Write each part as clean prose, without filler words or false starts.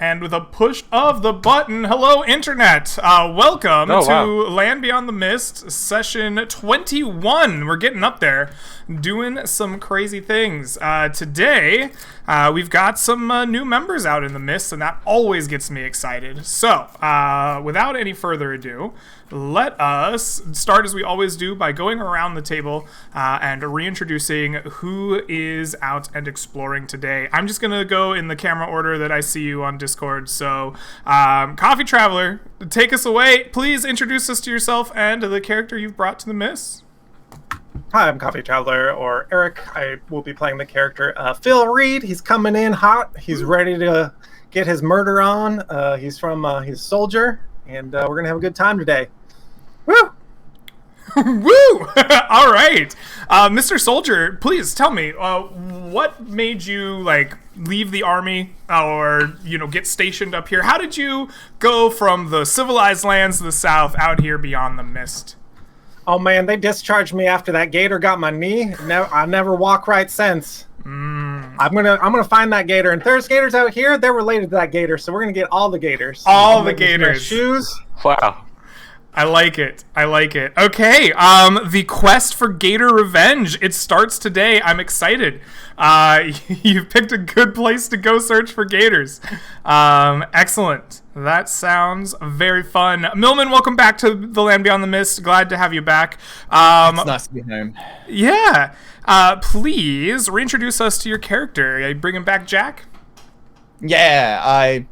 And with a push of the button, hello, Internet. Welcome to Land Beyond the Mist, session 21. We're getting up there, doing some crazy things. Today, we've got some new members out in the Mist, and that always gets me excited. So, without any further ado, let us start as we always do by going around the table and reintroducing who is out and exploring today. I'm just going to go in the camera order that I see you on Discord. So, Coffee Traveler, take us away. Please introduce us to yourself and to the character you've brought to the Mist. Hi, I'm Coffee Traveler, or Eric. I will be playing the character Phil Reed. He's coming in hot. He's ready to get his murder on. He's a soldier, and we're going to have a good time today. Woo! Woo! All right. Mr. Soldier, please tell me, what made you, leave the army or, get stationed up here? How did you go from the civilized lands of the south out here beyond the mist? Oh, man, they discharged me after that gator got my knee. I never walk right since. I'm gonna find that gator, and there's gators out here. They're related to that gator, so we're gonna get all the gators. All the gators. Shoes. Wow. I like it. Okay, the quest for Gator Revenge. It starts today. I'm excited. You've picked a good place to go search for gators. Excellent. That sounds very fun. Millman, welcome back to the Land Beyond the Mist. Glad to have you back. It's nice to be home. Yeah. Please reintroduce us to your character. Are you bringing back Jack? Yeah,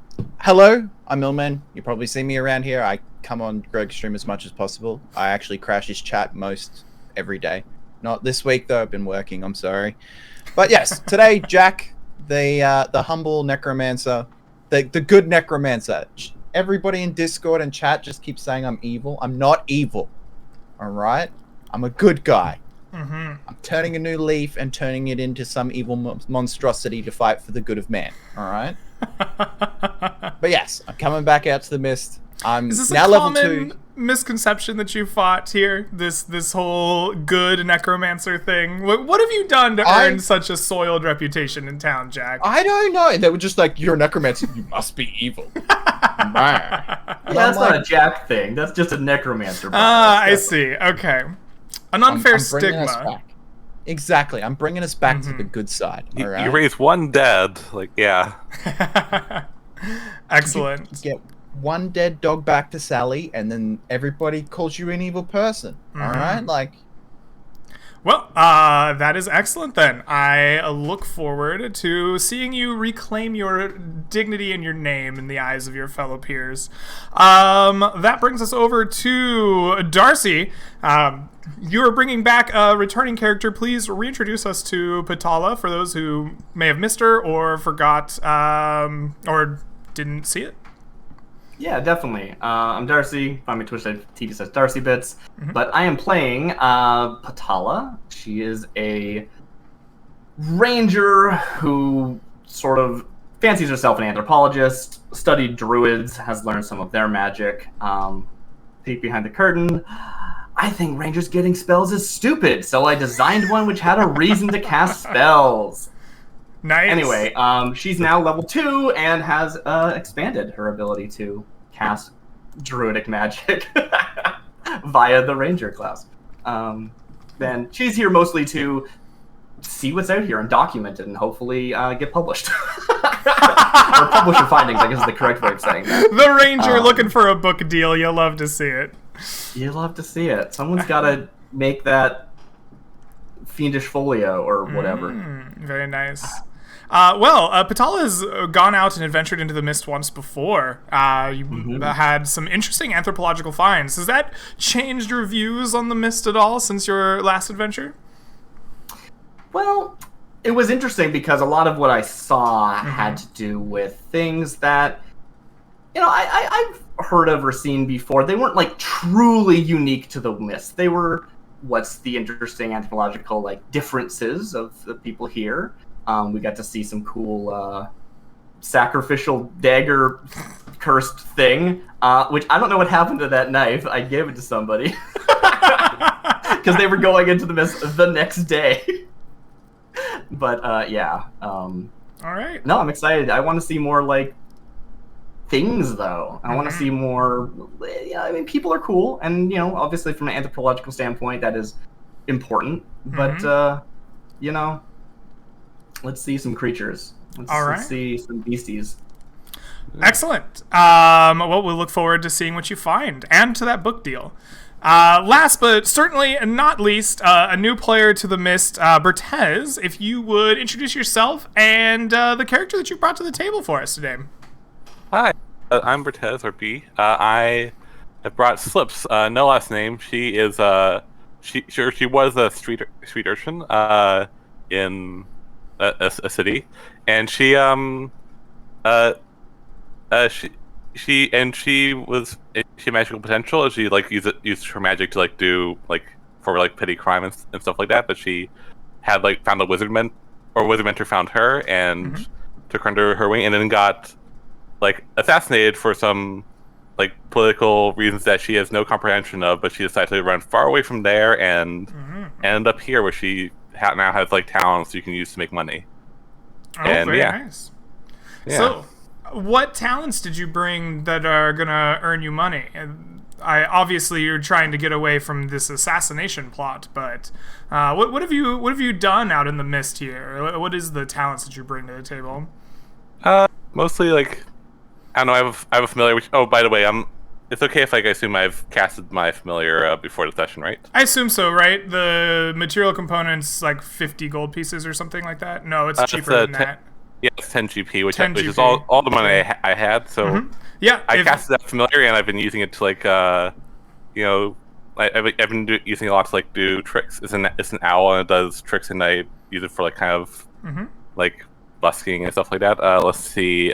Hello, I'm Millman. You probably see me around here. I come on Greg's stream as much as possible. I actually crash his chat most every day. Not this week though, I've been working, I'm sorry. But yes, today Jack, the humble necromancer, the good necromancer. Everybody in Discord and chat just keeps saying I'm evil. I'm not evil. Alright? I'm a good guy. Mm-hmm. I'm turning a new leaf and turning it into some evil monstrosity to fight for the good of man. Alright? But yes, I'm coming back out to the mist. I'm Is this now a level common 2. misconception that you fought here? This whole good necromancer thing. What have you done to earn such a soiled reputation in town, Jack? I don't know. They were just like, "You're a necromancer. You must be evil." Yeah, that's not a Jack thing. That's just a necromancer. I see. Okay, an unfair I'm bringing us stigma. back. Exactly. I'm bringing us back to the good side. All right? You raise one dead, yeah. Excellent. You get one dead dog back to Sally, and then everybody calls you an evil person. All right, Well, that is excellent then. I look forward to seeing you reclaim your dignity and your name in the eyes of your fellow peers. That brings us over to Darcy. You are bringing back a returning character. Please reintroduce us to Patala for those who may have missed her or forgot or didn't see it. Yeah, definitely. I'm Darcy. Find me Twitch TV says Darcy Bits. But I am playing Patala. She is a ranger who sort of fancies herself an anthropologist, studied druids, has learned some of their magic. Peek behind the curtain. I think rangers getting spells is stupid, so I designed one which had a reason to cast spells. Nice. Anyway, she's now level 2 and has expanded her ability to cast druidic magic via the ranger class. Then she's here mostly to see what's out here and document it and hopefully get published. Or publish your findings, I guess is the correct way of saying that. The ranger looking for a book deal. You'll love to see it. You'll love to see it. Someone's got to make that fiendish folio or whatever. Very nice. Patala has gone out and adventured into the mist once before. You had some interesting anthropological finds. Has that changed your views on the mist at all since your last adventure? Well, it was interesting because a lot of what I saw had to do with things that, I've heard of or seen before. They weren't truly unique to the mist. They were what's the interesting anthropological differences of the people here. We got to see some cool sacrificial dagger cursed thing, which I don't know what happened to that knife. I gave it to somebody because they were going into the mist the next day. But yeah. All right. No, I'm excited. I want to see more things, though. I want to see more. Yeah, I mean, people are cool, and obviously from an anthropological standpoint, that is important. But let's see some creatures. Let's see some beasties. Excellent. Well, we'll look forward to seeing what you find and to that book deal. Last but certainly not least, a new player to the Mist, Bertez, if you would introduce yourself and the character that you brought to the table for us today. Hi, I'm Bertez, or B. I have brought Slips, no last name. She is she was a street urchin in a city, and she had magical potential. She used her magic to do for petty crime and stuff like that. But she had found a wizard mentor found her and took her under her wing, and then got assassinated for some political reasons that she has no comprehension of. But she decided to run far away from there and end up here, where she now has talents you can use to make money. Oh, very nice. Yeah. So, what talents did you bring that are gonna earn you money? Obviously you're trying to get away from this assassination plot, but what have you done out in the Mist here? What is the talents that you bring to the table? Mostly I don't know. I have a familiar. Which, oh, by the way, it's okay if I assume I've casted my familiar before the session, right? I assume so, right? The material components 50 gold pieces or something like that. No, it's cheaper than that. Yeah, it's 10 GP, which is all the money I had. So yeah, I casted that familiar, and I've been using it to I've been using it a lot to do tricks. It's an owl, and it does tricks, and I use it for kind of busking and stuff like that. Let's see,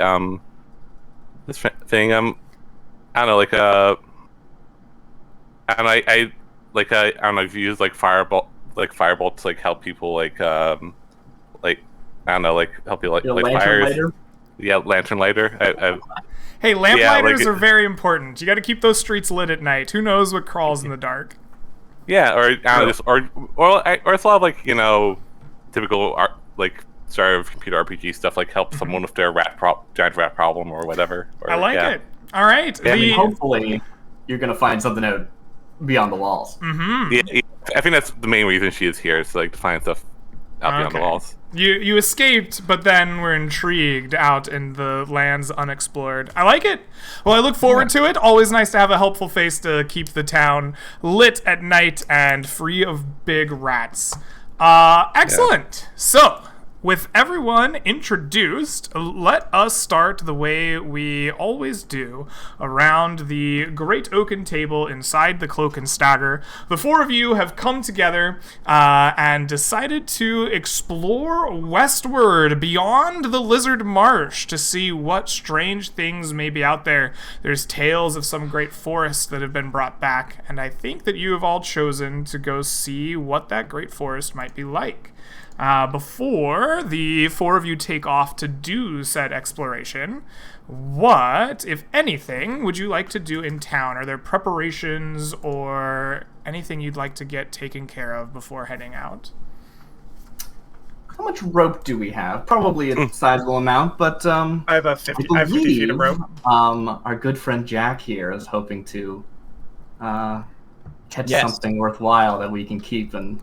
this thing I don't know, I don't know, I've used firebolt to help people I don't know, help you light fires. Lighter? Yeah, lantern lighter. Hey, lamp lighters are very important. You got to keep those streets lit at night. Who knows what crawls in the dark? Yeah, or I don't know, or it's a lot of typical start of computer RPG stuff, help someone with their giant rat problem or whatever. I like it. All right. Yeah, hopefully, you're gonna find something out beyond the walls. Yeah, I think that's the main reason she is here, is to find stuff out beyond the walls. You escaped, but then were intrigued out in the lands unexplored. I like it. Well, I look forward to it. Always nice to have a helpful face to keep the town lit at night and free of big rats. Excellent. Yeah. So, with everyone introduced, let us start the way we always do, around the great oaken table inside the Cloak and Stagger. The four of you have come together and decided to explore westward beyond the Lizard Marsh to see what strange things may be out there. There's tales of some great forest that have been brought back, and I think that you have all chosen to go see what that great forest might be like. Before the four of you take off to do said exploration, what, if anything, would you like to do in town? Are there preparations or anything you'd like to get taken care of before heading out? How much rope do we have? Probably a sizable amount, but I have 50 feet of rope. Our good friend Jack here is hoping to catch something worthwhile that we can keep and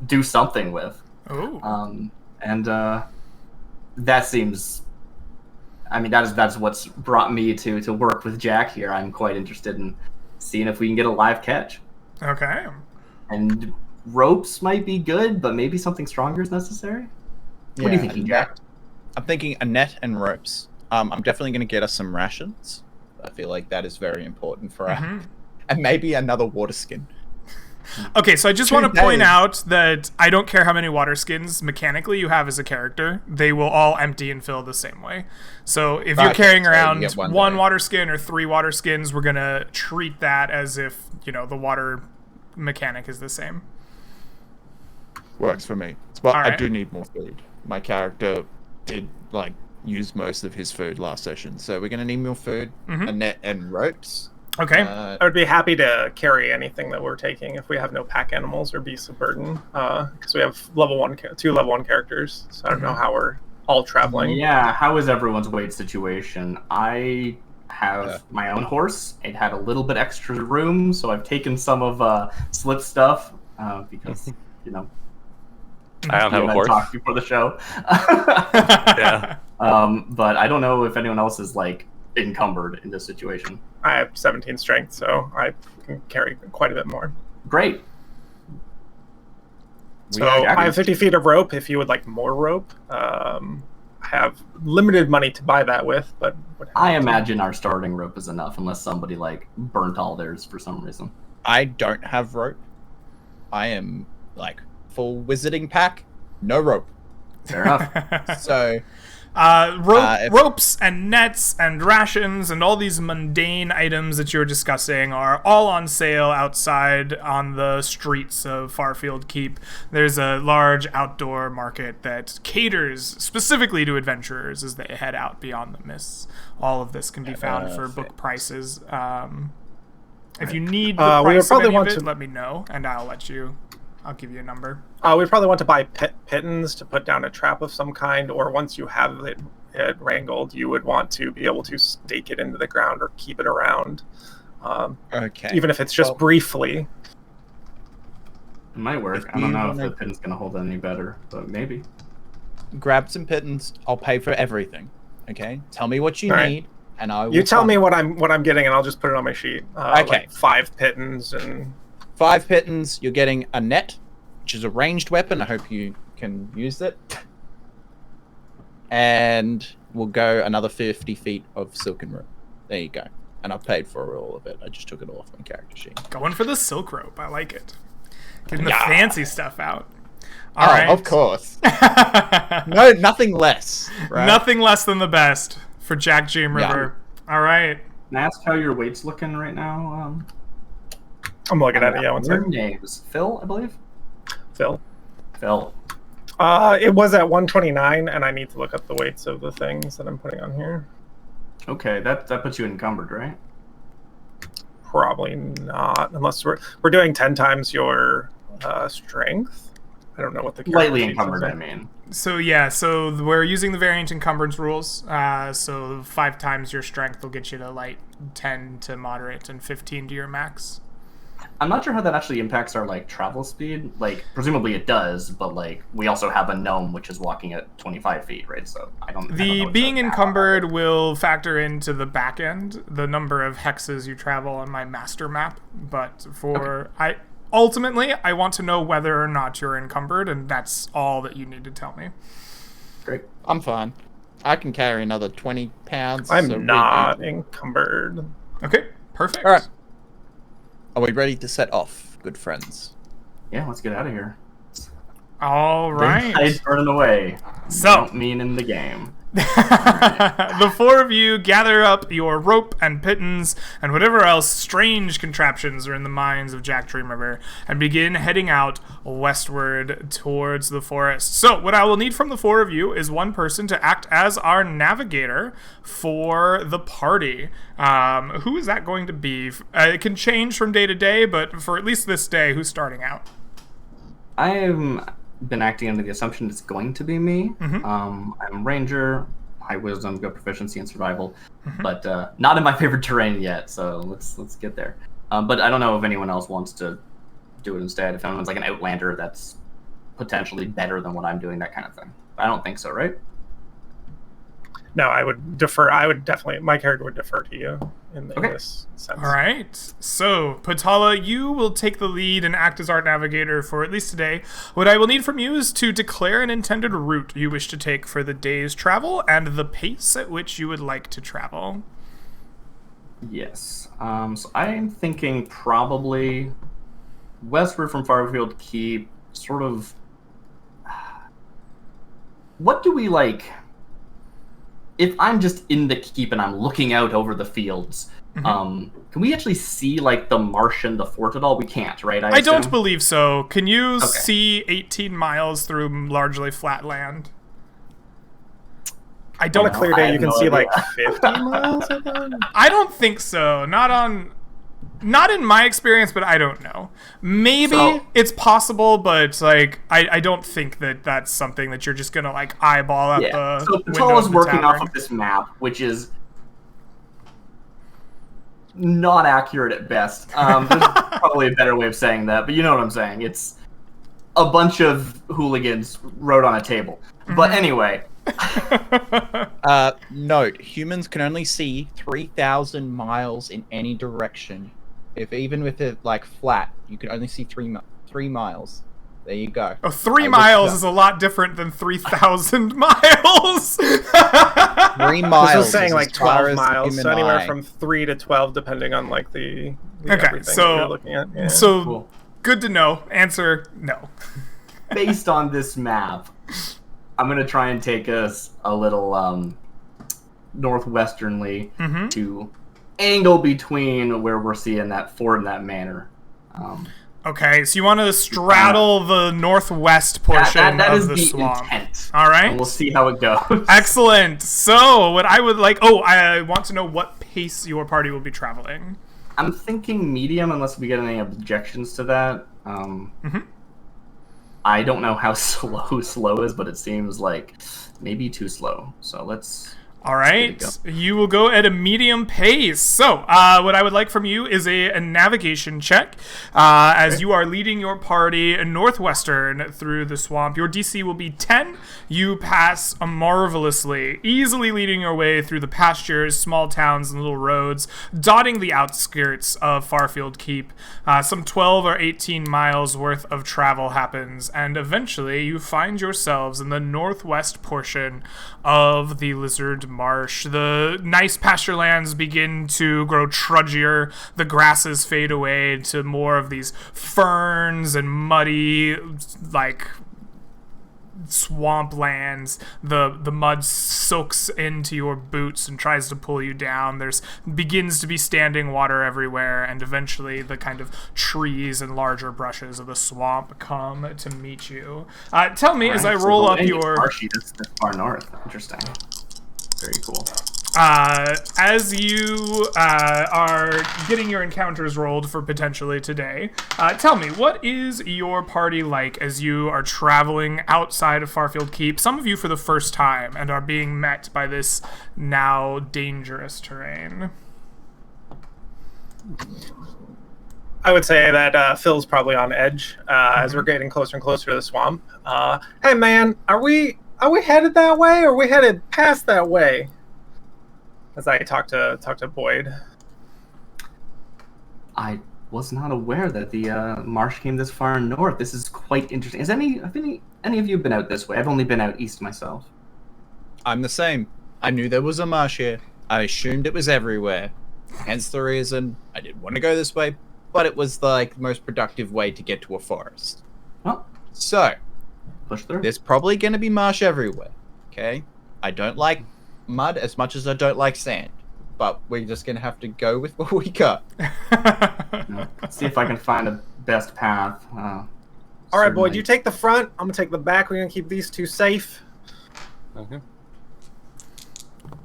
do something with. Ooh. That seems, I mean, that's what's brought me to work with Jack here. I'm quite interested in seeing if we can get a live catch. Okay. And ropes might be good, but maybe something stronger is necessary. What are you thinking, Jack? I'm thinking a net and ropes. I'm definitely going to get us some rations. I feel like that is very important for us. And maybe another water skin. Okay, so I just want to point out that I don't care how many water skins mechanically you have as a character. They will all empty and fill the same way. So if you're carrying around one water skin or 3 water skins, we're going to treat that as if, the water mechanic is the same. Works for me. But I do need more food. My character did, use most of his food last session. So we're going to need more food, a net and ropes. Okay. I would be happy to carry anything that we're taking if we have no pack animals or beasts of burden, because we have two level 1 characters. So I don't know how we're all traveling. Yeah, how is everyone's weight situation? I have my own horse. It had a little bit extra room, so I've taken some of Slip's stuff because, I don't have a horse. Talked before the show. Yeah. But I don't know if anyone else is like encumbered in this situation. I have 17 strength, so I can carry quite a bit more. Great. So I have 50 feet of rope if you would like more rope. I have limited money to buy that with, but I imagine our starting rope is enough unless somebody like burnt all theirs for some reason. I don't have rope. I am like full wizarding pack, no rope. Fair enough. So ropes and nets and rations and all these mundane items that you're discussing are all on sale outside on the streets of Farfield Keep. There's a large outdoor market that caters specifically to adventurers as they head out beyond the mists. All of this can be found for book prices. If you need the price of any of it, let me know, and I'll give you a number. We'd probably want to buy pittons to put down a trap of some kind, or once you have it wrangled, you would want to be able to stake it into the ground or keep it around. Okay. Even if it's just briefly. It might work. I don't know if the pitton's going to hold any better, but maybe. Grab some pittons. I'll pay for everything. Okay? Tell me what you need, and I will... You tell me what I'm getting, and I'll just put it on my sheet. Okay. Like 5 pittons and... 5 pittons, you're getting a net, which is a ranged weapon. I hope you can use it. And we'll go another 50 feet of silken rope. There you go. And I've paid for all of it. I just took it off my character sheet. Going for the silk rope. I like it. Getting the fancy stuff out. All right. Of course. No, nothing less. Right? Nothing less than the best for Jack Dream River. Yeah. All right. Can I ask how your weight's looking right now? I'm looking at it. Yeah, one your second. name's Phil, I believe. Phil. It was at 129, and I need to look up the weights of the things that I'm putting on here. Okay, that puts you encumbered, right? Probably not, unless we're doing 10 times your strength. I don't know what the lightly encumbered. I mean. So yeah, so we're using the variant encumbrance rules. So 5 times your strength will get you to light, 10 to moderate, and 15 to your max. I'm not sure how that actually impacts our like travel speed. Like presumably it does, but like we also have a gnome which is walking at 25 feet, right? So I don't know being encumbered will factor into the back end, the number of hexes you travel on my master map. But ultimately I want to know whether or not you're encumbered, and that's all that you need to tell me. Great. I'm fine. I can carry another 20 pounds. I'm not encumbered. Okay, perfect. All right. Are we ready to set off, good friends? Yeah, let's get out of here. All right. Tide's burning away. So, don't mean in the game. The 4 of you gather up your rope and pittons and whatever else strange contraptions are in the minds of Jack Dream River and begin heading out westward towards the forest. So what I will need from the 4 of you is one person to act as our navigator for the party. Who is that going to be? It can change from day to day, but for at least this day, who's starting out? I've been acting under the assumption it's going to be me. Mm-hmm. I'm ranger, high wisdom, good proficiency in survival, but not in my favorite terrain yet. So let's get there. But I don't know if anyone else wants to do it instead. If anyone's like an outlander that's potentially better than what I'm doing, that kind of thing. I don't think so, right? No, I would defer. My character would defer to you in this sense. All right. So, Patala, you will take the lead and act as our navigator for at least today. What I will need from you is to declare an intended route you wish to take for the day's travel and the pace at which you would like to travel. Yes. So I'm thinking probably westward from Farfield Keep, sort of... What do we like... If I'm just in the keep and I'm looking out over the fields, can we actually see like the marsh and the fort at all? We can't, right? I don't believe so. Can you see 18 miles through largely flat land? I don't. On a clear day, you can see like 50 miles. I don't think so. Not on. Not in my experience, but I don't know. Maybe it's possible, but like I don't think that that's something that you're just gonna like eyeball at the So window Patala's of the working tavern. off of this map, which is not accurate at best. There's probably a better way of saying that, but you know what I'm saying. It's a bunch of hooligans wrote on a table. But anyway. Note, humans can only see 3,000 miles in any direction. Even with it like flat, you can only see 3 miles. There you go. Oh, 3 miles is a lot different than 3,000 miles. 3 miles. This is saying is like as far 12 as the miles, human so anywhere eye. from 3 to 12, depending on like the Okay, everything so- that you're looking at. Yeah. So Cool. good to know. Answer no. Based on this map, I'm going to try and take us a little northwesternly to angle between where we're seeing that fort and that manor. Okay, so you want to straddle the northwest portion that of is the swamp. intent. All right. And we'll see how it goes. Excellent. So, what I would like... Oh, I want to know what pace your party will be traveling. I'm thinking medium, unless we get any objections to that. I don't know how slow is, but it seems like maybe too slow. So let's... All right. You will go at a medium pace. So, what I would like from you is a navigation check. As you are leading your party northwestern through the swamp, your DC will be 10. You pass marvelously, easily leading your way through the pastures, small towns, and little roads, dotting the outskirts of Farfield Keep. Some 12 or 18 miles worth of travel happens, and eventually you find yourselves in the northwest portion of the Lizard Marsh. The nice pasture lands begin to grow trudgier. The grasses fade away to more of these ferns and muddy, like, swamp lands. The mud soaks into your boots and tries to pull you down. There's begins to be standing water everywhere, and eventually the kind of trees and larger brushes of the swamp come to meet you. Tell me, as I roll up your... Marshy, that's far north. Interesting. Very cool. As you are getting your encounters rolled for potentially today, tell me, what is your party like as you are traveling outside of Farfield Keep, some of you for the first time, and are being met by this now dangerous terrain? I would say that Phil's probably on edge as we're getting closer and closer to the swamp. Hey man, are we headed that way, or are we headed past that way? As I talk to Boyd. I was not aware that the marsh came this far north. This is quite interesting. Have any of you been out this way? I've only been out east myself. I'm the same. I knew there was a marsh here. I assumed it was everywhere. Hence the reason I didn't want to go this way, but it was the most productive way to get to a forest. Well, So, push through. there's probably going to be marsh everywhere, okay? I don't like mud as much as I don't like sand, but we're just going to have to go with what we got. Let's see if I can find a best path. All right, Boyd, you take the front. I'm gonna take the back. We're gonna keep these two safe. Okay.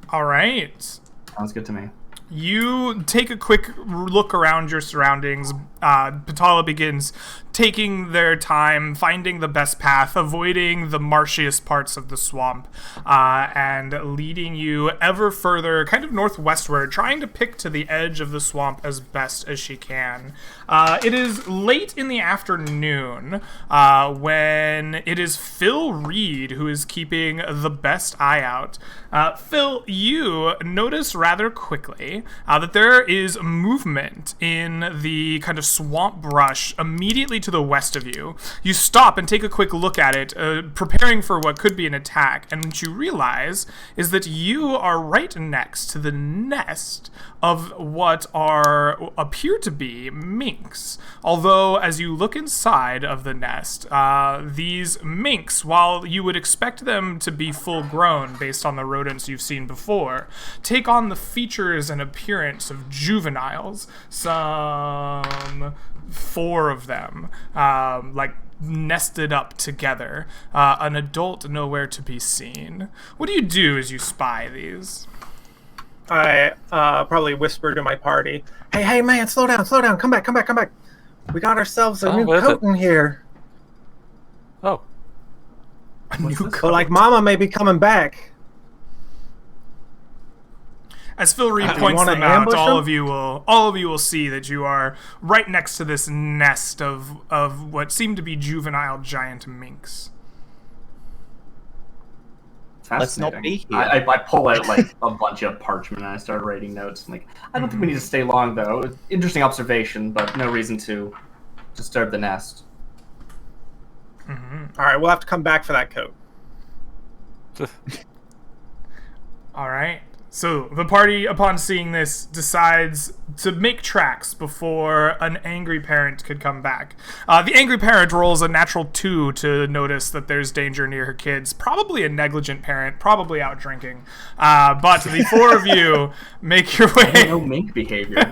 All right. Sounds good to me. You take a quick look around your surroundings. Patala begins taking their time, finding the best path, avoiding the marshiest parts of the swamp, and leading you ever further, kind of northwestward, trying to pick to the edge of the swamp as best as she can. It is late in the afternoon when it is Phil Reed who is keeping the best eye out. Phil, you notice rather quickly that there is movement in the kind of swamp brush immediately to the west of you. You stop and take a quick look at it, preparing for what could be an attack, and what you realize is that you are right next to the nest of what appear to be minks. Although, as you look inside of the nest, these minks, while you would expect them to be full grown based on the rodents you've seen before, take on the features and appearance of juveniles. Some 4 of them, nested up together, an adult nowhere to be seen. What do you do as you spy these? I probably whisper to my party, "Hey, man, slow down, come back. We got ourselves a new coat in here." Oh, A new coat. But like, Mama may be coming back. As Phil Reed points them out, all of you will see that you are right next to this nest of what seem to be juvenile giant minks. Let's not be here. I pull out like a bunch of parchment and I start writing notes. I'm like, I don't think we need to stay long though. Interesting observation, but no reason to disturb the nest. All right, we'll have to come back for that coat. All right. So the party, upon seeing this, decides to make tracks before an angry parent could come back. The angry parent rolls a natural 2 to notice that there's danger near her kids. Probably a negligent parent, probably out drinking. But the four of you make your way... No mink behavior.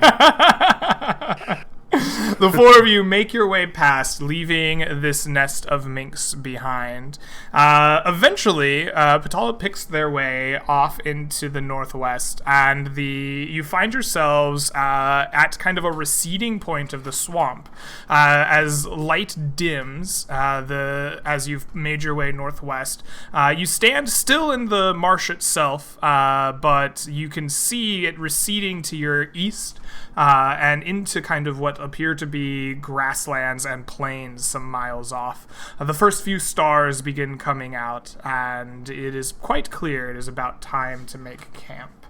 The four of you make your way past, leaving this nest of minks behind. Eventually, Patala picks their way off into the northwest, and you find yourselves at kind of a receding point of the swamp. As light dims, as you've made your way northwest, you stand still in the marsh itself, but you can see it receding to your east. And into kind of what appear to be grasslands and plains some miles off. The first few stars begin coming out, and it is quite clear it is about time to make camp.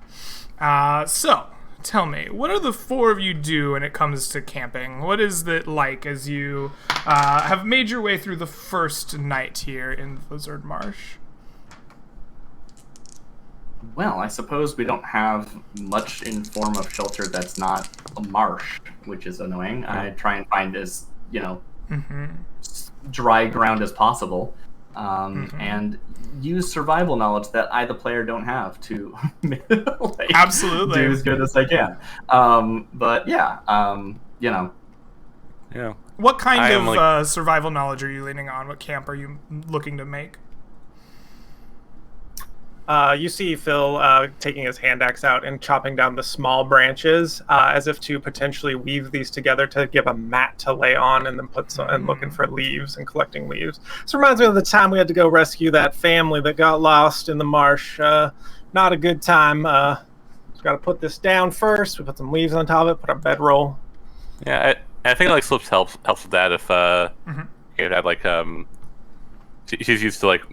So, tell me, what do the four of you do when it comes to camping? What is it like as you have made your way through the first night here in Blizzard Marsh? Well, I suppose we don't have much in form of shelter that's not a marsh, which is annoying. I try and find as, dry ground as possible, and use survival knowledge that I, the player, don't have to absolutely do as good as I can. But yeah, Yeah. What kind of survival knowledge are you leaning on? What camp are you looking to make? You see Phil taking his hand axe out and chopping down the small branches as if to potentially weave these together to give a mat to lay on, and then and looking for leaves and collecting leaves. This reminds me of the time we had to go rescue that family that got lost in the marsh. Not a good time. Just got to put this down first. We put some leaves on top of it, put our bedroll. Yeah, I think like Slips helps with that if you had like she's used to like.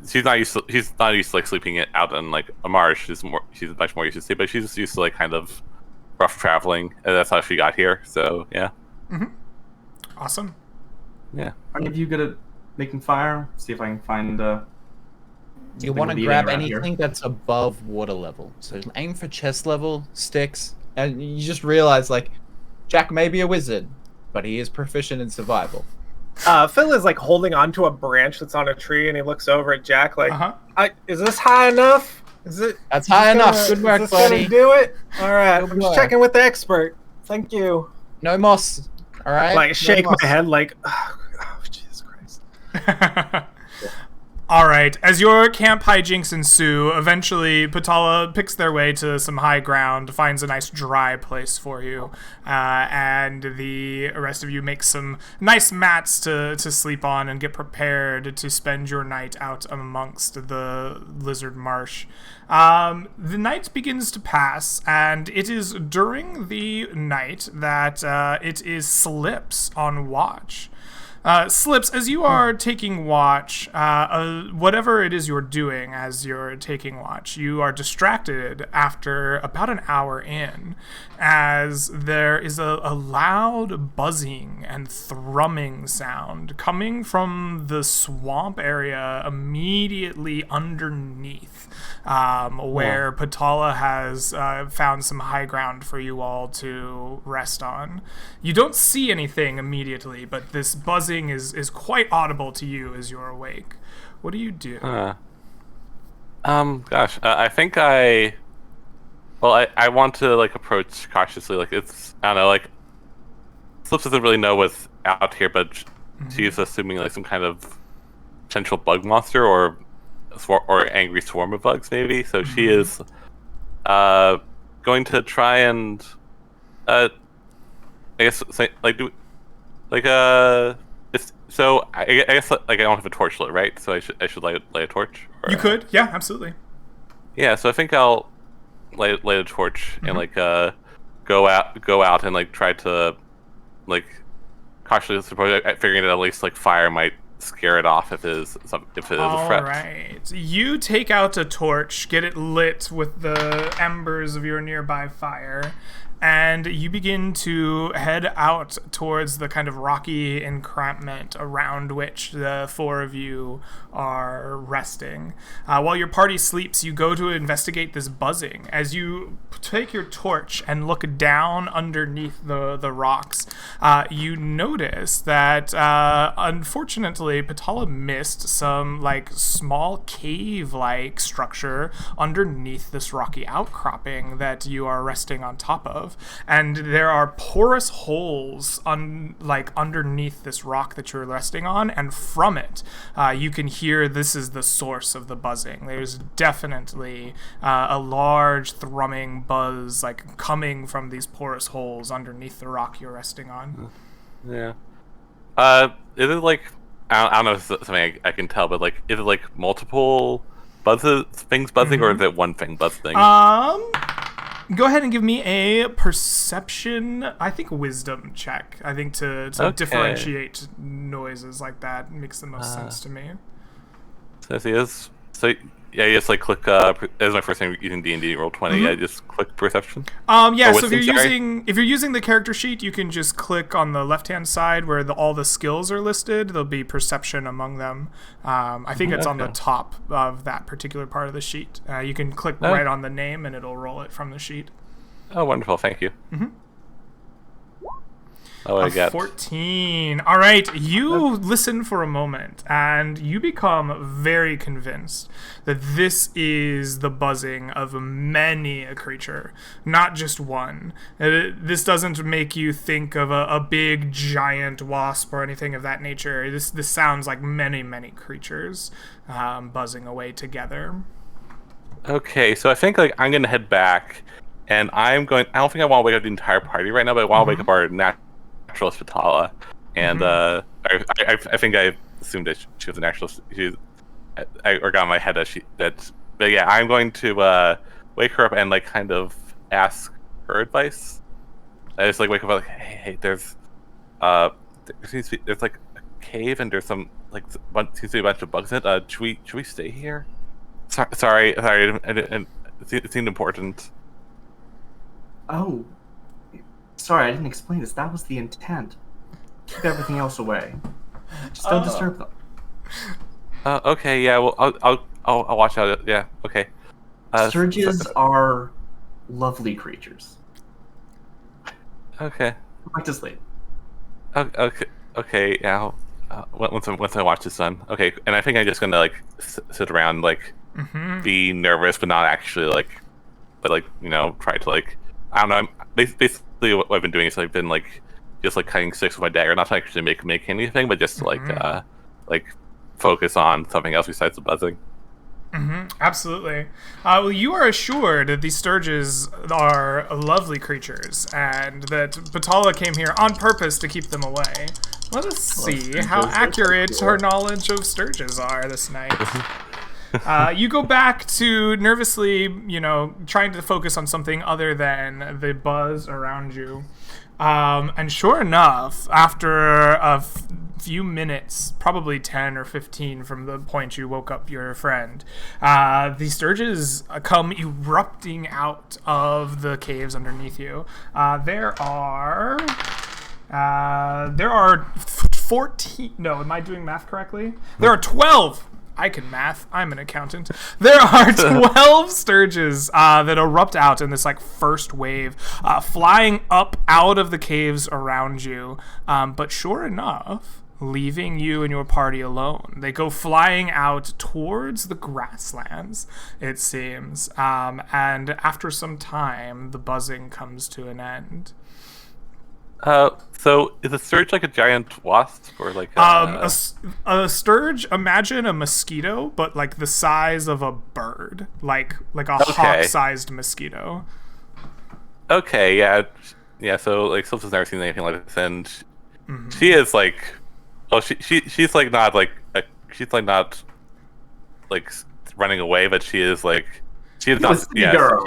She's not used to like sleeping out in like a marsh. She's much more used to sleep, but she's used to like kind of rough traveling, and that's how she got here. So yeah. Awesome. Yeah. Are any of you good at making fire? See if I can find. You want to grab anything that's above water level. So aim for chest level sticks, and you just realize like Jack may be a wizard, but he is proficient in survival. Phil is like holding onto a branch that's on a tree, and he looks over at Jack like, "Is this high enough? Is it? That's high enough. Good work, buddy. Do it. All right. I'm just checking with the expert. Thank you. No moss. All right. Like shake my head like, oh Jesus Christ." All right. As your camp hijinks ensue, eventually Patala picks their way to some high ground, finds a nice dry place for you, and the rest of you make some nice mats to sleep on and get prepared to spend your night out amongst the Lizard Marsh. The night begins to pass, and it is during the night that it is Slips on watch. Slips, as you are taking watch, whatever it is you're doing as you're taking watch, you are distracted after about an hour in, as there is a loud buzzing and thrumming sound coming from the swamp area immediately underneath, where Patala has found some high ground for you all to rest on. You don't see anything immediately, but this buzzing is quite audible to you as you're awake. What do you do? I think I want to like approach cautiously. Like it's, I don't know, like Slips doesn't really know what's out here, but she's assuming like some kind of potential bug monster or angry swarm of bugs maybe. So she is going to try and I guess say, like do like so I guess like I don't have a torch lit, right? So I should light a torch. Or, you could, yeah, absolutely. Yeah, so I think I'll light a torch and like go out and like try to like cautiously figuring that at least like fire might scare it off if it is a threat. All right. You take out a torch, get it lit with the embers of your nearby fire, and you begin to head out towards the kind of rocky encampment around which the four of you are resting. While your party sleeps, you go to investigate this buzzing. As you take your torch and look down underneath the rocks, you notice that unfortunately Patala missed some like small cave-like structure underneath this rocky outcropping that you are resting on top of. And there are porous holes underneath this rock that you're resting on, and from it you can hear this is the source of the buzzing. There's definitely a large thrumming buzz like coming from these porous holes underneath the rock you're resting on. Yeah. Is it like I don't know if it's something I can tell, but like is it like multiple things buzzing, or is it one thing buzzing? Go ahead and give me a perception, I think wisdom check. I think to differentiate noises like that makes the most sense to me. So yeah, you just like click. That was my first time using D&D. Roll 20. I just click perception. Yeah. So if you're using the character sheet, you can just click on the left hand side where all the skills are listed. There'll be perception among them. I think it's on the top of that particular part of the sheet. You can click right on the name and it'll roll it from the sheet. Oh, wonderful! Thank you. Oh, I got 14. All right, you listen for a moment, and you become very convinced that this is the buzzing of many a creature, not just one. This doesn't make you think of a big, giant wasp or anything of that nature. This sounds like many, many creatures buzzing away together. Okay, so I think like I'm gonna head back, and I don't think I want to wake up the entire party right now, but I want to wake up our naturalist Patala, and I think I assumed that she was a naturalist. I got in my head but yeah, I'm going to wake her up and like kind of ask her advice. I just like wake up like, hey, there's like a cave and there's some like seems to be a bunch of bugs in it. Should we stay here? Sorry, it seemed important. Oh. Sorry, I didn't explain this. That was the intent. Keep everything else away. Just don't disturb them. Okay, yeah. Well, I'll watch out. Yeah. Okay. Sturges are lovely creatures. Okay. Back to sleep. Okay. Yeah. Once I watch this done. Okay. And I think I'm just gonna like sit around like be nervous, but not actually like, but like try to like I don't know. Basically, what I've been doing is I've been like just like cutting sticks with my dagger, not to actually make anything, but just to like focus on something else besides the buzzing. Absolutely. Well, you are assured that these sturges are lovely creatures, and that Patala came here on purpose to keep them away. Let us see how accurate her knowledge of sturges are this night. You go back to nervously, trying to focus on something other than the buzz around you. And sure enough, after a few minutes, probably 10 or 15 from the point you woke up your friend, the sturges come erupting out of the caves underneath you. There are 14. No, am I doing math correctly? There are 12. I can math. I'm an accountant. There are 12 sturges that erupt out in this like first wave, flying up out of the caves around you. But sure enough, leaving you and your party alone. They go flying out towards the grasslands, it seems. And after some time, the buzzing comes to an end. So is a sturge like a giant wasp or like a sturge? Imagine a mosquito, but like the size of a bird, like a hawk-sized mosquito. Okay, yeah. So like, Sylph has never seen anything like this, and she is like, oh, she's like not like she's like not like running away, but she is like not. Girl.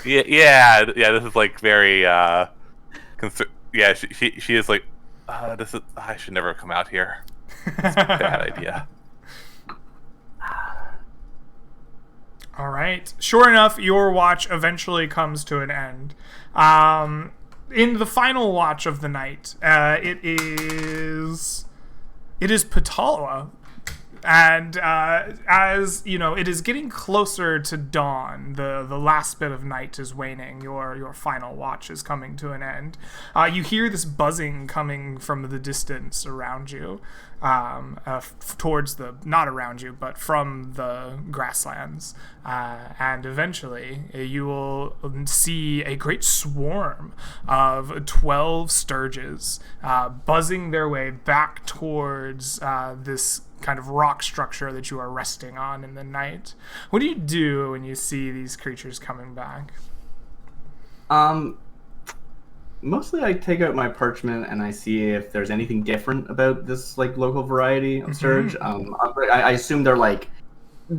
Yeah. This is like very yeah. She is like, this is. I should never come out here. It's a bad idea. All right. Sure enough, your watch eventually comes to an end. In the final watch of the night, it is Patala. And as you know, it is getting closer to dawn. The last bit of night is waning. Your final watch is coming to an end. You hear this buzzing coming from the distance around you, towards the not around you, but from the grasslands. And eventually, you will see a great swarm of 12 sturges buzzing their way back towards this kind of rock structure that you are resting on in the night. What do you do when you see these creatures coming back? Mostly I take out my parchment and I see if there's anything different about this like local variety of sturge. I assume they're like,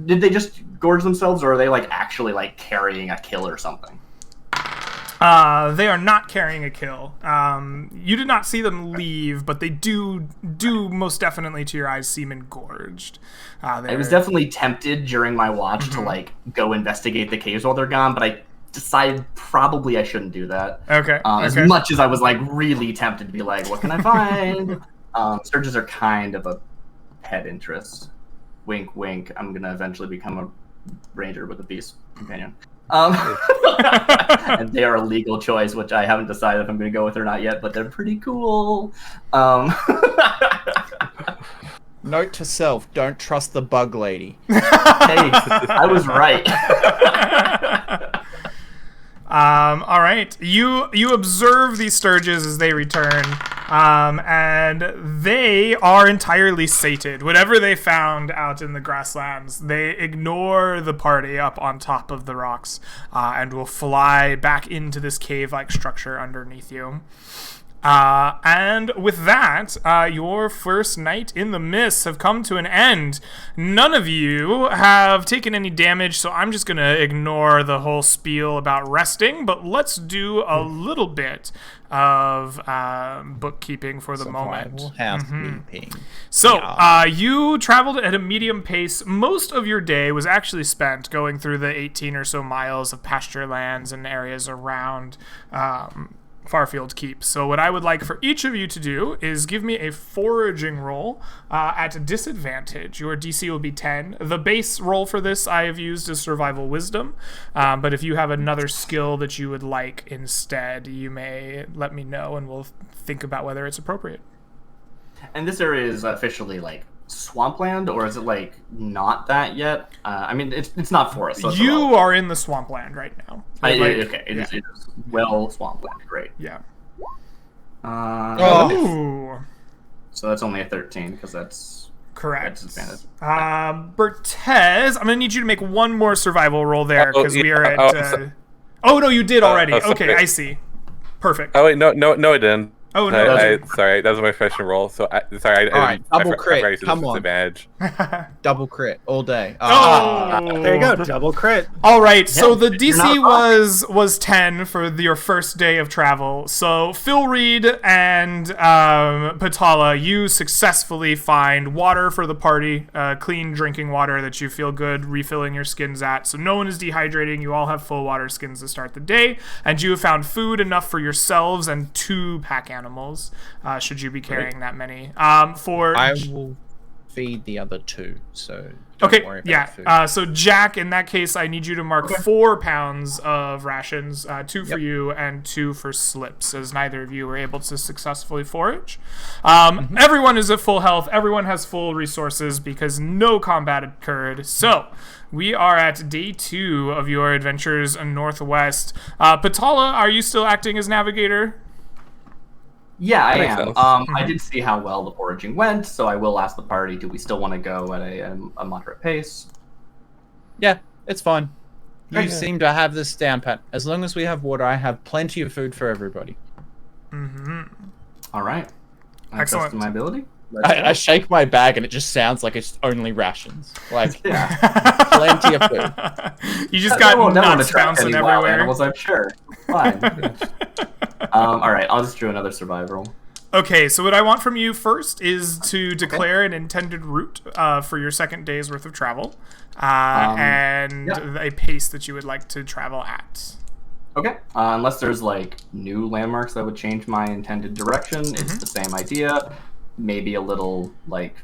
did they just gorge themselves, or are they like actually like carrying a kill or something? They are not carrying a kill. You did not see them leave, but they do most definitely to your eyes seem engorged. I was definitely tempted during my watch to like go investigate the caves while they're gone, but I decided probably I shouldn't do that. Okay. As much as I was like really tempted to be like, what can I find? Sturges are kind of a pet interest. Wink, wink. I'm gonna eventually become a ranger with a beast companion. And they are a legal choice, which I haven't decided if I'm going to go with or not yet, but they're pretty cool. Note to self, don't trust the bug lady. Hey, I was right. All right. You observe these sturges as they return, and they are entirely sated. Whatever they found out in the grasslands, they ignore the party up on top of the rocks, and will fly back into this cave-like structure underneath you. And with that, your first night in the mists have come to an end. None of you have taken any damage, so I'm just going to ignore the whole spiel about resting, but let's do a little bit of bookkeeping for the moment. Housekeeping. So, you traveled at a medium pace. Most of your day was actually spent going through the 18 or so miles of pasture lands and areas around Farfield Keep. So what I would like for each of you to do is give me a foraging roll at a disadvantage. Your DC will be 10. The base roll for this I have used is survival wisdom, but if you have another skill that you would like instead, you may let me know and we'll think about whether it's appropriate. And this area is officially like swampland, or is it like not that yet? I mean, it's not forest. So you are in the swampland right now. Okay, it is well swampland. Great. Yeah. So that's only a 13 because that's correct. Disadvantage. Bertez, I'm gonna need you to make one more survival roll there because we are at. Oh no, you did already. Okay, I see. Perfect. Oh wait, no, I didn't. Oh no! Sorry, that was my first roll. So double crit. Come on, double crit all day. There you go, double crit. All right, so the DC was 10 for your first day of travel. So Phil Reed and Patala, you successfully find water for the party, clean drinking water that you feel good refilling your skins at. So no one is dehydrating. You all have full water skins to start the day, and you have found food enough for yourselves and 2 pack animals, should you be carrying that many. I will feed the other 2, so don't worry about food. So Jack, in that case, I need you to mark 4 pounds of rations, 2 for you and 2 for Slips, as neither of you were able to successfully forage. Everyone is at full health. Everyone has full resources because no combat occurred. So we are at day 2 of your adventures in Northwest. Patala, are you still acting as navigator? Yeah, I am. I did see how well the foraging went, so I will ask the party, do we still want to go at a moderate pace? Yeah, it's fine. You seem to have this down pat. As long as we have water, I have plenty of food for everybody. All right. Excellent. My ability. I shake my bag and it just sounds like it's only rations. Like, plenty of food. You just got nuts bouncing everywhere. Animals, I'm sure. Fine. All right, I'll just do another survival roll. Okay, so what I want from you first is to declare an intended route for your second day's worth of travel, and a pace that you would like to travel at. Okay. Unless there's like new landmarks that would change my intended direction, it's the same idea. Maybe a little like.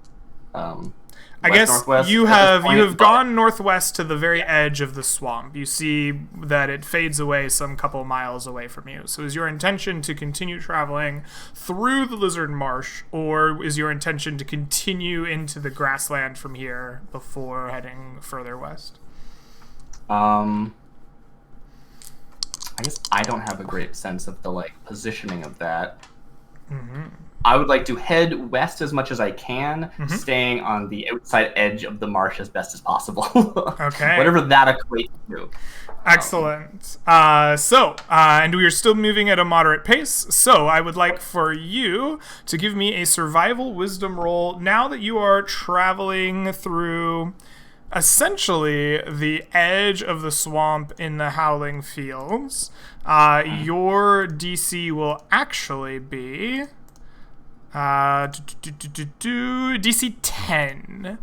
I guess you have gone northwest to the very edge of the swamp. You see that it fades away some couple miles away from you. So is your intention to continue traveling through the Lizard Marsh, or is your intention to continue into the grassland from here before heading further west? I guess I don't have a great sense of the like positioning of that. I would like to head west as much as I can, staying on the outside edge of the marsh as best as possible. Okay. Whatever that equates to. Excellent. And we are still moving at a moderate pace. So I would like for you to give me a survival wisdom roll now that you are traveling through essentially the edge of the swamp in the Howling Fields. Your DC will actually be DC 10.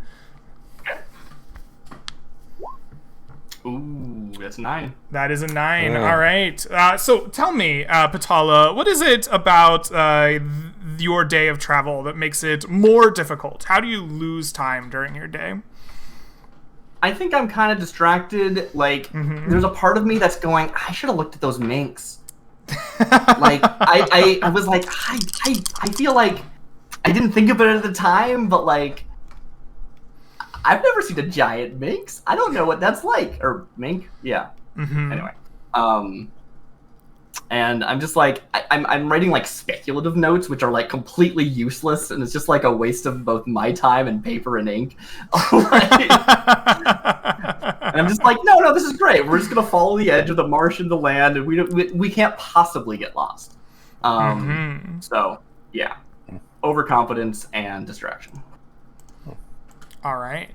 Ooh, that's 9. That is a 9. All right. So tell me, Patala, what is it about your day of travel that makes it more difficult? How do you lose time during your day? I think I'm kind of distracted. Like, there's a part of me that's going, I should have looked at those minks. Like, I was like, I feel like I didn't think of it at the time, but like, I've never seen a giant minx. I don't know what that's like. Or mink? Yeah. Anyway. And I'm just like, I'm writing like speculative notes, which are like completely useless, and it's just like a waste of both my time and paper and ink. And I'm just like, no, this is great. We're just gonna follow the edge of the marsh and the land, and we can't possibly get lost. So yeah, overconfidence and distraction. All right.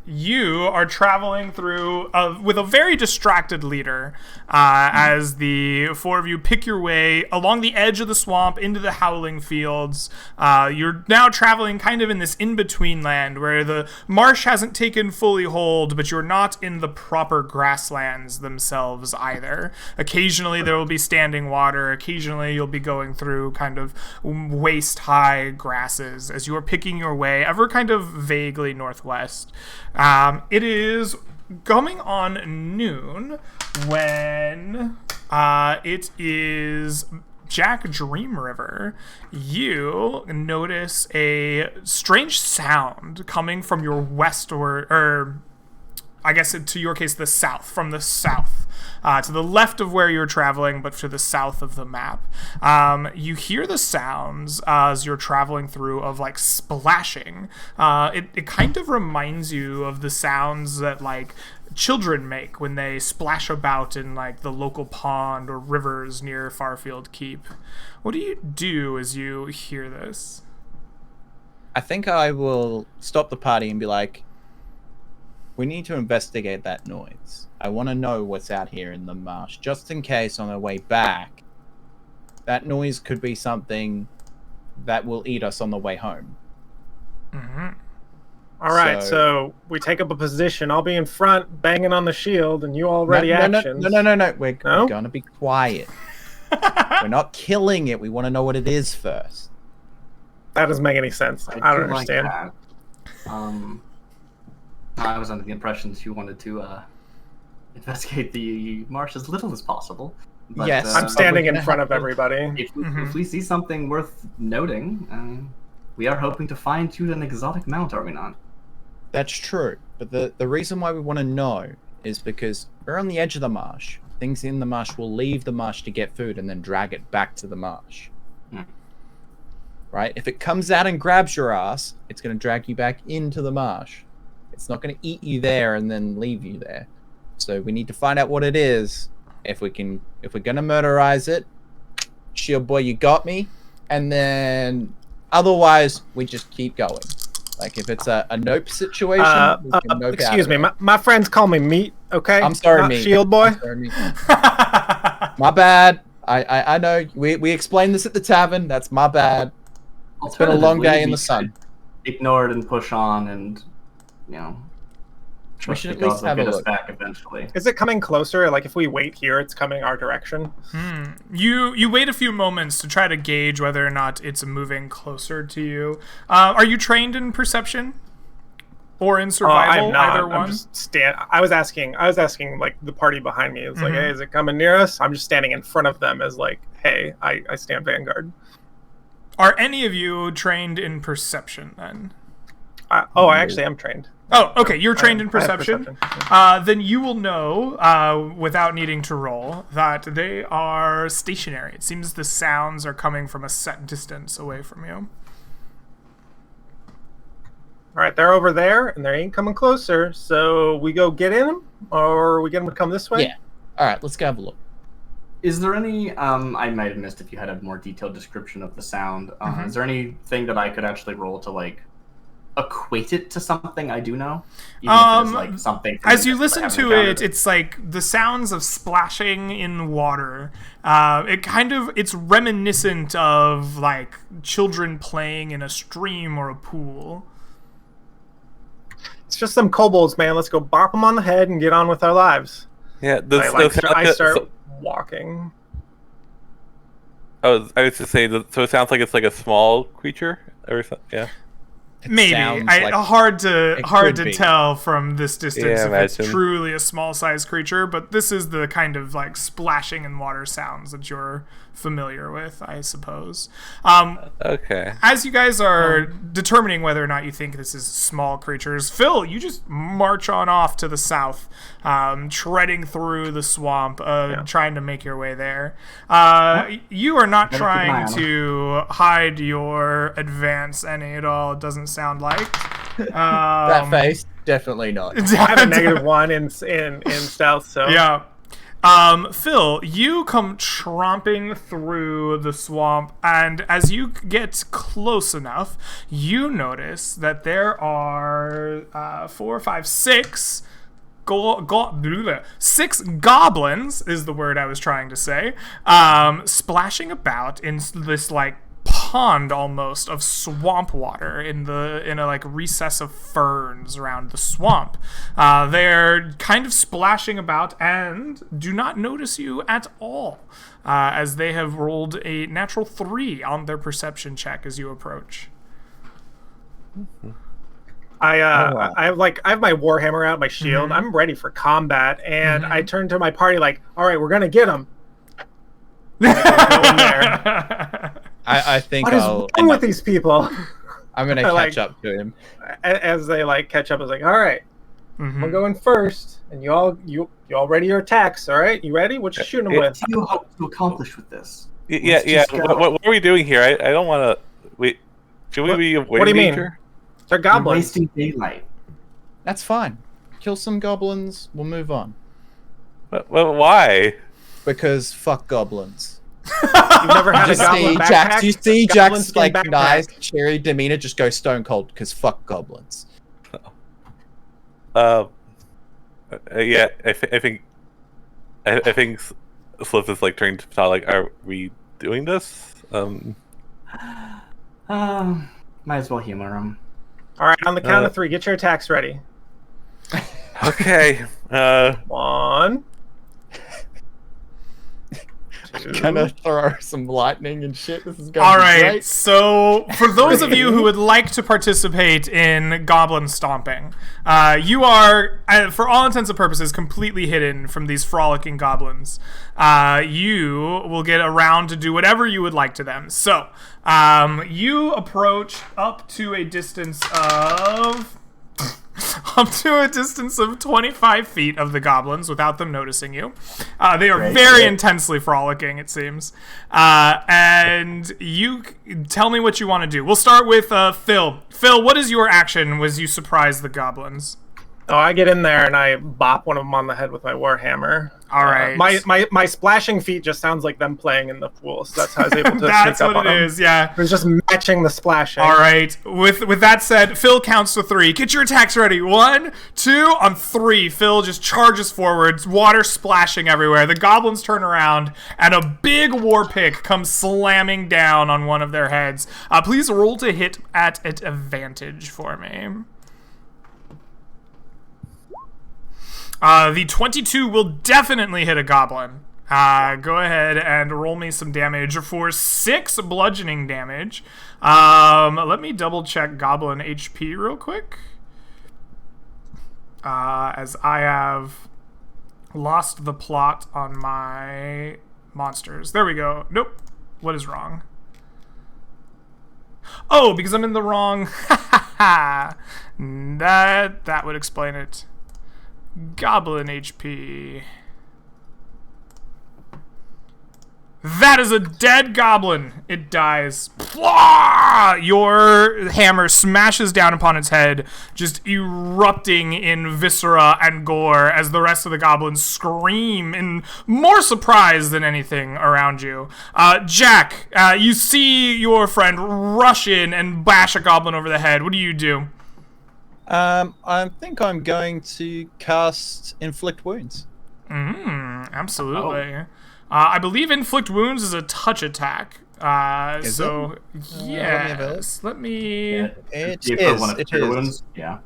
You are traveling through with a very distracted leader as the four of you pick your way along the edge of the swamp into the Howling Fields. You're now traveling kind of in this in-between land where the marsh hasn't taken fully hold, but you're not in the proper grasslands themselves either. Occasionally there will be standing water. Occasionally you'll be going through kind of waist-high grasses as you are picking your way ever kind of vaguely northwest. It is coming on noon when it is Jack Dream River. You notice a strange sound coming from your westward, or I guess to your case, the south, from the south. To the left of where you're traveling, but to the south of the map. You hear the sounds as you're traveling through of like splashing. It kind of reminds you of the sounds that like children make when they splash about in like the local pond or rivers near Farfield Keep. What do you do as you hear this? I think I will stop the party and be like, we need to investigate that noise. I want to know what's out here in the marsh, just in case on our way back, that noise could be something that will eat us on the way home. All right, so we take up a position. I'll be in front, banging on the shield, and you all ready actions. No. We're gonna be quiet. We're not killing it. We want to know what it is first. That doesn't make any sense. I don't understand. Like I was under the impression that you wanted to investigate the marsh as little as possible. But, yes, I'm standing in front of everybody. If we see something worth noting, we are hoping to fine-tune an exotic mount, are we not? That's true. But the reason why we want to know is because we're on the edge of the marsh. Things in the marsh will leave the marsh to get food and then drag it back to the marsh. Right? If it comes out and grabs your ass, it's going to drag you back into the marsh. It's not going to eat you there and then leave you there. So we need to find out what it is. If we're gonna murderize it, shield boy, you got me. And then otherwise, we just keep going. Like if it's a nope situation, we can nope excuse out me, my friends call me Meat. Okay, I'm sorry, not Meat. Shield boy. Sorry, Meat. My bad. I know we explained this at the tavern. That's my bad. It's been a long day in the sun. Ignore it and push on, and We should at least have a get us look. back eventually. Is it coming closer? Like if we wait here, it's coming our direction. You wait a few moments to try to gauge whether or not it's moving closer to you. Are you trained in perception or in survival? I'm not. Either one. I'm just I was asking like the party behind me. It's like, hey, is it coming near us? I'm just standing in front of them as like, hey, I stand vanguard. Are any of you trained in perception then? I actually am trained. Oh, okay. You're trained in I have perception. Then you will know, without needing to roll, that they are stationary. It seems the sounds are coming from a set distance away from you. All right, they're over there, and they ain't coming closer. So we go get in them, or we get them to come this way? Yeah. All right, let's go have a look. Is there any? I might have missed if you had a more detailed description of the sound. Is there anything that I could actually roll to like equate it to something I do know? Even if it is, like, something as you listen to it, it's like the sounds of splashing in water. It's reminiscent of like children playing in a stream or a pool. It's just some kobolds, man. Let's go bop them on the head and get on with our lives. Yeah, I start walking. I was just saying, so it sounds like it's like a small creature or something. Yeah. Maybe hard to tell from this distance if it's imagine. truly a small-sized creature, but this is the kind of like splashing in water sounds that you're familiar with, I suppose. Okay. As you guys are determining whether or not you think this is small creatures, Phil, you just march on off to the south, treading through the swamp, trying to make your way there. You are not trying to hide your advance any at all. It doesn't sound like. That face, definitely not. I have a -1 in stealth, so yeah. Phil, you come tromping through the swamp, and as you get close enough, you notice that there are 4, 5, 6 6 goblins is the word I was trying to say, splashing about in this like pond almost of swamp water in a like recess of ferns around the swamp. They're kind of splashing about and do not notice you at all, as they have rolled a natural 3 on their perception check as you approach. I have my warhammer out, my shield. I'm ready for combat, and I turn to my party like, all right, we're gonna get them. I think what is wrong with these people? I'm gonna catch up to him. As they like catch up, I was like, all right, we're going first, and you all ready your attacks? All right, you ready? What you shooting them with? What do you hope to accomplish with this? Yeah. What are we doing here? I don't want to. Should we be avoiding What do you danger? mean? They're goblins. You're wasting daylight. That's fine. Kill some goblins. We'll move on. Well, why? Because fuck goblins. You've never had a goblin backpack? You see Goblin Jack's skin like backpack. nice, cheery demeanor just go stone cold because fuck goblins. Yeah, I think Sliff is like turning to Ptal, like, are we doing this? Might as well humor him. All right, on the count of 3, get your attacks ready. Okay. 1. Gonna throw some lightning and shit. This is going All to be right, great. so for those of you who would like to participate in Goblin Stomping, you are, for all intents and purposes, completely hidden from these frolicking goblins. You will get a round to do whatever you would like to them. So, you approach up to a distance of 25 feet of the goblins without them noticing you. They are very intensely frolicking, it seems. And you tell me what you want to do. We'll start with Phil. Phil, what is your action as you surprise the goblins? Oh, I get in there and I bop one of them on the head with my warhammer. All right. My splashing feet just sounds like them playing in the pool, so that's how I was able to That's sneak up what on it them. is, yeah. It was just matching the splashing. All right. With that said, Phil counts to 3. Get your attacks ready. 1, 2, on 3. Phil just charges forwards, water splashing everywhere. The goblins turn around, and a big war pick comes slamming down on one of their heads. Please roll to hit at advantage for me. The 22 will definitely hit a goblin. Go ahead and roll me some damage for 6 bludgeoning damage. Let me double check goblin HP real quick. As I have lost the plot on my monsters. There we go. Nope. What is wrong? Oh, because I'm in the wrong... that would explain it. Goblin HP. That is a dead goblin. It dies. Your hammer smashes down upon its head, just erupting in viscera and gore as the rest of the goblins scream in more surprise than anything around you. Jack, you see your friend rush in and bash a goblin over the head. What do you do? I think I'm going to cast Inflict Wounds. Absolutely. Oh. I believe Inflict Wounds is a touch attack. Is so, it? yes. Let me... Yeah, it is. Wounds. Yeah.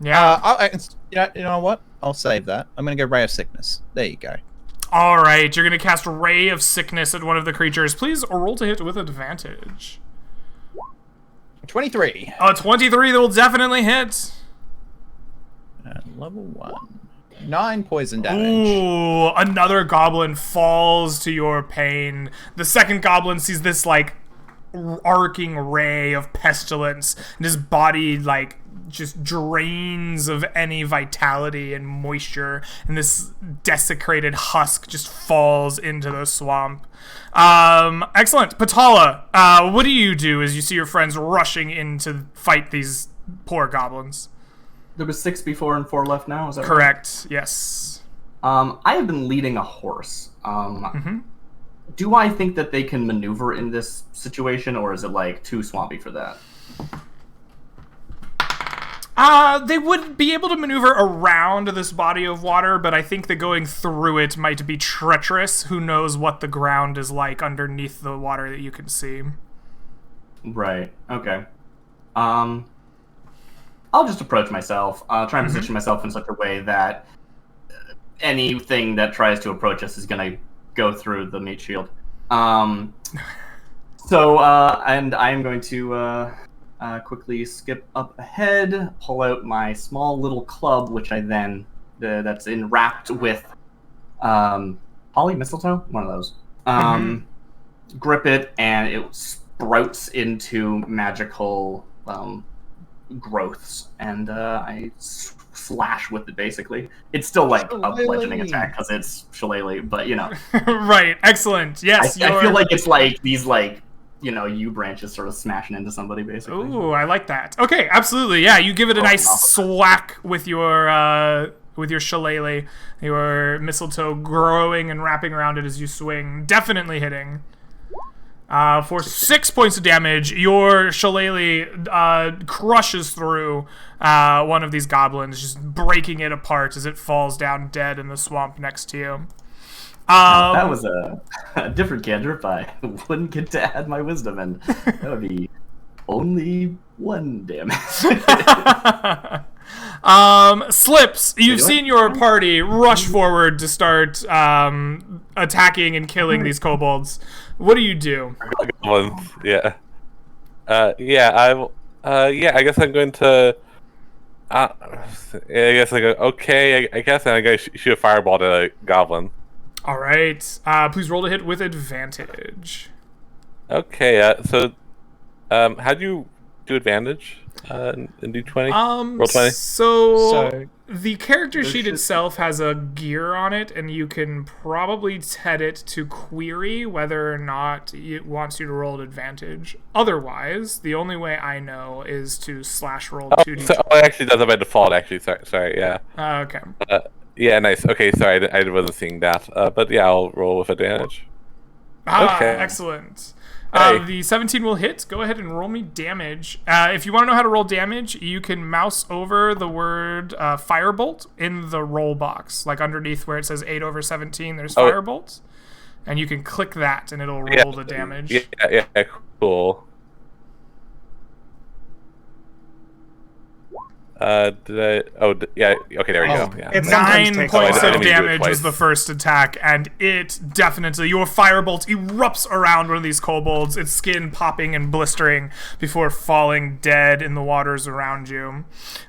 Yeah. You know what? I'll save that. I'm going to go Ray of Sickness. There you go. All right. You're going to cast Ray of Sickness at one of the creatures. Please roll to hit with advantage. 23. 23 that will definitely hit. Level 1. 9 poison damage. Ooh, another goblin falls to your pain. The second goblin sees this, like, arcing ray of pestilence, and his body, like, just drains of any vitality and moisture, and this desecrated husk just falls into the swamp. Excellent. Patala, what do you do as you see your friends rushing in to fight these poor goblins? There was 6 before and 4 left now, is that correct? Right? Yes. I have been leading a horse. Do I think that they can maneuver in this situation, or is it, like, too swampy for that? They would be able to maneuver around this body of water, but I think that going through it might be treacherous. Who knows what the ground is like underneath the water that you can see. Right. Okay. I'll just approach myself, try and position myself in such a way that anything that tries to approach us is going to go through the meat shield. And I am going to quickly skip up ahead, pull out my small little club, which I then, that's wrapped with holly mistletoe, one of those. Grip it, and it sprouts into magical growths, and I slash with it. Basically, it's still like a bludgeoning attack because it's shillelagh, but you know. Right. Excellent. Yes. I feel like it's like these yew branches sort of smashing into somebody, basically. Ooh, I like that. Okay, absolutely. Yeah, you give it a nice swack with your shillelagh, your mistletoe growing and wrapping around it as you swing, definitely hitting. For 6 points of damage, your shillelagh crushes through one of these goblins, just breaking it apart as it falls down dead in the swamp next to you. That was a different cantrip. I wouldn't get to add my wisdom, and that would be only 1 damage. Slips, you've seen your party rush forward to start attacking and killing these kobolds. What do you do? Yeah. I guess I'm going to. I guess I go. Okay, I guess I'm going to shoot a fireball to a goblin. All right. Please roll to hit with advantage. Okay. How do you do advantage in D20? Roll 20. So The character sheet itself has a gear on it, and you can probably set it to query whether or not it wants you to roll an advantage. Otherwise, the only way I know is to /roll 2d. So, it actually does it by default, actually. Sorry, yeah. Okay. Yeah, nice. Okay, sorry, I wasn't seeing that. But yeah, I'll roll with advantage. Okay. Excellent. Hey. The 17 will hit. Go ahead and roll me damage. If you want to know how to roll damage, you can mouse over the word Firebolt in the roll box. Like underneath where it says 8/17, there's Firebolt. And you can click that, and it'll roll the damage. Yeah, cool. Did I? Oh, yeah. Okay, there we go. Yeah. It sometimes 9 takes points a while. of damage was the first attack, and it definitely, your firebolt erupts around one of these kobolds, its skin popping and blistering before falling dead in the waters around you.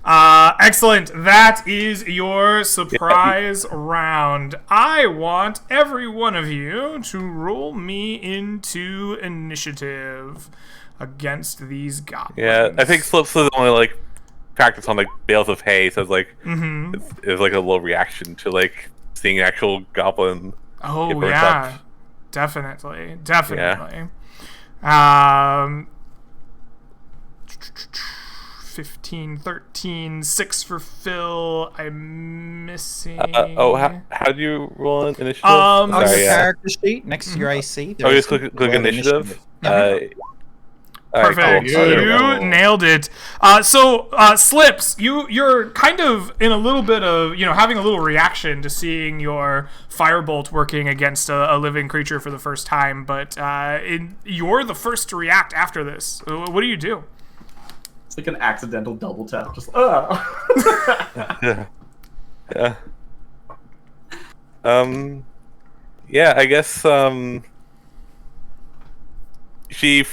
Excellent. That is your surprise round. I want every one of you to roll me into initiative against these goblins. Yeah, I think Slips is only like practice on like bales of hay, so it's like it's like a little reaction to like seeing an actual goblin. Oh get yeah, up. definitely. Yeah. 15, 13, 6 for Phil. I'm missing. How do you roll an initiative? On the Sorry, character sheet next to your AC. Oh, just click initiative. Perfect. Cool. You nailed it. So Slips, you're kind of in a little bit of, having a little reaction to seeing your firebolt working against a living creature for the first time, but you're the first to react after this. What do you do? It's like an accidental double tap. Just Yeah. Yeah, I guess she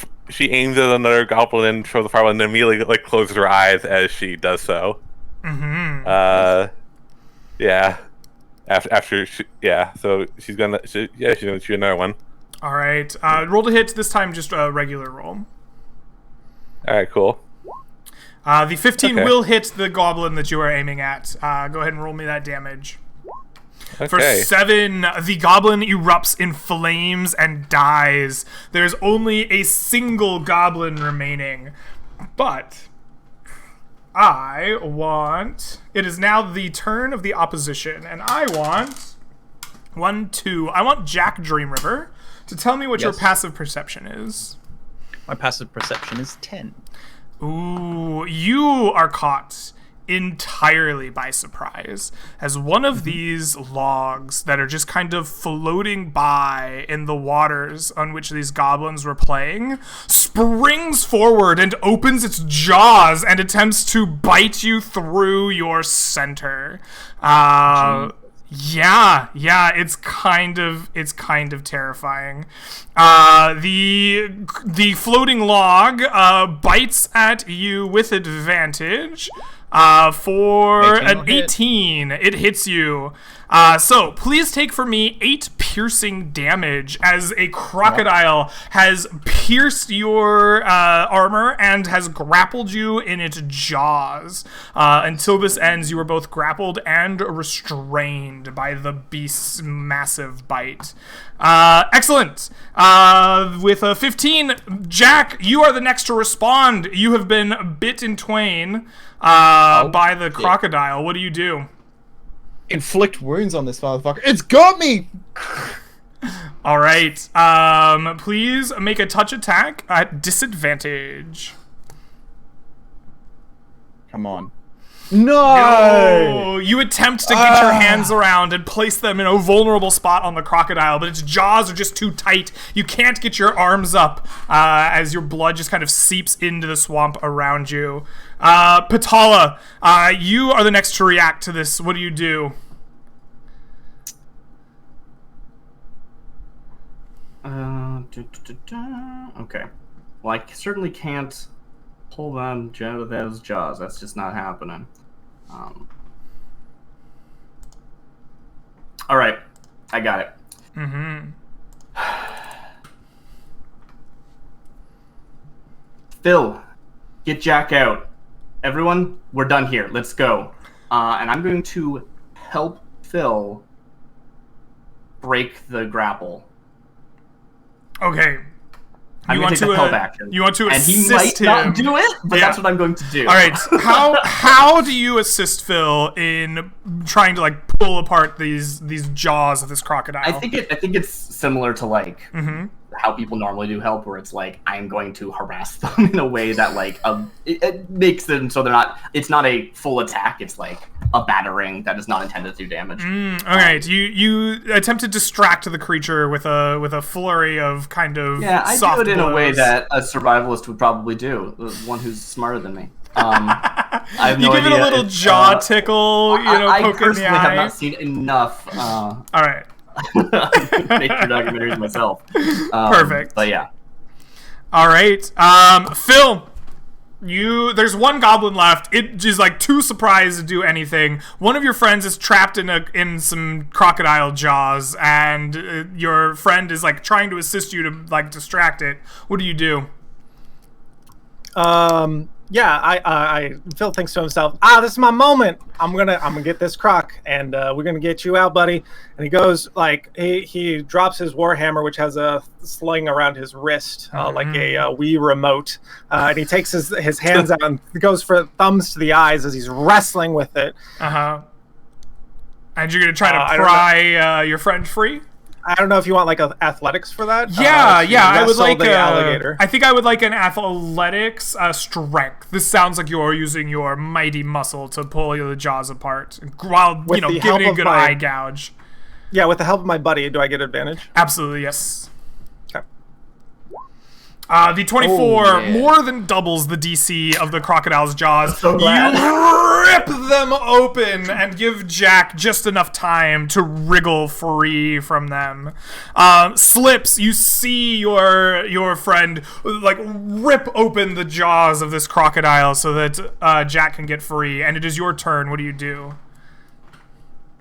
aims at another goblin and throws the fireball, and then immediately like closes her eyes as she does so. Yeah. After so she's gonna shoot another one. All right. Roll to hit. This time, just a regular roll. All right, cool. The 15 will hit the goblin that you are aiming at. Go ahead and roll me that damage. Okay. For 7, the goblin erupts in flames and dies. There's only a single goblin remaining. But it is now the turn of the opposition, and I want I want Jack Dreamriver to tell me what your passive perception is. My passive perception is 10. Ooh, you are caught entirely by surprise as one of these logs that are just kind of floating by in the waters on which these goblins were playing springs forward and opens its jaws and attempts to bite you through your center. Yeah, it's kind of terrifying. The floating log bites at you with advantage. For an 18, it hits you. So please take for me 8 piercing damage as a crocodile has pierced your armor and has grappled you in its jaws. Until this ends, you are both grappled and restrained by the beast's massive bite. Excellent. With a 15, Jack, you are the next to respond. You have been bit in twain by the crocodile. What do you do? Inflict wounds on this motherfucker. It's got me! All right. Please make a touch attack at disadvantage. Come on. No! You attempt to get your hands around and place them in a vulnerable spot on the crocodile, but its jaws are just too tight. You can't get your arms up as your blood just kind of seeps into the swamp around you. Patala, you are the next to react to this. What do you do? Okay. Well, I certainly can't pull them out of those jaws. That's just not happening. All right, I got it. Phil, get Jack out. Everyone, we're done here. Let's go. and I'm going to help Phil break the grapple. Okay. I'm going to take the help action. You want to and assist he might him. not do it, but that's what I'm going to do. All right. How do you assist Phil in trying to like pull apart these jaws of this crocodile? I think it's similar to like how people normally do help, where it's like I'm going to harass them in a way that like it makes them so it's not a full attack. It's like a battering that is not intended to do damage. All right, you attempt to distract the creature with a flurry of kind of soft do it in blows. a way that a survivalist would probably do, the one who's smarter than me. I have no you give idea. it a little jaw tickle, poke in the eye. I personally have not seen enough. All right. nature documentaries myself. Perfect. But yeah. All right, Phil. There's one goblin left. It is like too surprised to do anything. One of your friends is trapped in some crocodile jaws, and your friend is like trying to assist you to like distract it. What do you do? Phil thinks to himself, this is my moment. I'm gonna get this croc, and we're gonna get you out, buddy. And he goes like he drops his warhammer, which has a sling around his wrist, like a Wii remote, and he takes his hands out and goes for thumbs to the eyes as he's wrestling with it. And you're gonna try to pry your friend free? I don't know if you want like athletics for that. I would like the alligator. I think I would like an athletics strength. This sounds like you're using your mighty muscle to pull the jaws apart while giving it a good eye gouge. Yeah, with the help of my buddy, do I get advantage? Absolutely, yes. The 24 more than doubles the DC of the crocodile's jaws. So you rip them open and give Jack just enough time to wriggle free from them. Slips, you see your friend like rip open the jaws of this crocodile so that Jack can get free, and it is your turn. What do you do?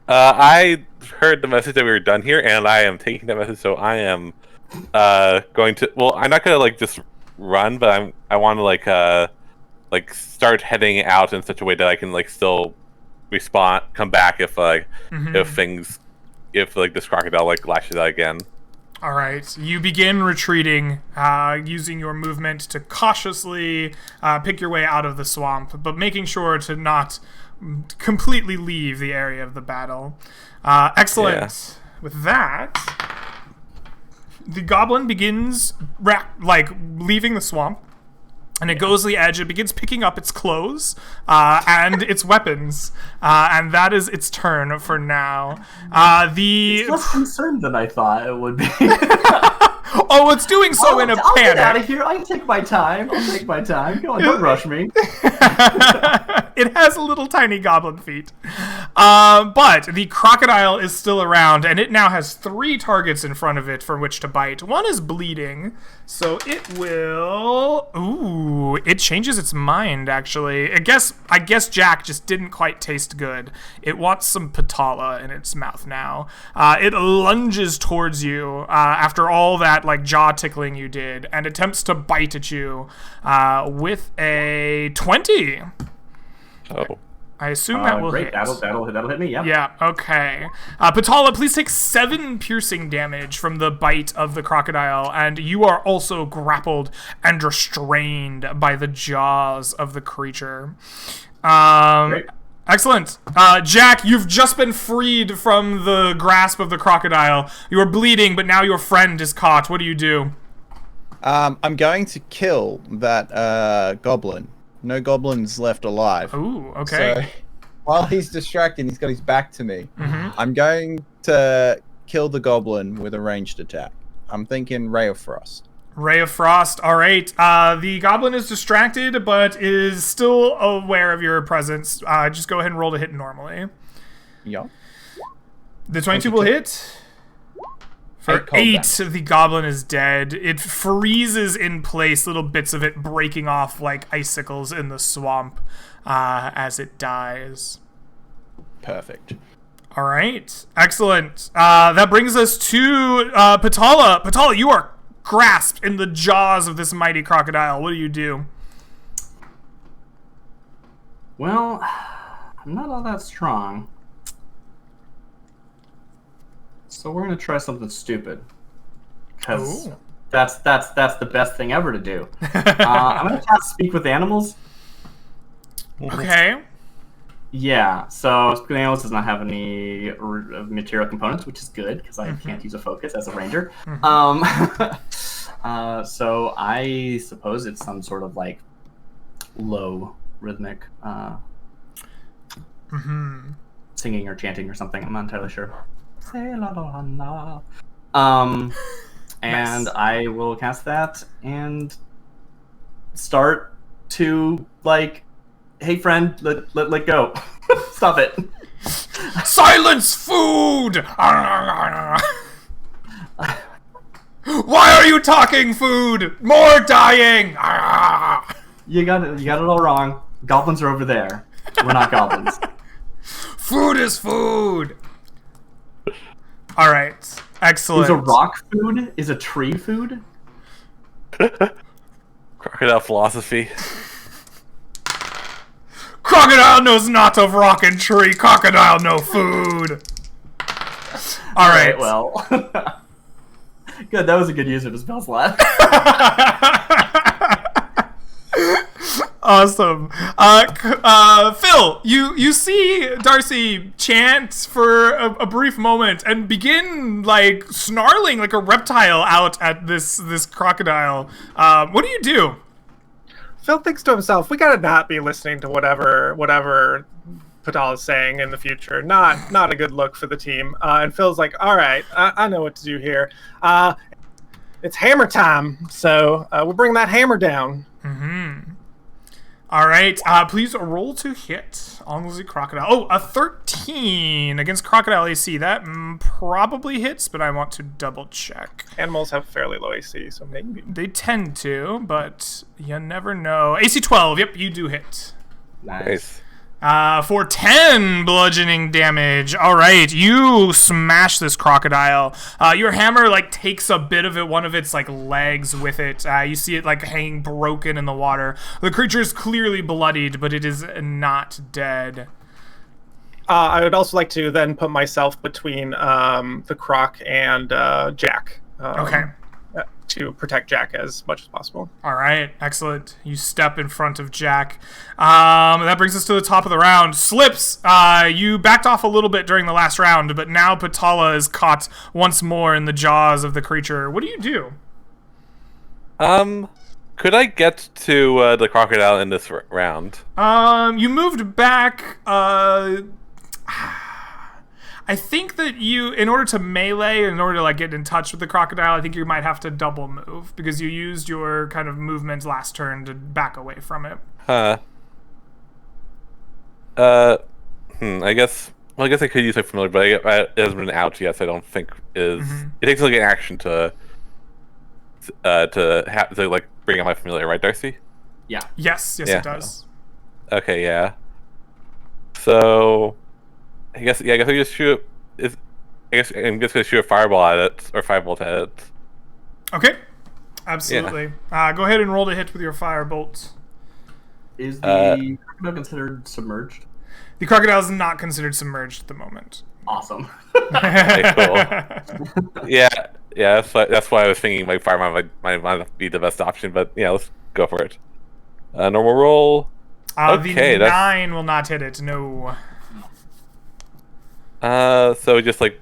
I heard the message that we were done here, and I am taking that message, so I am going to. Well, I'm not gonna like just run, but I want to like start heading out in such a way that I can like still come back if if this crocodile like lashes out again. All right, you begin retreating, using your movement to cautiously pick your way out of the swamp, but making sure to not completely leave the area of the battle. Excellent. Yeah. With that, the goblin begins leaving the swamp, and it goes to the edge. It begins picking up its clothes and its weapons, and that is its turn for now. It's less concerned than I thought it would be. Oh, it's doing so in a panic. Get out of here. I can take my time. I'll take my time. Come on, don't rush me. It has little tiny goblin feet. But the crocodile is still around, and it now has 3 targets in front of it for which to bite. One is bleeding, so it will... Ooh, it changes its mind, actually. I guess Jack just didn't quite taste good. It wants some patala in its mouth now. It lunges towards you after all that like jaw tickling you did, and attempts to bite at you with a 20. Oh. I assume that will hit. That'll hit me, yeah. Yeah, okay. Patala, please take 7 piercing damage from the bite of the crocodile, and you are also grappled and restrained by the jaws of the creature. Great. Excellent. Jack, you've just been freed from the grasp of the crocodile. You are bleeding, but now your friend is caught. What do you do? I'm going to kill that goblin. No goblins left alive. Ooh, okay. So while he's distracted, he's got his back to me. Mm-hmm. I'm going to kill the goblin with a ranged attack. I'm thinking Ray of Frost. Ray of Frost. All right. The goblin is distracted, but is still aware of your presence. Just go ahead and roll to hit normally. Yeah. The 22 will hit. For 8, the goblin is dead. It freezes in place, little bits of it breaking off like icicles in the swamp as it dies. Perfect. All right. Excellent. That brings us to Patala. Patala, you are grasped in the jaws of this mighty crocodile. What do you do? Well, not all that strong. So we're gonna try something stupid. Because that's the best thing ever to do. I'm gonna cast Speak with Animals. Okay. Yeah, so Speak with Animals does not have any material components, which is good, because I can't use a focus as a ranger. So I suppose it's some sort of, like, low rhythmic singing or chanting or something. I'm not entirely sure. Say la la la. And nice. I will cast that and start to, like, hey friend, let go. Stop it. Silence food! Why are you talking food? More dying! You got it all wrong. Goblins are over there. We're not goblins. Food is food! Alright. Excellent. Is a rock food? Is a tree food? Crocodile philosophy. Crocodile knows not of rock and tree. Crocodile no food. All right. Well, good. That was a good use of the spell slot. Awesome. Phil, you see Darcy chant for a brief moment and begin, like, snarling like a reptile out at this crocodile. What do you do? Phil thinks to himself, we gotta not be listening to whatever Patal is saying in the future. Not a good look for the team. And Phil's like, all right, I know what to do here. It's hammer time, so we'll bring that hammer down. All right, please roll to hit on the crocodile. Oh, a 13 against crocodile AC. That probably hits, but I want to double check. Animals have fairly low AC, so maybe. They tend to, but you never know. AC 12, yep, you do hit. Nice. For 10 bludgeoning damage. All right, you smash this crocodile. Your hammer, like, takes a bit of it, one of its, like, legs with it. You see it, like, hanging broken in the water. The creature is clearly bloodied, but it is not dead. I would also like to then put myself between the croc and Jack. Okay. To protect Jack as much as possible. All right, excellent. You step in front of Jack. That brings us to the top of the round. Slips, you backed off a little bit during the last round, but now Patala is caught once more in the jaws of the creature. What do you do? Could I get to the crocodile in this round? You moved back. I think that you, in order to melee, in order to, like, get in touch with the crocodile, I think you might have to double move because you used your kind of movement last turn to back away from it. I guess I could use my familiar, but it hasn't been out yet, so I don't think is. It takes, like, an action to like bring out my familiar, right, Darcy? Yeah. Yes, yeah. It does. Okay, yeah. So. I guess I just shoot. I'm just gonna shoot a fireball at it or firebolt at it. Okay, absolutely. Yeah. Go ahead and roll to hit with your firebolt. Is the crocodile considered submerged? The crocodile is not considered submerged at the moment. Awesome. Okay, cool. Yeah. That's why I was thinking like fireball might be the best option, but yeah, let's go for it. Normal roll. Okay, the 9 will not hit it. No. So it just like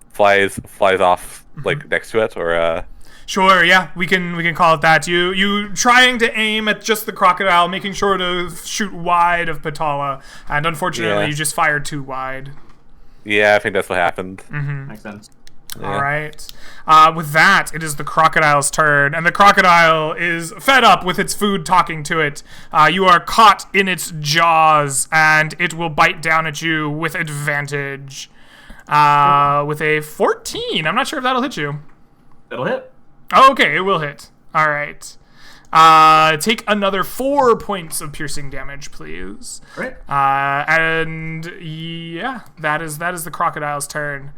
flies off like next to it, or Sure, yeah, we can call it that. You trying to aim at just the crocodile, making sure to shoot wide of Patala, and unfortunately you just fired too wide. Yeah, I think that's what happened. Makes sense. Yeah. All right. With that, it is the crocodile's turn, and the crocodile is fed up with its food talking to it. You are caught in its jaws, and it will bite down at you with advantage. With a 14. I'm not sure if that'll hit you. It'll hit. Oh, okay, it will hit. All right. Take another 4 points of piercing damage, please. Great. And yeah, that is the crocodile's turn.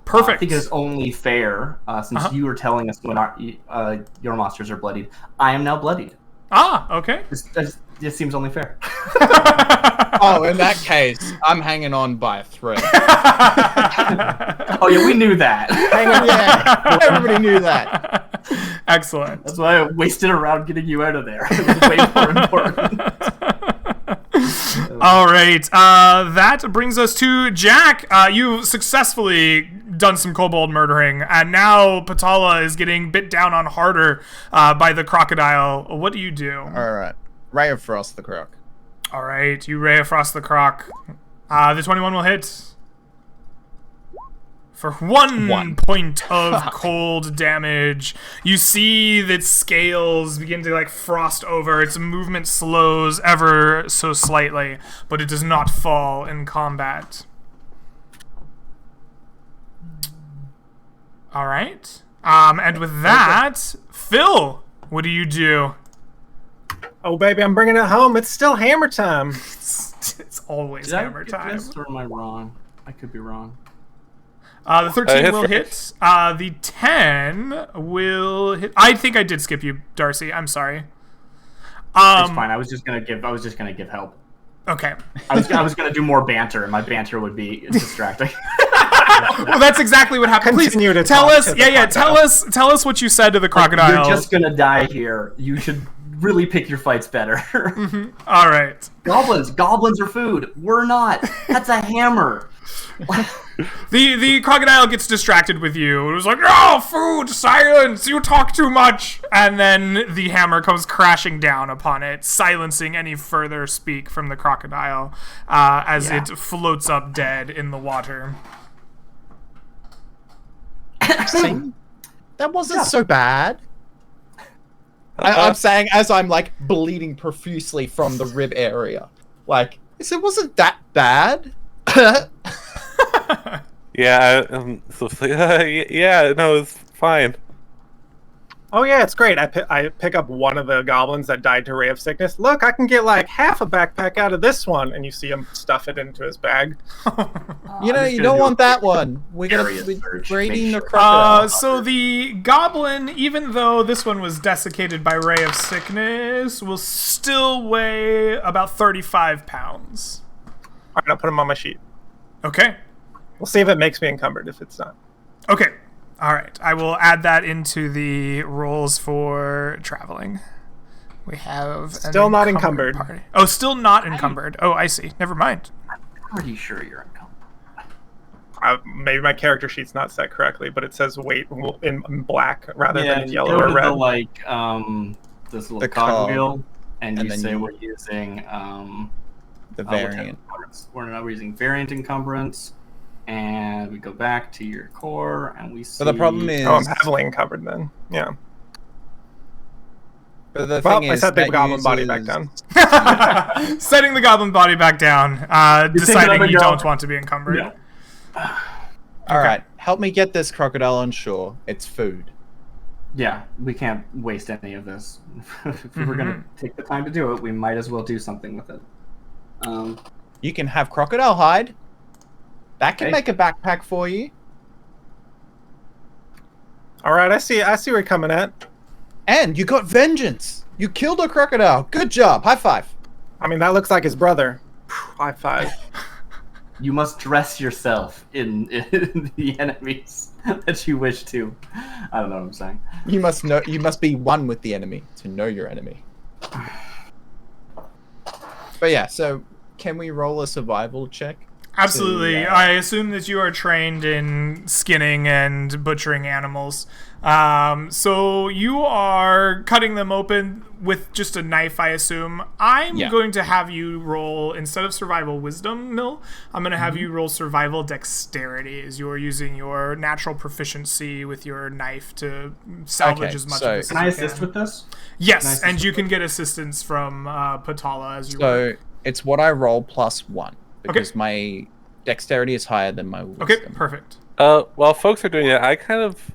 Perfect. I think it's only fair, since you were telling us when your monsters are bloodied. I am now bloodied. Ah, okay. It seems only fair. Oh, in that case, I'm hanging on by a thread. Oh yeah, we knew that. Yeah, everybody knew that. Excellent. That's why I wasted a round getting you out of there. It was way more important. All right. That brings us to Jack. You successfully done some kobold murdering, and now Patala is getting bit down on harder by the crocodile. What do you do? All right. Ray of Frost the croc. All right. You Ray of Frost the croc. The 21 will hit. For one point of cold damage. You see that scales begin to like frost over. Its movement slows ever so slightly, but it does not fall in combat. All right. And with that, Phil, what do you do? Oh, baby, I'm bringing it home. It's still hammer time. It's always Did hammer I get time. this, or am I wrong? I could be wrong. The 13 will hits. hit. The 10 will hit. I think I did skip you, Darcy. I'm sorry. It's fine. I was just gonna give help. Okay. I was gonna do more banter, and my banter would be distracting. Well, that's exactly what happened. Please Continue to tell talk us. to the Yeah. crocodile. Tell us what you said to the crocodile. You're just gonna die here. You should really pick your fights better. All right. Goblins are food. We're not. That's a hammer. The crocodile gets distracted with you. It was like, no, food, silence, you talk too much. And then the hammer comes crashing down upon it, silencing any further speak from the crocodile as it floats up dead in the water. See? That wasn't so bad. I'm saying as I'm like bleeding profusely from the rib area. Like, it wasn't that bad. Yeah, so it's like, yeah, no, it's fine. Oh yeah, it's great. I pick up one of the goblins that died to Ray of Sickness. Look, I can get like half a backpack out of this one, and you see him stuff it into his bag. You know, you don't want that one. We're eating the crocodile. So the goblin, even though this one was desiccated by Ray of Sickness, will still weigh about 35 pounds. All right, I'll put him on my sheet. Okay. We'll see if it makes me encumbered. If it's not. Okay. All right. I will add that into the rolls for traveling. We have still not encumbered. Party. Oh, still not encumbered. Oh, I see. Never mind. I'm pretty sure you're encumbered. Maybe my character sheet's not set correctly, but it says weight in black rather than in yellow go or to red. This little The cogwheel, and you then say you- we're using The what type of variant. encumbrance? We're using variant encumbrance, and we go back to your core, and we see. But the problem is, Oh, I'm heavily encumbered then. Yeah. but the Well, thing I is, set the that goblin body back uses- down. Setting the goblin body back down. Deciding you don't want to be encumbered. No. All right, help me get this crocodile on shore. It's food. Yeah, we can't waste any of this. If we were gonna take the time to do it, we might as well do something with it. You can have crocodile hide. That can Okay. make a backpack for you. All right, I see where you're coming at. And you got vengeance. You killed a crocodile. Good job. High five. I mean, that looks like his brother. High five. You must dress yourself in the enemies that you wish to. I don't know what I'm saying. You must know. You must be one with the enemy to know your enemy. But yeah, so can we roll a survival check? Absolutely. So, I assume that you are trained in skinning and butchering animals. So you are cutting them open with just a knife, I assume. I'm going to have you roll, instead of survival wisdom, Mill, I'm going to have you roll survival dexterity, as you are using your natural proficiency with your knife to salvage as much of this Can as I you assist can. with this? Yes, and you can get assistance from Patala as you So work. it's what I roll plus 1 because Okay. my dexterity is higher than my wisdom. Okay, perfect. While folks are doing it, I kind of,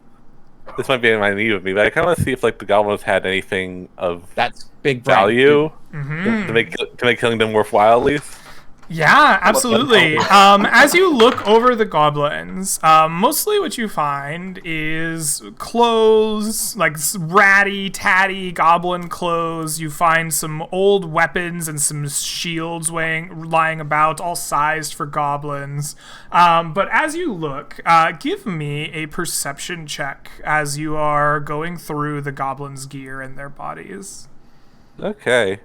this might be in my need of me, but I kind of want to see if like the goblins had anything of That's big brain. value Mm-hmm. to make killing them worthwhile at least. Yeah, absolutely. As you look over the goblins, mostly what you find is clothes, like ratty, tatty goblin clothes. You find some old weapons and some shields lying about, all sized for goblins. But as you look, give me a perception check as you are going through the goblins' gear and their bodies. Okay.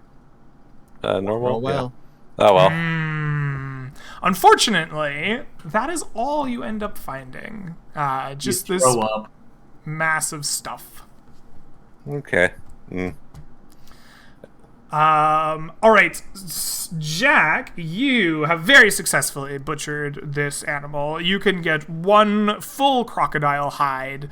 Normal? Oh, well. Yeah. Oh, well. Unfortunately, that is all you end up finding. Just this massive stuff. Okay. Mm. All right, Jack, you have very successfully butchered this animal. You can get one full crocodile hide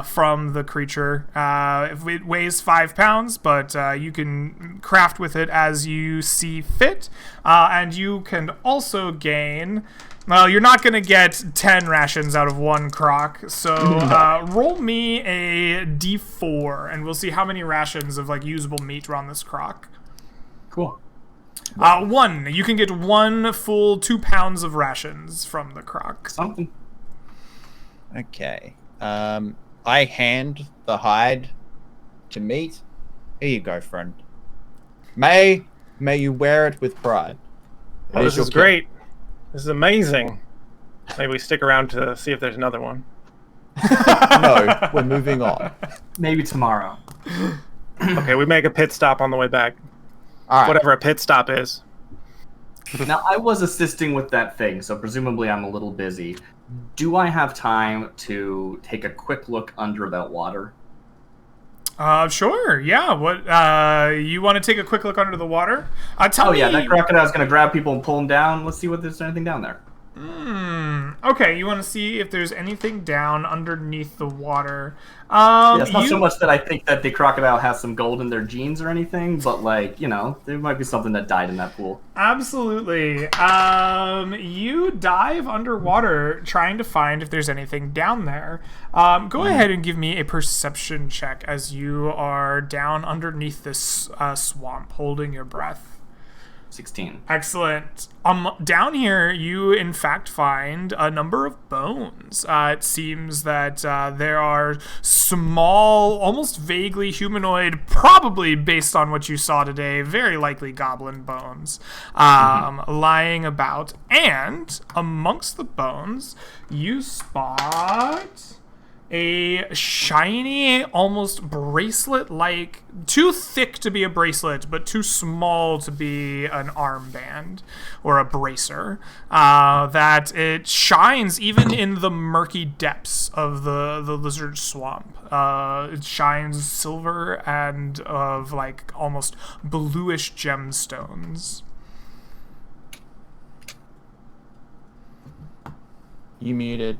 from the creature. It weighs 5 pounds, but you can craft with it as you see fit. And you can also gain... Well, you're not going to get 10 rations out of one croc, so roll me a d4, and we'll see how many rations of like usable meat are on this croc. Cool. 1. You can get 1 full 2 pounds of rations from the croc. Something. Okay. I hand the hide to Meat. Here you go, friend. May you wear it with pride. Oh, this is great. This is amazing. Maybe we stick around to see if there's another one. No, we're moving on. Maybe tomorrow. Okay, we make a pit stop on the way back. All right. Whatever a pit stop is. Now, I was assisting with that thing, so presumably I'm a little busy. Do I have time to take a quick look under that water? Sure, yeah. What, you want to take a quick look under the water? Tell me... yeah, that crocodile's going to grab people and pull them down. Let's see if there's anything down there. Okay, you want to see if there's anything down underneath the water. Yeah, it's not so much that I think that the crocodile has some gold in their jeans or anything, but, like, you know, there might be something that died in that pool. Absolutely. You dive underwater trying to find if there's anything down there. Go ahead and give me a perception check as you are down underneath this swamp, holding your breath. 16. Excellent. Down here, you in fact find a number of bones. It seems that there are small, almost vaguely humanoid, probably based on what you saw today, very likely goblin bones, lying about. And amongst the bones, you spot a shiny, almost bracelet-like, too thick to be a bracelet, but too small to be an armband or a bracer, that it shines even in the murky depths of the lizard swamp. It shines silver and of, like, almost bluish gemstones. You muted.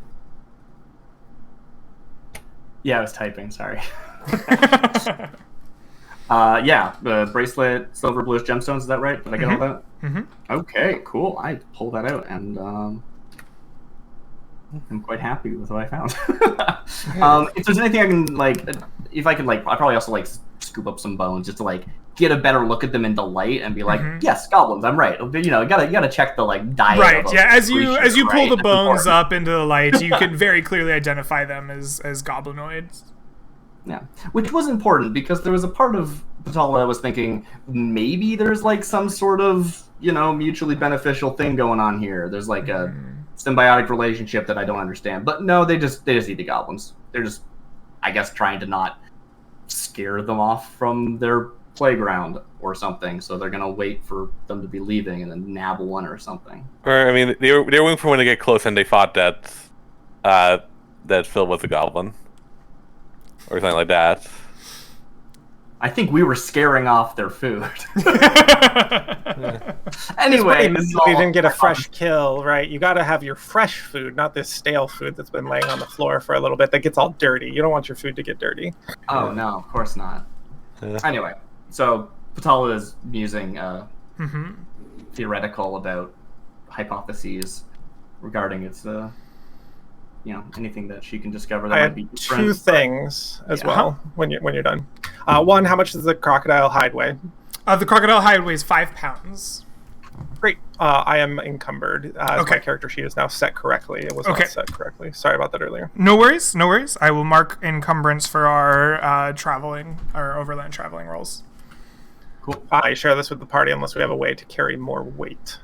Yeah, I was typing, sorry. Yeah, the bracelet, silver, bluish gemstones, is that right? Did I get all that? Mm-hmm. Okay, cool. I pulled that out, and I'm quite happy with what I found. If there's anything I can, like, if I could, like, I'd probably also, like, scoop up some bones just to, like, get a better look at them in the light and be like, yes, goblins, I'm right. You know, you gotta check the, like, diet. Right, yeah, as you pull the bones up into the light, you can very clearly identify them as goblinoids. Yeah, which was important because there was a part of Patala that was thinking maybe there's, like, some sort of, you know, mutually beneficial thing going on here. There's, like, a symbiotic relationship that I don't understand. But no, they just eat the goblins. They're just, I guess, trying to not scare them off from their playground or something, so they're gonna wait for them to be leaving and then nab one or something. Or I mean, they were waiting for when they get close and they thought that that Phil was a goblin or something like that. I think we were scaring off their food. Anyway, we didn't get a fresh kill, right? You got to have your fresh food, not this stale food that's been laying on the floor for a little bit that gets all dirty. You don't want your food to get dirty. Oh no, of course not. Anyway, so Patala is musing theoretical about hypotheses regarding its, you know, anything that she can discover that might be different. 2 things as well when you're done. 1, how much does the crocodile hide weigh? The crocodile hide weighs 5 pounds. Great. I am encumbered. Okay. My character sheet is now set correctly. It was not set correctly. Sorry about that earlier. No worries. No worries. I will mark encumbrance for our overland traveling rolls. Cool. I share this with the party unless we have a way to carry more weight.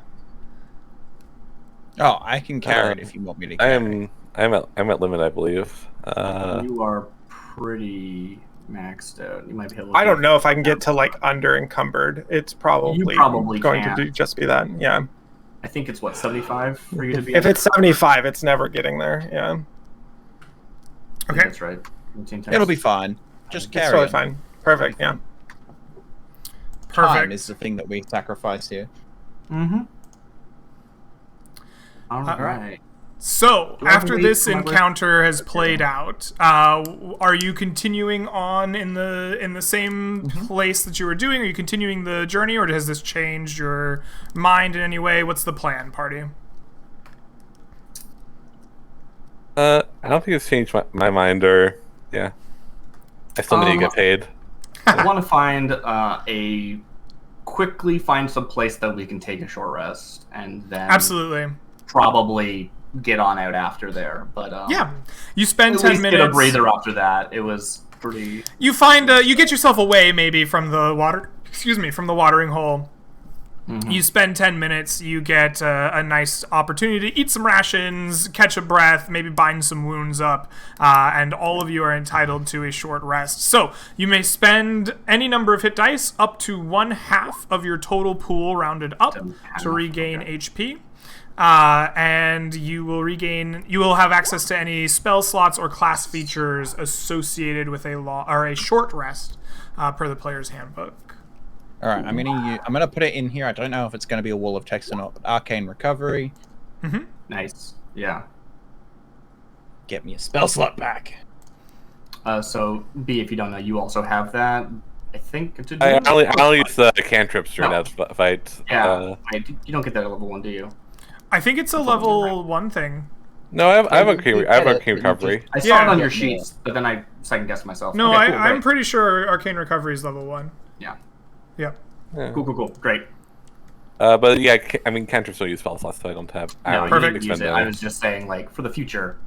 Oh, I can carry it if you want me to carry. I'm at limit, I believe. You are pretty maxed out. You might be able to. I don't know if I can get to like under encumbered. It's probably going to just be that. Yeah. I think it's what 75 for you to be. If it's 75, it's never getting there. Yeah. Okay, that's right. It'll be fine. Just carry. It's totally fine. Perfect. Yeah. Perfect. Time is the thing that we sacrifice here. Mm-hmm. All right. So, after this encounter has played out, are you continuing on in the same place that you were doing? Are you continuing the journey, or has this changed your mind in any way? What's the plan, party? I don't think it's changed my mind, or I still need to get paid. I want to quickly find some place that we can take a short rest, and then absolutely probably get on out after there. But you spend 10 minutes. Get a breather after that. It was pretty. You find you get yourself away maybe from the water. From the watering hole. Mm-hmm. You spend 10 minutes. You get a nice opportunity to eat some rations, catch a breath, maybe bind some wounds up, and all of you are entitled to a short rest. So you may spend any number of hit dice up to 1/2 of your total pool rounded up to regain HP. And you will have access to any spell slots or class features associated with a short rest per the player's handbook. All right, I'm gonna put it in here. I don't know if it's gonna be a wall of text or not, but arcane recovery. Mm-hmm. Nice. Yeah. Get me a spell slot back. So B, if you don't know, you also have that. I think. I'll use the cantrips during that fight. Yeah. You don't get that at level 1, do you? I think it's a level 1 thing. No, I have arcane recovery. I saw it on your sheets, but then I second guessed myself. No, okay, cool, I'm pretty sure arcane recovery is level 1. Yeah. Yep. Yeah. Cool. Great. But yeah, I mean, cantrips will use spell slots, so I don't have. Perfect. Use it. I was just saying, like, for the future.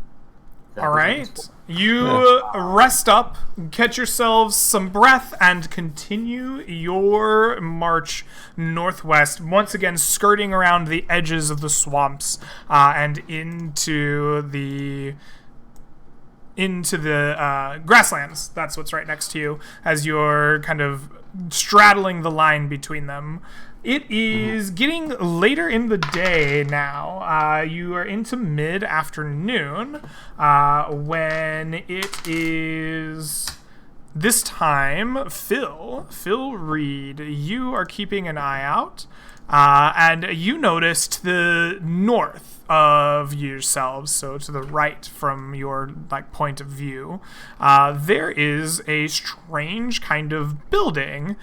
All right. You rest up, catch yourselves some breath, and continue your march northwest, once again skirting around the edges of the swamps and into the grasslands. That's what's right next to you as you're kind of straddling the line between them. It is getting later in the day now. You are into mid-afternoon when it is this time. Phil Reed, you are keeping an eye out, and you noticed the north of yourselves, so to the right from your point of view, there is a strange kind of building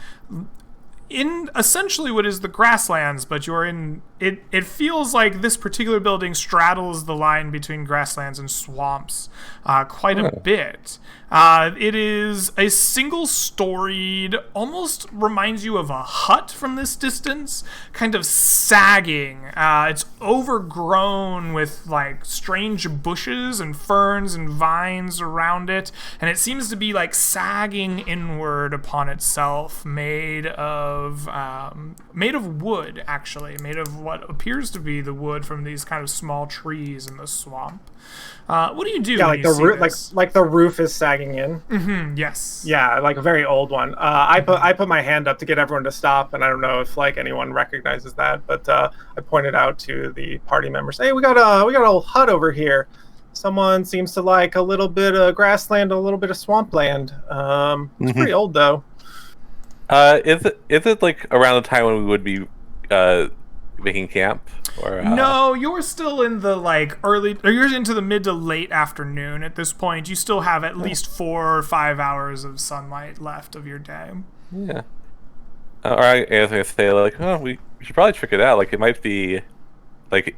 in essentially what is the grasslands, but you're in it. It feels like this particular building straddles the line between grasslands and swamps quite a bit. It is a single-storied, almost reminds you of a hut from this distance, kind of sagging. It's overgrown with strange bushes and ferns and vines around it, and it seems to be sagging inward upon itself, made of wood, actually, made of what appears to be the wood from these kind of small trees in the swamp. What do you do? Yeah, like the roof is sagging in. Mm-hmm, yes. Yeah, like a very old one. I put my hand up to get everyone to stop, and I don't know if anyone recognizes that, but I pointed out to the party members, "Hey, we got an old hut over here. Someone seems to like a little bit of grassland, a little bit of swampland. It's pretty old though." Is it around the time when we would be making camp? Or, No, you're still in the early, or you're into the mid to late afternoon at this point. You still have at least 4 or 5 hours of sunlight left of your day. Yeah. All right, I was gonna say we should probably check it out. It might be if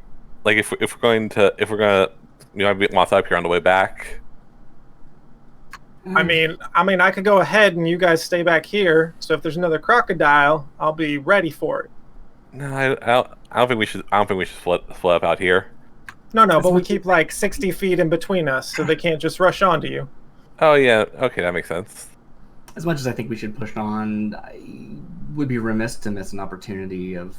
we're gonna moth up here on the way back. I mean, I could go ahead and you guys stay back here. So if there's another crocodile, I'll be ready for it. No, I don't think we should. I don't think we should split up out here. No, but we keep like 60 feet in between us, so they can't just rush onto you. Oh yeah, okay, that makes sense. As much as I think we should push on, I would be remiss to miss an opportunity of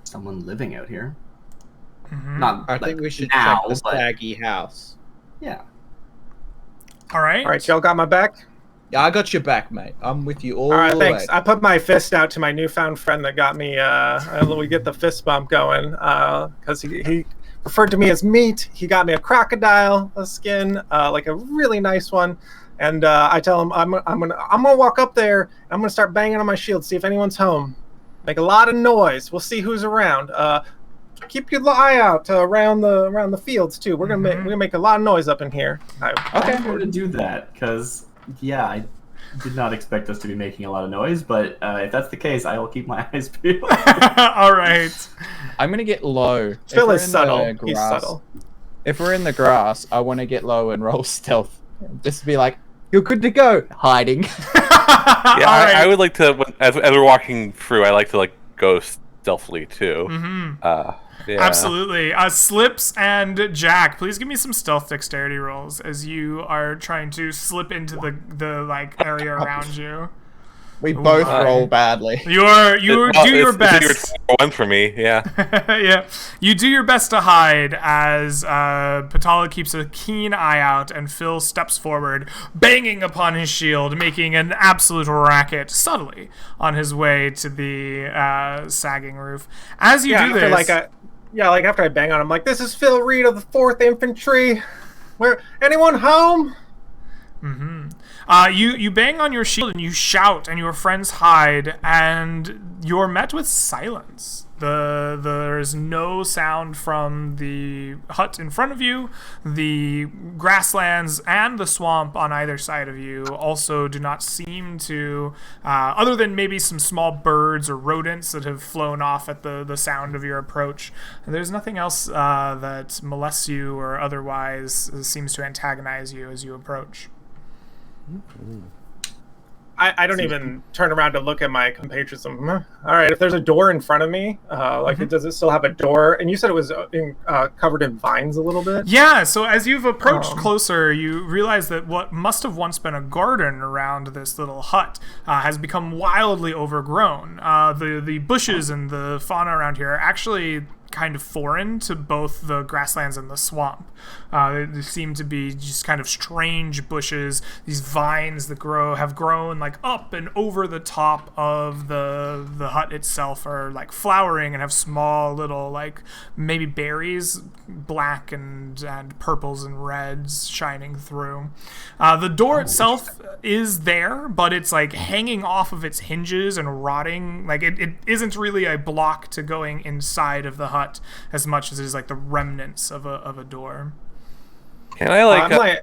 someone living out here. Not. I think we should now, check the saggy house. Yeah. All right, y'all got my back? Yeah, I got your back, mate. I'm with you all the thanks. way. I put my fist out to my newfound friend that got me. We get the fist bump going because he referred to me as meat. He got me a crocodile skin, like a really nice one. And I tell him I'm gonna walk up there. And I'm gonna start banging on my shield, see if anyone's home. Make a lot of noise. We'll see who's around. Keep your eye out around the fields too. We're gonna make a lot of noise up in here. Okay, I'm gonna do that because I did not expect us to be making a lot of noise. But if that's the case, I will keep my eyes peeled. All right. I'm gonna get low. Phil is subtle. He's subtle. If we're in the grass, I want to get low and roll stealth. Just to be like, you're good to go. Hiding. Yeah, I would like to, as we're walking through, I like to like go stealthily too. Yeah. Absolutely. Slips and Jack, please give me some stealth dexterity rolls as you are trying to slip into the like area around you. We both roll badly. You do your best. One for me, yeah. Yeah, you do your best to hide as Patala keeps a keen eye out, and Phil steps forward, banging upon his shield, making an absolute racket subtly on his way to the sagging roof. As you do this, after I bang on him, like, this is Phil Reed of the 4th Infantry. Where anyone home? You bang on your shield and you shout, and your friends hide, and you're met with silence. There's no sound from the hut in front of you. The grasslands and the swamp on either side of you also do not seem to, other than maybe some small birds or rodents that have flown off at the sound of your approach. There's nothing else that molests you or otherwise seems to antagonize you as you approach. I don't even turn around to look at my compatriots. All right, if there's a door in front of me, does it still have a door? And you said it was covered in vines a little bit? Yeah, so as you've approached closer, you realize that what must have once been a garden around this little hut has become wildly overgrown. The bushes and the fauna around here are actually kind of foreign to both the grasslands and the swamp. There seem to be just kind of strange bushes, these vines that have grown like up and over the top of the hut itself, are like flowering and have small little like maybe berries, black and purples and reds shining through. The door itself is there, but it's like hanging off of its hinges and rotting. Like it isn't really a block to going inside of the hut as much as it is like the remnants of a door. Can I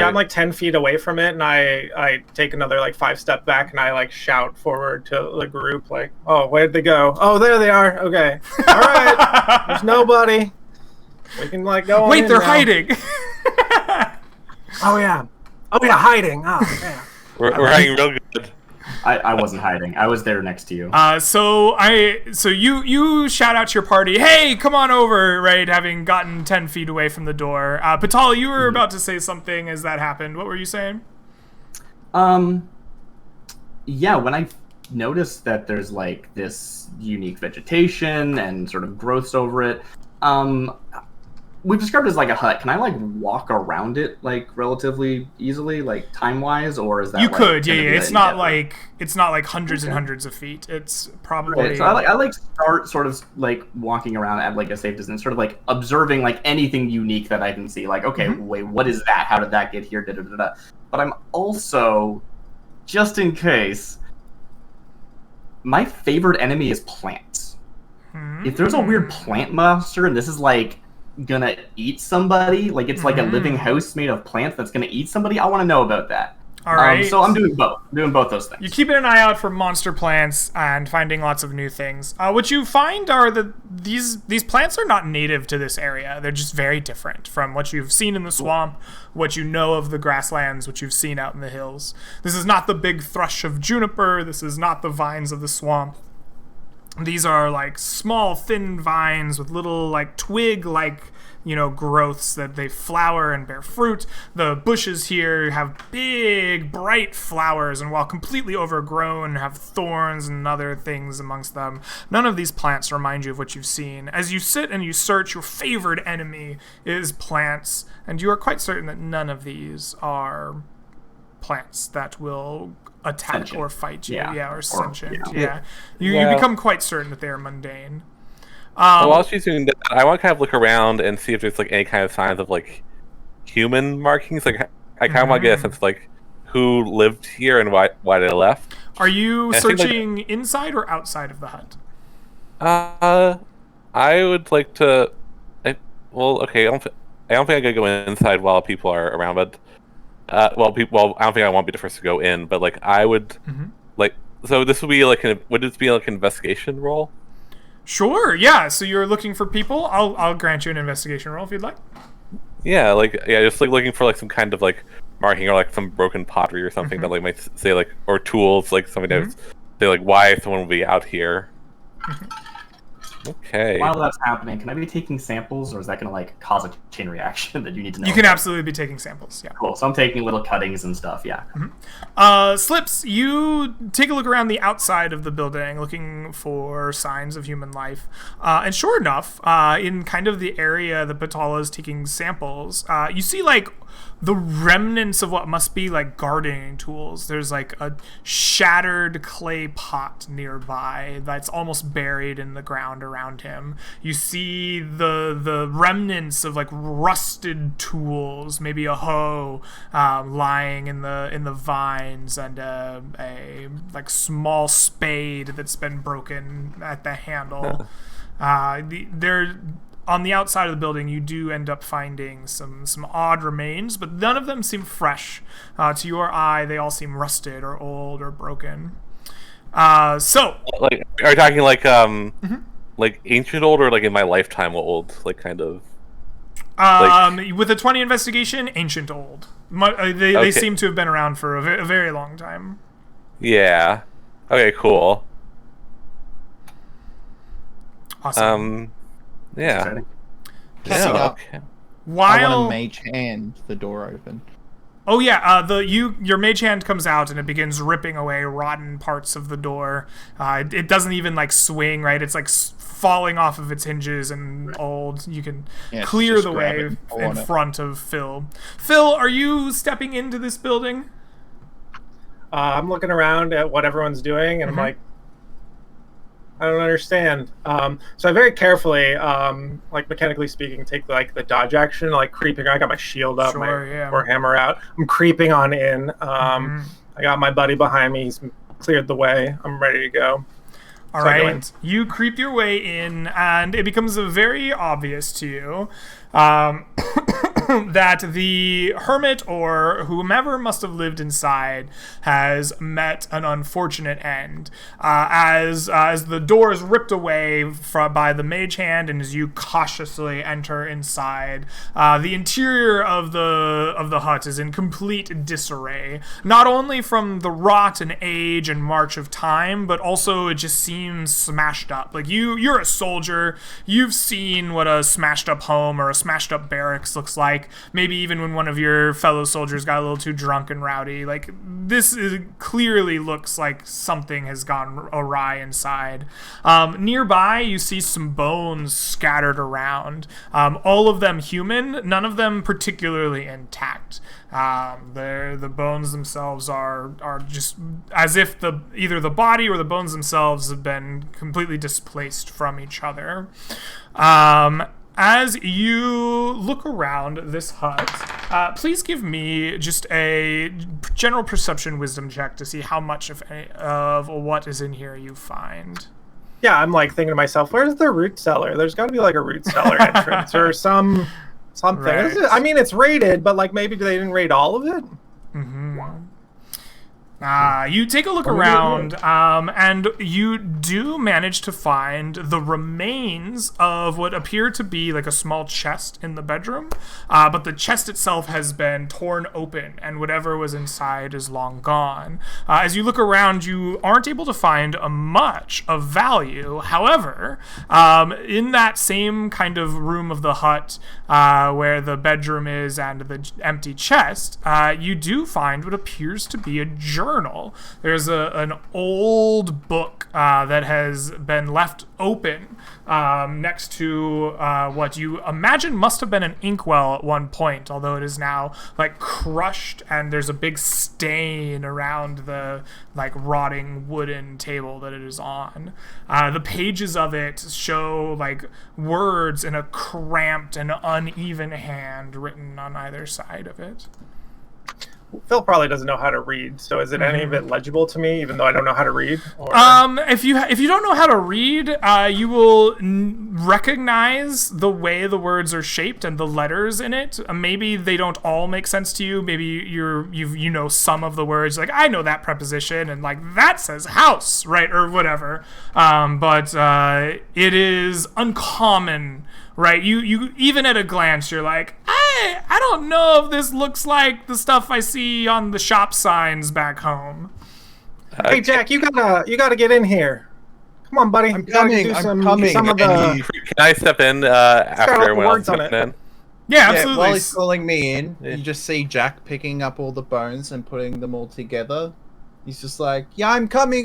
I'm like 10 feet away from it, and I take another like 5 step back, and I like shout forward to the group like, oh, where'd they go? Oh, there they are. Okay, all right. There's nobody. We can like go. Wait, they're hiding. Oh yeah, hiding. Oh yeah. We're hiding real good. I wasn't hiding. I was there next to you. So you shout out to your party, hey, come on over, right? Having gotten 10 feet away from the door. Patal, you were about to say something as that happened. What were you saying? Yeah, when I noticed that there's like this unique vegetation and sort of growths over it, we've described it as like a hut. Can I like walk around it like relatively easily, like time wise, or is that you like, could? Yeah. It's not like hundreds and hundreds of feet. It's probably. Right, so I like start sort of like walking around at like a safe distance, sort of like observing like anything unique that I can see. Like, okay, wait, what is that? How did that get here? Da, da, da, da. But I'm also, just in case, my favorite enemy is plants. If there's a weird plant monster and this is like gonna eat somebody, like it's like a living house made of plants that's gonna eat somebody, I want to know about that. All right. So I'm doing both those things. You're keeping an eye out for monster plants and finding lots of new things. What you find are that these plants are not native to this area. They're just very different from what you've seen in the swamp, what you know of the grasslands, what you've seen out in the hills. This is not the big thrush of juniper. This is not the vines of the swamp. These are like small, thin vines with little like twig-like, growths that they flower and bear fruit. The bushes here have big, bright flowers, and while completely overgrown, have thorns and other things amongst them. None of these plants remind you of what you've seen. As you sit and you search, your favored enemy is plants, and you are quite certain that none of these are plants that will attack sentient. Or fight you. Or sentient. You become quite certain that they are mundane. While she's doing that, I want to kind of look around and see if there's like any kind of signs of like human markings. Like I kind of want to get a sense of like who lived here and why they left. Are you searching inside or outside of the hut? I would like to. I don't think I'm gonna go inside while people are around, but I don't think I want to be the first to go in. But like I would like. So this would be like would this be like an investigation roll? Sure, yeah. So you're looking for people. I'll grant you an investigation roll if you'd like. Yeah, just like looking for like some kind of like marking or like some broken pottery or something that like might say like or tools like something that say like why someone will be out here. Okay. While that's happening, can I be taking samples, or is that going to like cause a chain reaction that you need to know? You can absolutely be taking samples. Yeah. Cool. So I'm taking little cuttings and stuff. Yeah. Slips, you take a look around the outside of the building, looking for signs of human life, and sure enough, in kind of the area that Batala is taking samples, you see like the remnants of what must be like gardening tools. There's like a shattered clay pot nearby that's almost buried in the ground around him. You see the remnants of like rusted tools, maybe a hoe lying in the vines, and a like small spade that's been broken at the handle. On the outside of the building, you do end up finding some odd remains, but none of them seem fresh. To your eye, they all seem rusted or old or broken. So, like, are you talking like like ancient old or like in my lifetime old, like kind of? With a 20 investigation, ancient old. They seem to have been around for a very long time. Yeah. Okay. Cool. Awesome. Yeah. Okay. While I want to mage hand the door open. Oh yeah, your mage hand comes out and it begins ripping away rotten parts of the door. It doesn't even like swing, right? It's like falling off of its hinges and old. You can clear the way in front of Phil. Phil, are you stepping into this building? I'm looking around at what everyone's doing, and I'm like, I don't understand. So I very carefully, like mechanically speaking, take like the dodge action, like creeping. I got my shield up, my warhammer out. I'm creeping on in. I got my buddy behind me. He's cleared the way. I'm ready to go. All right. You creep your way in, and it becomes very obvious to you that the hermit or whomever must have lived inside has met an unfortunate end. As the door is ripped away by the mage hand, and as you cautiously enter inside, the interior of the hut is in complete disarray. Not only from the rot and age and march of time, but also it just seems smashed up. Like you're a soldier. You've seen what a smashed up home or a smashed up barracks looks like. Maybe even when one of your fellow soldiers got a little too drunk and rowdy. Like this clearly looks like something has gone awry inside. Nearby, you see some bones scattered around. All of them human, none of them particularly intact. The bones themselves are just as if either the body or the bones themselves have been completely displaced from each other. As you look around this hut, please give me just a general perception wisdom check to see how much of what is in here you find. Yeah, I'm like thinking to myself, where's the root cellar? There's got to be like a root cellar entrance or something. Right. I mean, it's raided, but like maybe they didn't raid all of it. You take a look around, and you do manage to find the remains of what appear to be like a small chest in the bedroom, but the chest itself has been torn open, and whatever was inside is long gone. As you look around, you aren't able to find much of value. However, in that same kind of room of the hut where the bedroom is and the empty chest, you do find what appears to be a journal. There's an old book that has been left open next to what you imagine must have been an inkwell at one point, although it is now like crushed, and there's a big stain around the like rotting wooden table that it is on. The pages of it show like words in a cramped and uneven hand written on either side of it. Phil probably doesn't know how to read, so is it any of it legible to me, even though I don't know how to read? Or... If you don't know how to read, you will recognize the way the words are shaped and the letters in it. Maybe they don't all make sense to you. Maybe you know some of the words, like I know that preposition, and like that says house, right, or whatever. But it is uncommon. Right, you even at a glance, you're like, I don't know if this looks like the stuff I see on the shop signs back home. Hey, Jack, you gotta get in here. Come on, buddy. I'm coming. Some of the... Can I step in after everyone else steps in? Yeah, absolutely. While he's calling me in, you just see Jack picking up all the bones and putting them all together. He's just like, yeah, I'm coming,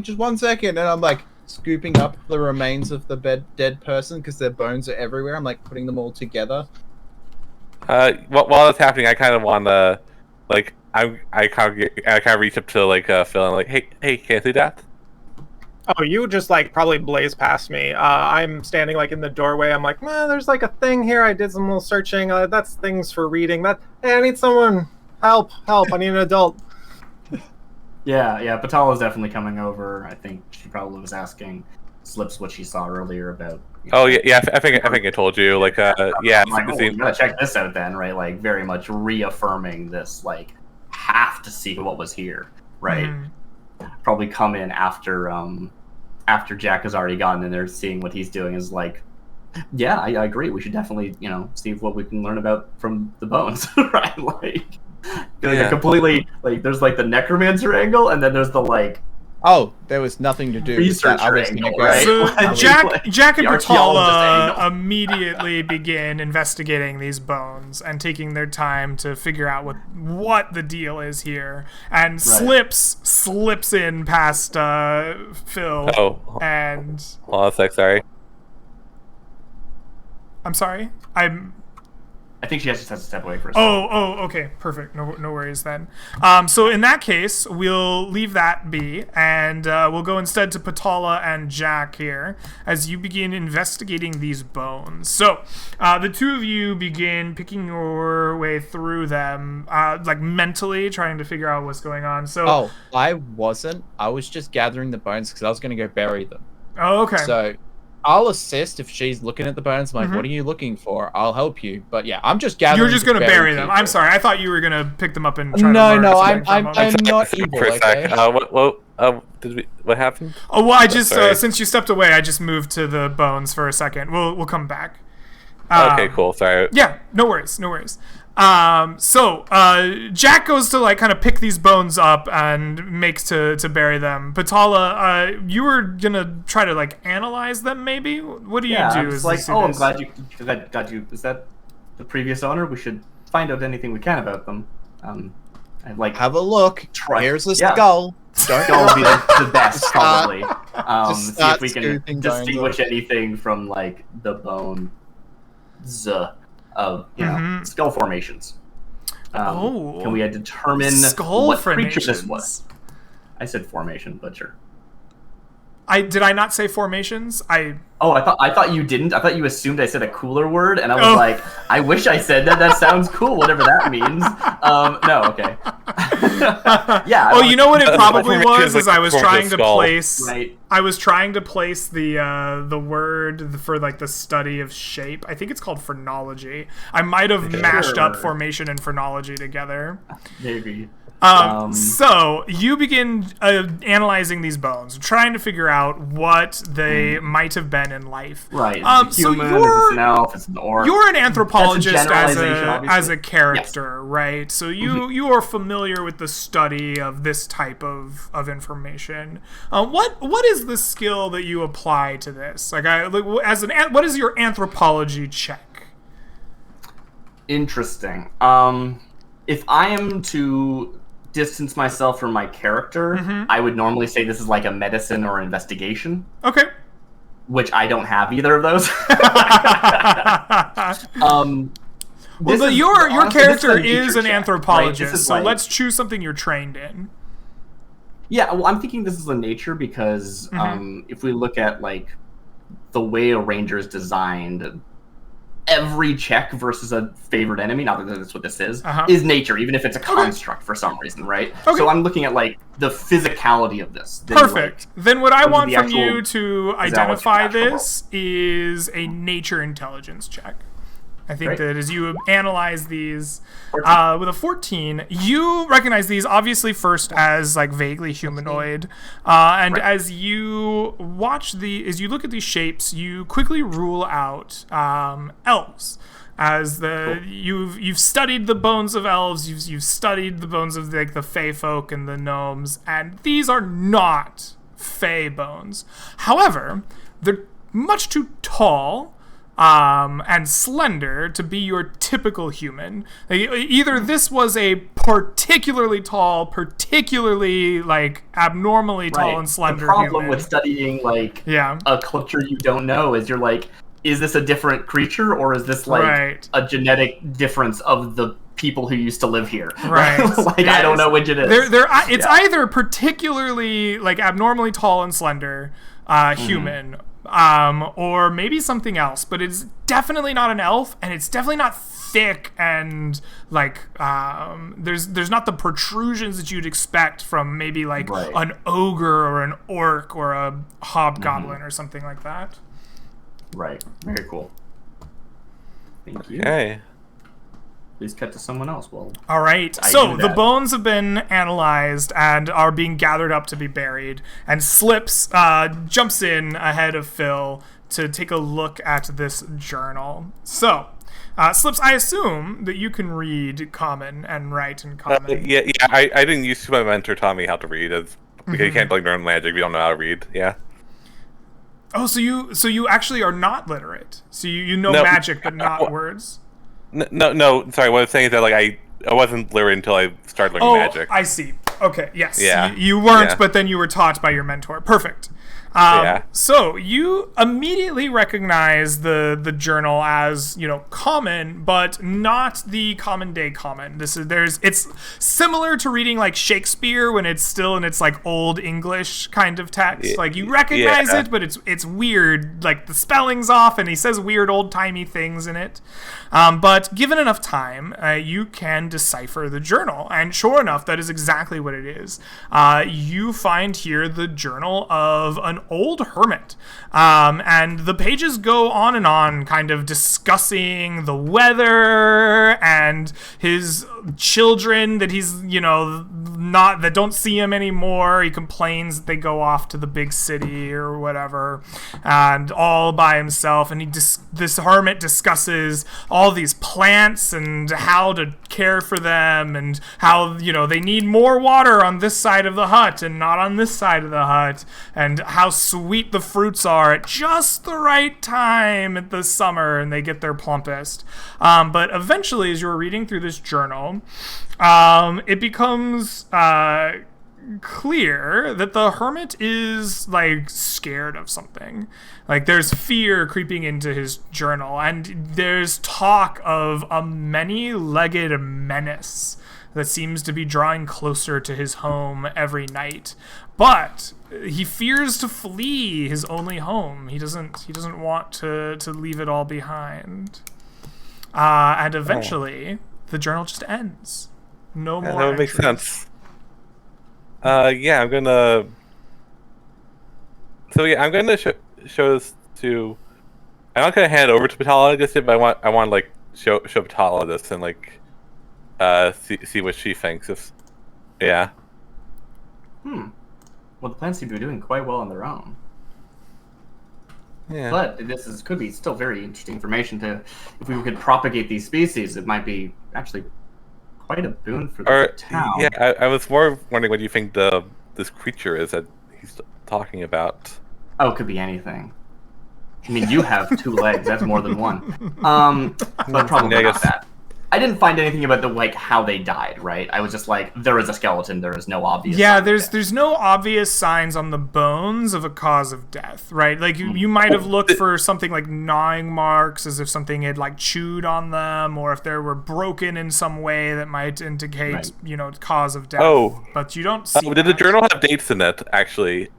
just 1 second. And I'm like, scooping up the remains of the dead person because their bones are everywhere. I'm like putting them all together. While that's happening, I kind of want to, like, I kind of reach up to like Phil and like, hey, can I see that? Oh, you just like probably blaze past me. I'm standing like in the doorway. I'm like, there's like a thing here. I did some little searching. That's things for reading. Hey, I need someone. Help! I need an adult. Yeah, Patala is definitely coming over. I think she probably was asking Slips what she saw earlier about. Oh yeah, I think I told you. Like, yeah, like, you gotta check this out then, right? Like, very much reaffirming this. Like, have to see what was here, right? Probably come in after Jack has already gotten in there, seeing what he's doing. Is like, yeah, I agree. We should definitely, see what we can learn about from the bones, right? Like. Like completely, like, there's like the necromancer angle, and then there's the like. Oh, there was nothing to do with that. Angle, right? So Jack and Patala immediately begin investigating these bones and taking their time to figure out what the deal is here. And slips in past Phil. Oh, and well, sorry. I'm sorry. I think she just has to step away for a second. Oh, okay, perfect. No worries then. So in that case, we'll leave that be, and we'll go instead to Patala and Jack here as you begin investigating these bones. So the two of you begin picking your way through them, like mentally trying to figure out what's going on. So I wasn't. I was just gathering the bones because I was going to go bury them. Oh, okay. So I'll assist if she's looking at the bones. I'm like, what are you looking for? I'll help you. But yeah, I'm just gathering. You're just going to bury them. I'm sorry. I thought you were going to pick them up and try to learn. No, I'm not evil, okay? What happened? Oh, well, I just, since you stepped away, I just moved to the bones for a second. We'll come back. Okay, cool. Sorry. Yeah, no worries. So Jack goes to like kind of pick these bones up and makes to bury them. Patala, you were gonna try to like analyze them, maybe. What do you do? It's like, I'm glad you got you. Is that the previous owner? We should find out anything we can about them. I'd like have a look. Here's the skull. Skull would be the best, probably. See if we can distinguish anything from like the bone. Of skull formations. Can we determine what creature this was? I said formation, but sure. Did I not say formations? I thought you didn't. I thought you assumed I said a cooler word, and I was like, I wish I said that. That sounds cool, whatever that means. No, okay. Yeah. Oh, you know what it probably was? Is I was trying to place. Right. I was trying to place the word for like the study of shape. I think it's called phrenology. I might have mashed up formation and phrenology together. Maybe. So you begin analyzing these bones, trying to figure out what they might have been in life. Right. Is it human? Is it an elf? Is it an orc? You're an anthropologist as a character, yes. right? So you are familiar with the study of this type of information. What is the skill that you apply to this? What is your anthropology check? Interesting. If I am to distance myself from my character, I would normally say this is like a medicine or investigation. Okay. Which I don't have either of those. Your character is an anthropologist, right? So let's choose something you're trained in. Yeah, well, I'm thinking this is a nature because if we look at like the way a ranger is designed, every check versus a favored enemy, not that that's what this is nature, even if it's a construct for some reason, right? Okay. So I'm looking at like the physicality of this. Perfect. Then what I want from you to identify this is a nature intelligence check. I think that as you analyze these with a 14, you recognize these obviously first as like vaguely humanoid, and as you as you look at these shapes, you quickly rule out elves. As you've studied the bones of elves, you've studied the bones of like the fae folk and the gnomes, and these are not fae bones. However, they're much too tall and slender to be your typical human. Either this was a particularly tall, particularly like abnormally tall and slender human. The problem with studying like a culture you don't know is you're like, is this a different creature or is this like a genetic difference of the people who used to live here? Right. I don't know which it is. It's either particularly like abnormally tall and slender human, or maybe something else, but it's definitely not an elf, and it's definitely not thick and like there's not the protrusions that you'd expect from maybe like an ogre or an orc or a hobgoblin or something like that. Right. Very cool. Thank you. Okay. Please cut to someone else. Well, all right. So the bones have been analyzed and are being gathered up to be buried. And Slips jumps in ahead of Phil to take a look at this journal. So, Slips, I assume that you can read Common and write in Common. Yeah. I didn't used to. My mentor taught me how to read. Because you can't like learn magic if you don't know how to read. Yeah. Oh, so you actually are not literate. So you know magic, but not words. No. Sorry, what I was saying is that like I wasn't literate until I started learning magic. I see. Okay, yes. Yeah. You weren't, but then you were taught by your mentor. Perfect. So you immediately recognize the journal as, common, but not the common day common. It's similar to reading like Shakespeare when it's still in its like old English kind of text. Like you recognize it, but it's weird. Like the spelling's off, and he says weird old timey things in it. But given enough time, you can decipher the journal, and sure enough, that is exactly what it is. You find here the journal of an old hermit, and the pages go on and on, kind of discussing the weather and his children that he's that don't see him anymore. He complains that they go off to the big city or whatever, and all by himself. And this hermit discusses all these plants and how to care for them, and how they need more water on this side of the hut and not on this side of the hut, and how sweet the fruits are at just the right time at the summer, and they get their plumpest. But eventually, as you're reading through this journal, it becomes clear that the hermit is like scared of something. Like there's fear creeping into his journal, and there's talk of a many-legged menace that seems to be drawing closer to his home every night. But he fears to flee his only home. He doesn't want to leave it all behind. And eventually, the journal just ends. No more. That would make sense. I'm gonna. So I'm gonna show this to. I'm not gonna hand it over to Patala just yet, but I want to like show Patala this and like see what she thinks. If Yeah. Well, the plants seem to be doing quite well on their own. Yeah. But could be still very interesting information to, if we could propagate these species, it might be actually quite a boon for the town. Yeah, I was more wondering what you think this creature is that he's talking about. Oh, it could be anything. I mean, you have 2 legs. That's more than one. But probably not that. I didn't find anything about how they died, right? I was just like, there is a skeleton. There is no obvious. Yeah, there's no obvious signs on the bones of a cause of death, right? Like you might have looked for something like gnawing marks, as if something had chewed on them, or if they were broken in some way that might indicate, cause of death. Oh, but you don't see. Did the journal have dates in it? Actually.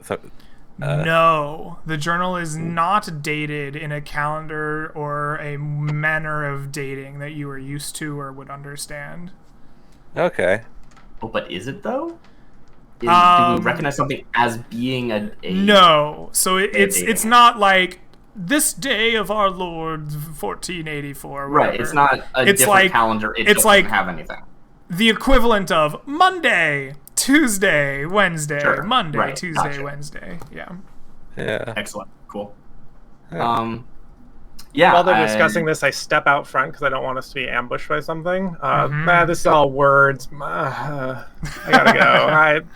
No, the journal is not dated in a calendar or a manner of dating that you are used to or would understand. Okay. Oh, but is it though? Do we recognize something as being a no? So it's not like this day of our Lord 1484. Right. It's not a different calendar. It doesn't have anything. The equivalent of Monday, Tuesday, Wednesday, sure. Monday, right. Tuesday, gotcha. Wednesday. Yeah. Excellent. Cool. Yeah. Yeah. While they're discussing this, I step out front because I don't want us to be ambushed by something. This is all words. I gotta go.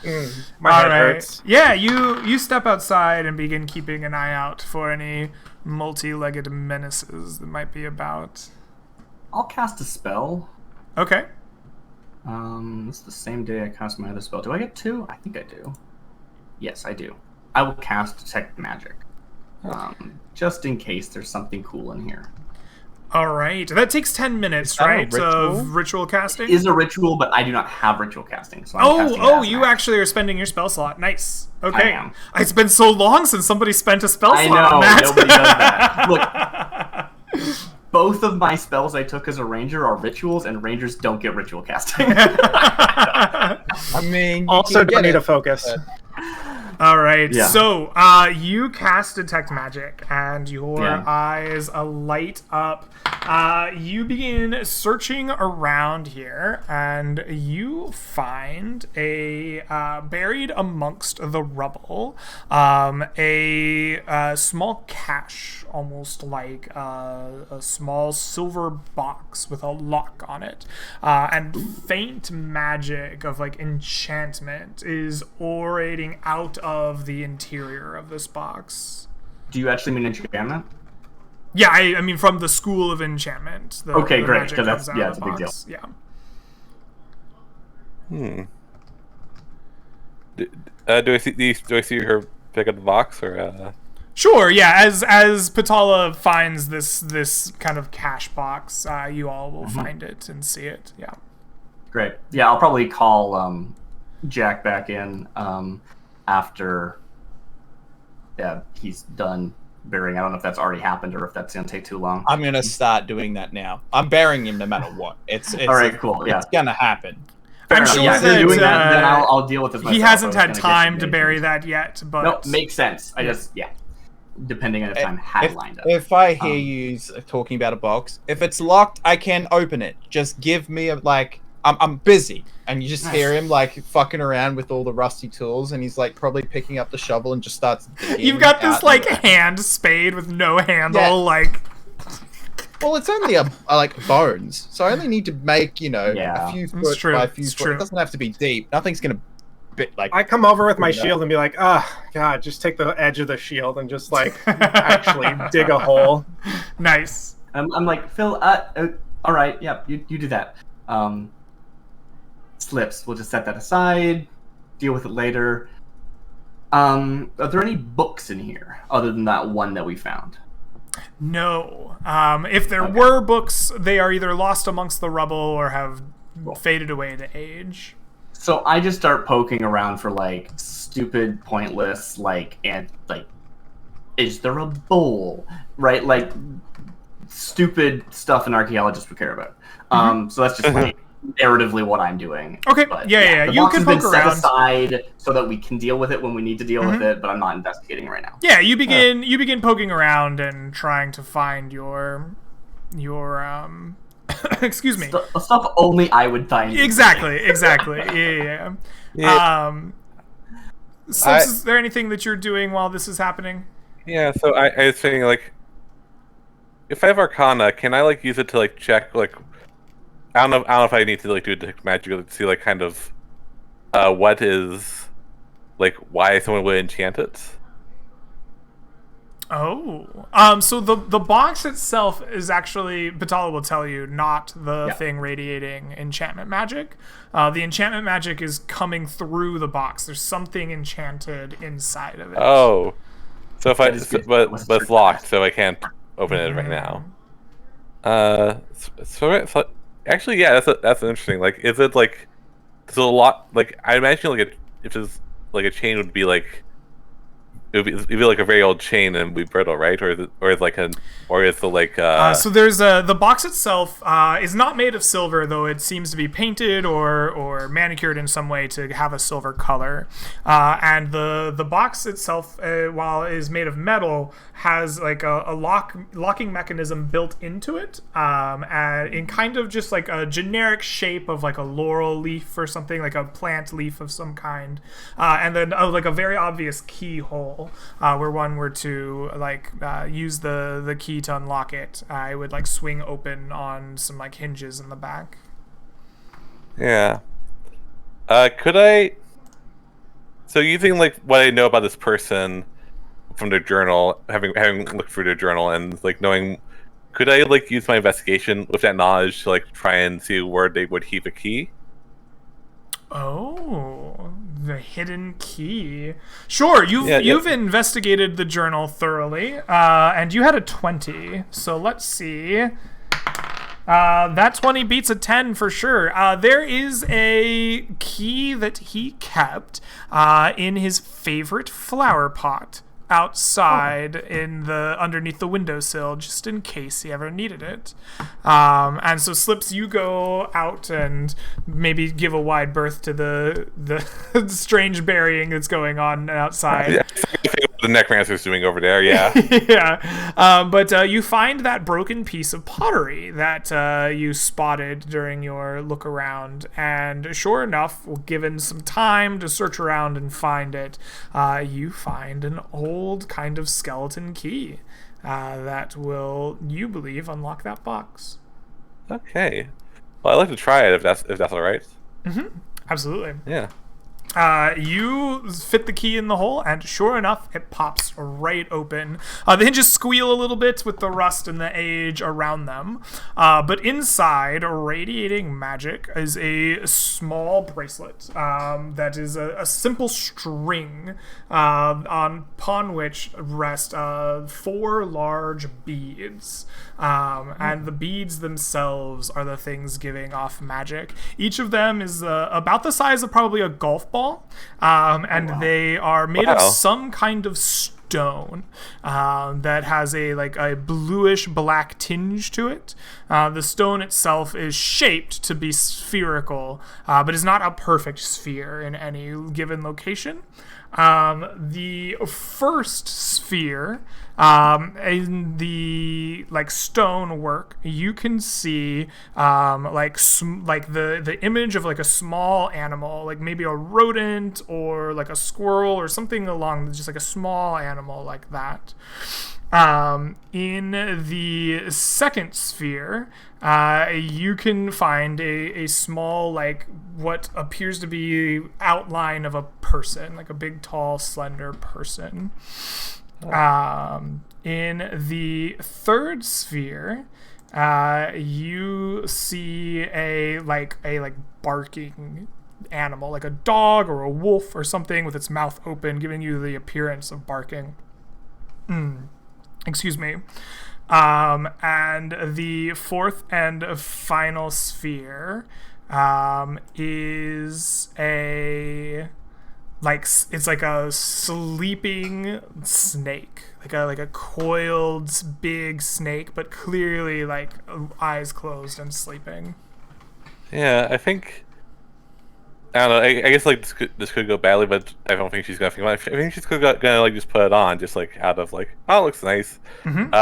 My head hurts. Yeah, you step outside and begin keeping an eye out for any multi-legged menaces that might be about. I'll cast a spell. Okay. It's the same day I cast my other spell. Do I get 2? I think I do. Yes, I do. I will cast Detect Magic. Just in case there's something cool in here. All right. That takes 10 minutes, right? Of ritual casting? It is a ritual, but I do not have ritual casting. So you actually are spending your spell slot. Nice. Okay. I am. It's been so long since somebody spent a spell slot on that. Nobody does that. Look, both of my spells I took as a ranger are rituals, and rangers don't get ritual casting. I mean, also don't need to focus. All right, yeah. So you cast Detect Magic, and your eyes light up. You begin searching around here, and you find a buried amongst the rubble, a small cache, almost like a small silver box with a lock on it, and faint magic of enchantment is orating out of the interior of this box. Do you actually mean enchantment? Yeah, I mean from the School of Enchantment. Okay, great, because that's it's a big deal. Yeah. Do I see her pick up the box or? Sure. Yeah. As Patala finds this kind of cache box, you all will find it and see it. Yeah. Great. Yeah, I'll probably call Jack back in after he's done burying. I don't know if that's already happened or if that's gonna take too long. I'm gonna start doing that now. I'm burying him no matter what. It's all right. Cool. Yeah, it's gonna happen. I'm sure if you're doing that, then I'll deal with this myself. He hasn't had time to bury that yet, but no, makes sense. I just depending on if time had lined up. If I hear you talking about a box, if it's locked, I can open it. Just give me I'm busy, and you just hear him fucking around with all the rusty tools, and he's probably picking up the shovel and just starts digging. You've got this hand spade with no handle, Well, it's only bones, so I only need to make a few foot by a few foot. It doesn't have to be deep. Nothing's gonna bit I come over with my shield and be like, God, just take the edge of the shield and just actually dig a hole. Nice. I'm like, Phil, all right, yeah, you do that. Slips, we'll just set that aside, deal with it later. Are there any books in here other than that one that we found? No. If there were books, they are either lost amongst the rubble or have faded away to age. So I just start poking around for stupid, pointless, is there a bowl? Right? Stupid stuff an archaeologist would care about. So that's just narratively what I'm doing. Okay. But, yeah. The You box can has been poke set around aside so that we can deal with it when we need to deal with it, but I'm not investigating right now. Yeah, you begin poking around and trying to find your Excuse me. Stuff only I would find. Exactly. Yeah. Slips, is there anything that you're doing while this is happening? Yeah, so I was saying, like, if I have Arcana, can I, like, use it to, like, check, like, I don't know if I need to, like, do detect magic to see, like, kind of, what is, like, why someone would enchant it? Oh. So the box itself is actually, Batala will tell you, not the thing radiating enchantment magic. The enchantment magic is coming through the box. There's something enchanted inside of it. Oh. So if but it's locked, so I can't open it right now. So actually, yeah, that's interesting. Like, is it like, there's a lot, like, I imagine, like, if it's like a chain would be like, it'd be like a very old chain and be brittle, right? Or is it like so there's the box itself is not made of silver, though it seems to be painted or manicured in some way to have a silver color. And the box itself, while it is made of metal, has like a locking mechanism built into it, and in kind of just like a generic shape of like a laurel leaf or something, like a plant leaf of some kind, and then like a very obvious keyhole. Where one were to like use the key to unlock it, it would like swing open on some like hinges in the back. Yeah. Could I? So using like what I know about this person from their journal, having looked through their journal and like knowing, could I like use my investigation with that knowledge to like try and see where they would keep a key? Oh, the hidden key. Sure, you've investigated the journal thoroughly, and you had a 20. So let's see. That 20 beats a 10 for sure. There is a key that he kept in his favorite flower pot outside underneath the windowsill, just in case he ever needed it. And so Slips, you go out and maybe give a wide berth to the strange burying that's going on outside. Yeah, the necromancer's doing over there, yeah. Yeah. But you find that broken piece of pottery that you spotted during your look around, and sure enough, given some time to search around and find it, you find an old kind of skeleton key that will, you believe, unlock that box. Okay. Well, I'd like to try it if that's all right. Mm-hmm. Absolutely. Yeah. You fit the key in the hole, and sure enough, it pops right open. The hinges squeal a little bit with the rust and the age around them, but inside, radiating magic, is a small bracelet that is a simple string upon which rest 4 large beads. And the beads themselves are the things giving off magic. Each of them is about the size of probably a golf ball. And they are made of some kind of stone that has a bluish black tinge to it. The stone itself is shaped to be spherical, but is not a perfect sphere in any given location. The first sphere, in the stone work, you can see the image of like a small animal, like maybe a rodent or like a squirrel or something along just like a small animal like that. In the second sphere, you can find a small, like, what appears to be outline of a person, like a big, tall, slender person. In the third sphere, you see a barking animal, like a dog or a wolf or something with its mouth open, giving you the appearance of barking. Excuse me. And the fourth and final sphere is it's like a sleeping snake, like a coiled big snake, but clearly like eyes closed and sleeping. Yeah, I think I don't know. I guess like this could go badly, but I don't think she's gonna think about it. I think she's gonna like just put it on, just like out of like, oh, it looks nice. Mm-hmm.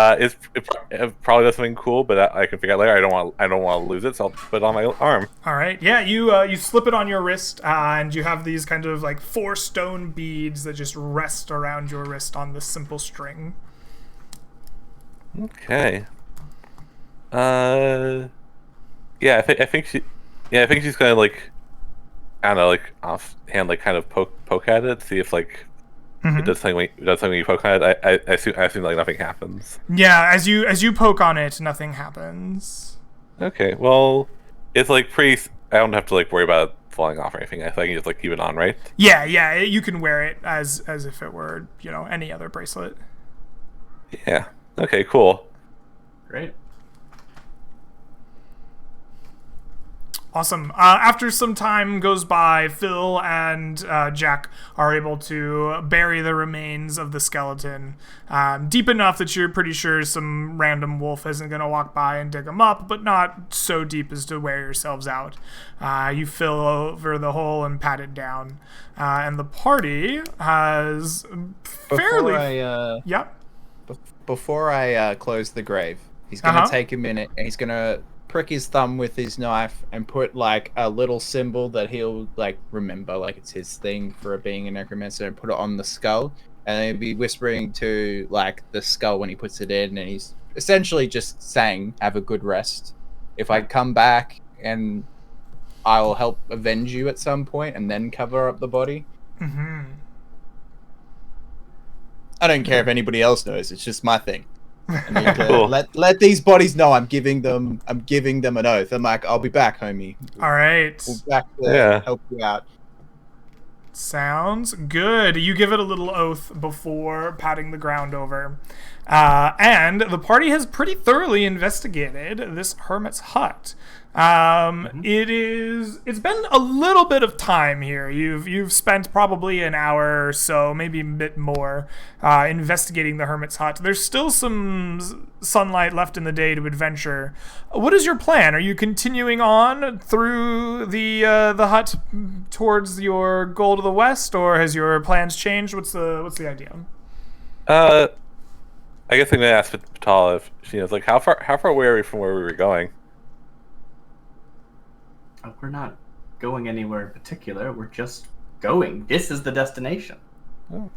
It probably does something cool, but I can figure out later. I don't want to lose it, so I'll put it on my arm. All right. Yeah, you slip it on your wrist, and you have these kind of like 4 stone beads that just rest around your wrist on this simple string. Okay. Yeah, I think she's gonna like, I don't know, like offhand, like kind of poke at it, see if like it does something. When you poke at it, I assume like nothing happens. Yeah, as you poke on it, nothing happens. Okay, well, it's like pretty. I don't have to like worry about it falling off or anything. I think I can just like keep it on, right? Yeah, you can wear it as if it were any other bracelet. Yeah. Okay. Cool. Great. Awesome. After some time goes by, Phil and Jack are able to bury the remains of the skeleton deep enough that you're pretty sure some random wolf isn't going to walk by and dig them up, but not so deep as to wear yourselves out. You fill over the hole and pat it down. And the party has fairly... Before I close the grave, he's going to take a minute and he's going to prick his thumb with his knife and put like a little symbol that he'll like remember, like it's his thing for being a necromancer, and put it on the skull, and then he'll be whispering to like the skull when he puts it in, and he's essentially just saying, have a good rest. If I come back, and I will help avenge you at some point and then cover up the body. Mm-hmm. I don't care if anybody else knows, it's just my thing. Cool. Let these bodies know I'm giving them an oath. I'm like, I'll be back, homie. All right. We'll be back to help you out. Sounds good. You give it a little oath before patting the ground over. And the party has pretty thoroughly investigated this hermit's hut. It's been a little bit of time here. You've spent probably an hour or so, maybe a bit more, investigating the hermit's hut. There's still some sunlight left in the day to adventure. What is your plan? Are you continuing on through the hut towards your goal to the west, or has your plans changed? What's the idea? I guess I'm gonna ask Patala if she knows, like, how far away are we from where we were going? We're not going anywhere in particular. We're just going. This is the destination. Oh.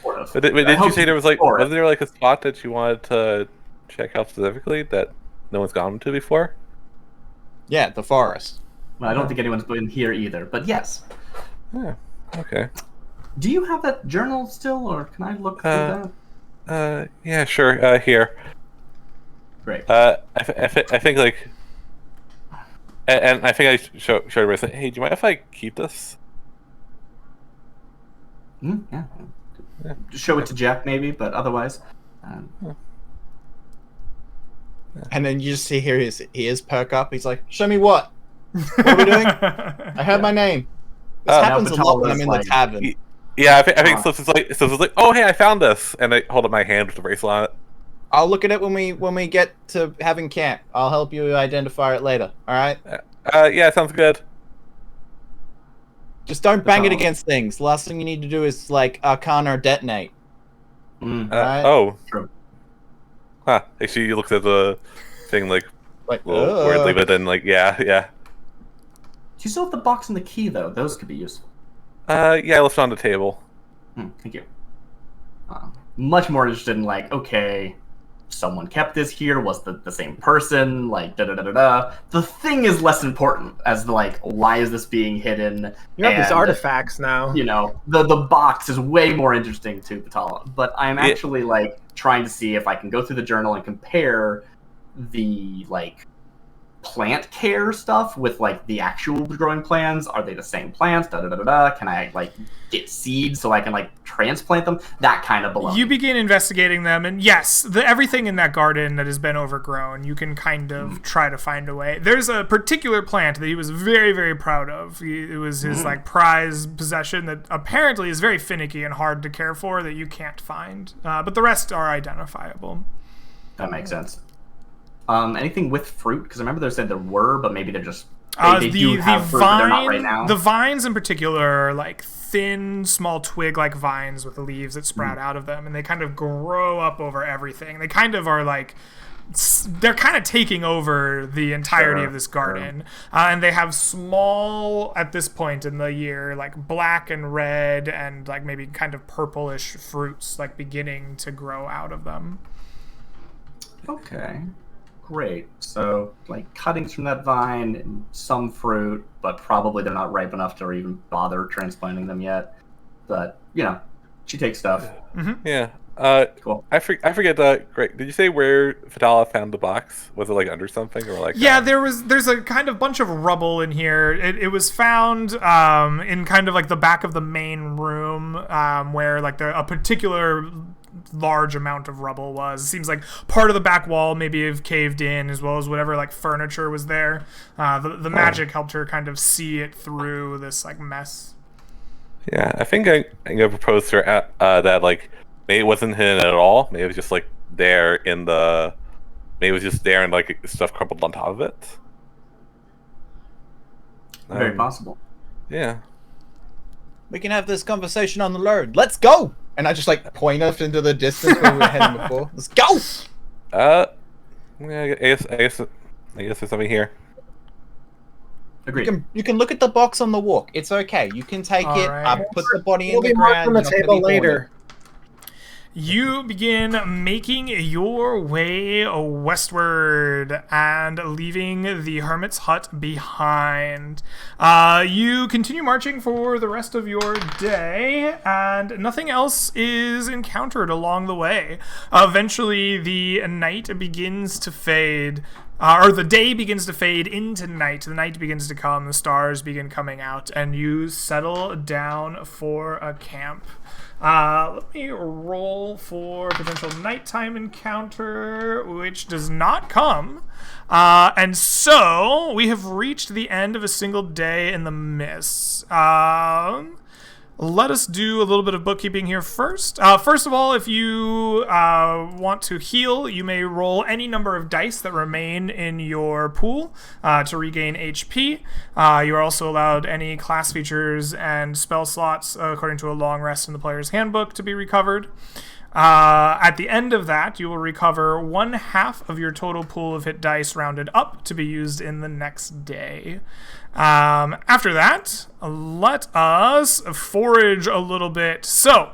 But did you say there was like, wasn't there like a spot that you wanted to check out specifically that no one's gone to before? Yeah, the forest. Well, I don't think anyone's been here either, but yes. Yeah. Okay. Do you have that journal still, or can I look through that? Yeah, sure. Here. Great. I think like, and I think I showed her. Hey, do you mind if I keep this? Yeah. Show it to Jack, maybe, but otherwise. And then you just see here his ears perk up. He's like, "Show me what? What are we doing? I heard my name." This happens a lot when I'm in the tavern. Yeah, I think Slips is like, "Oh, hey, I found this," and I hold up my hand with the bracelet on it. I'll look at it when we get to having camp. I'll help you identify it later. All right? Yeah, sounds good. Just don't bang it against things. The last thing you need to do is like Arcana or detonate. Right? Oh. True. Huh. Actually, you looked at the thing like weirdly, but then like yeah. Do you still have the box and the key though? Those could be useful. Yeah, I left it on the table. Thank you. Much more interested in like, okay, someone kept this here. Was the same person? Like, da-da-da-da-da. The thing is less important as like, why is this being hidden? You have these artifacts now. You know, the box is way more interesting to Patala. But I'm actually like trying to see if I can go through the journal and compare the like plant care stuff with like the actual growing plants. Are they the same plants? Can I like get seeds so I can like transplant them? That kind of baloney. You begin investigating them, and yes, everything in that garden that has been overgrown, you can kind of try to find a way. There's a particular plant that he was very, very proud of. It was his like prized possession that apparently is very finicky and hard to care for that you can't find. But the rest are identifiable. That makes sense. Anything with fruit? Because I remember they said there were, but maybe they're just They do have fruit, but they're not right now. The vines in particular are like thin, small twig-like vines with the leaves that sprout out of them, and they kind of grow up over everything. They kind of are like, they're kind of taking over the entirety of this garden. And they have small, at this point in the year, like black and red and like maybe kind of purplish fruits like beginning to grow out of them. Okay. Great. So, like, cuttings from that vine and some fruit, but probably they're not ripe enough to even bother transplanting them yet. But, you know, she takes stuff. Mm-hmm. Yeah. Cool. I forget. Greg, did you say where Fidala found the box? Was it like under something or like? Yeah, there's a kind of bunch of rubble in here. It was found in kind of like the back of the main room where like a particular large amount of rubble was. It seems like part of the back wall maybe have caved in, as well as whatever like furniture was there. The magic helped her kind of see it through this like mess. Yeah, I think I'm gonna propose to her that like maybe it wasn't hidden at all. Maybe it was just like there in the. Maybe it was just there and like stuff crumpled on top of it. Very possible. Yeah. We can have this conversation on the road. Let's go! And I just like point us into the distance where we were heading before. Let's go! Yeah, I guess there's something here. Agreed. You can look at the box on the walk. It's okay. You can take it. Right. I put the body in We'll the be marked ground. on the You're not gonna table be later. You begin making your way westward and leaving the hermit's hut behind. You continue marching for the rest of your day, and nothing else is encountered along the way. Eventually, the night begins to fade. Or the day begins to fade into night. The night begins to come. The stars begin coming out, and you settle down for a camp. Let me roll for potential nighttime encounter, which does not come. And so we have reached the end of a single day in the mists. Let us do a little bit of bookkeeping here first. First of all, if you want to heal, you may roll any number of dice that remain in your pool to regain HP. You are also allowed any class features and spell slots according to a long rest in the player's handbook to be recovered. At the end of that, you will recover 1/2 of your total pool of hit dice rounded up to be used in the next day. After that, let us forage a little bit. So,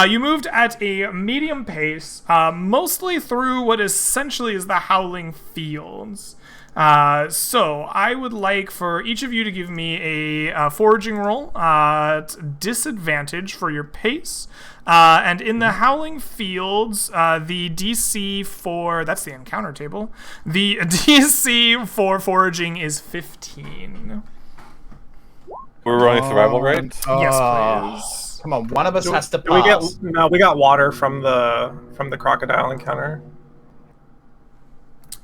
you moved at a medium pace, mostly through what essentially is the Howling Fields. So I would like for each of you to give me a foraging roll at disadvantage for your pace. And in the Howling Fields, the DC for... That's the encounter table. The DC for foraging is 15. We're rolling survival, right? Yes, please. Come on, one of us has to We pass. got water from the crocodile encounter.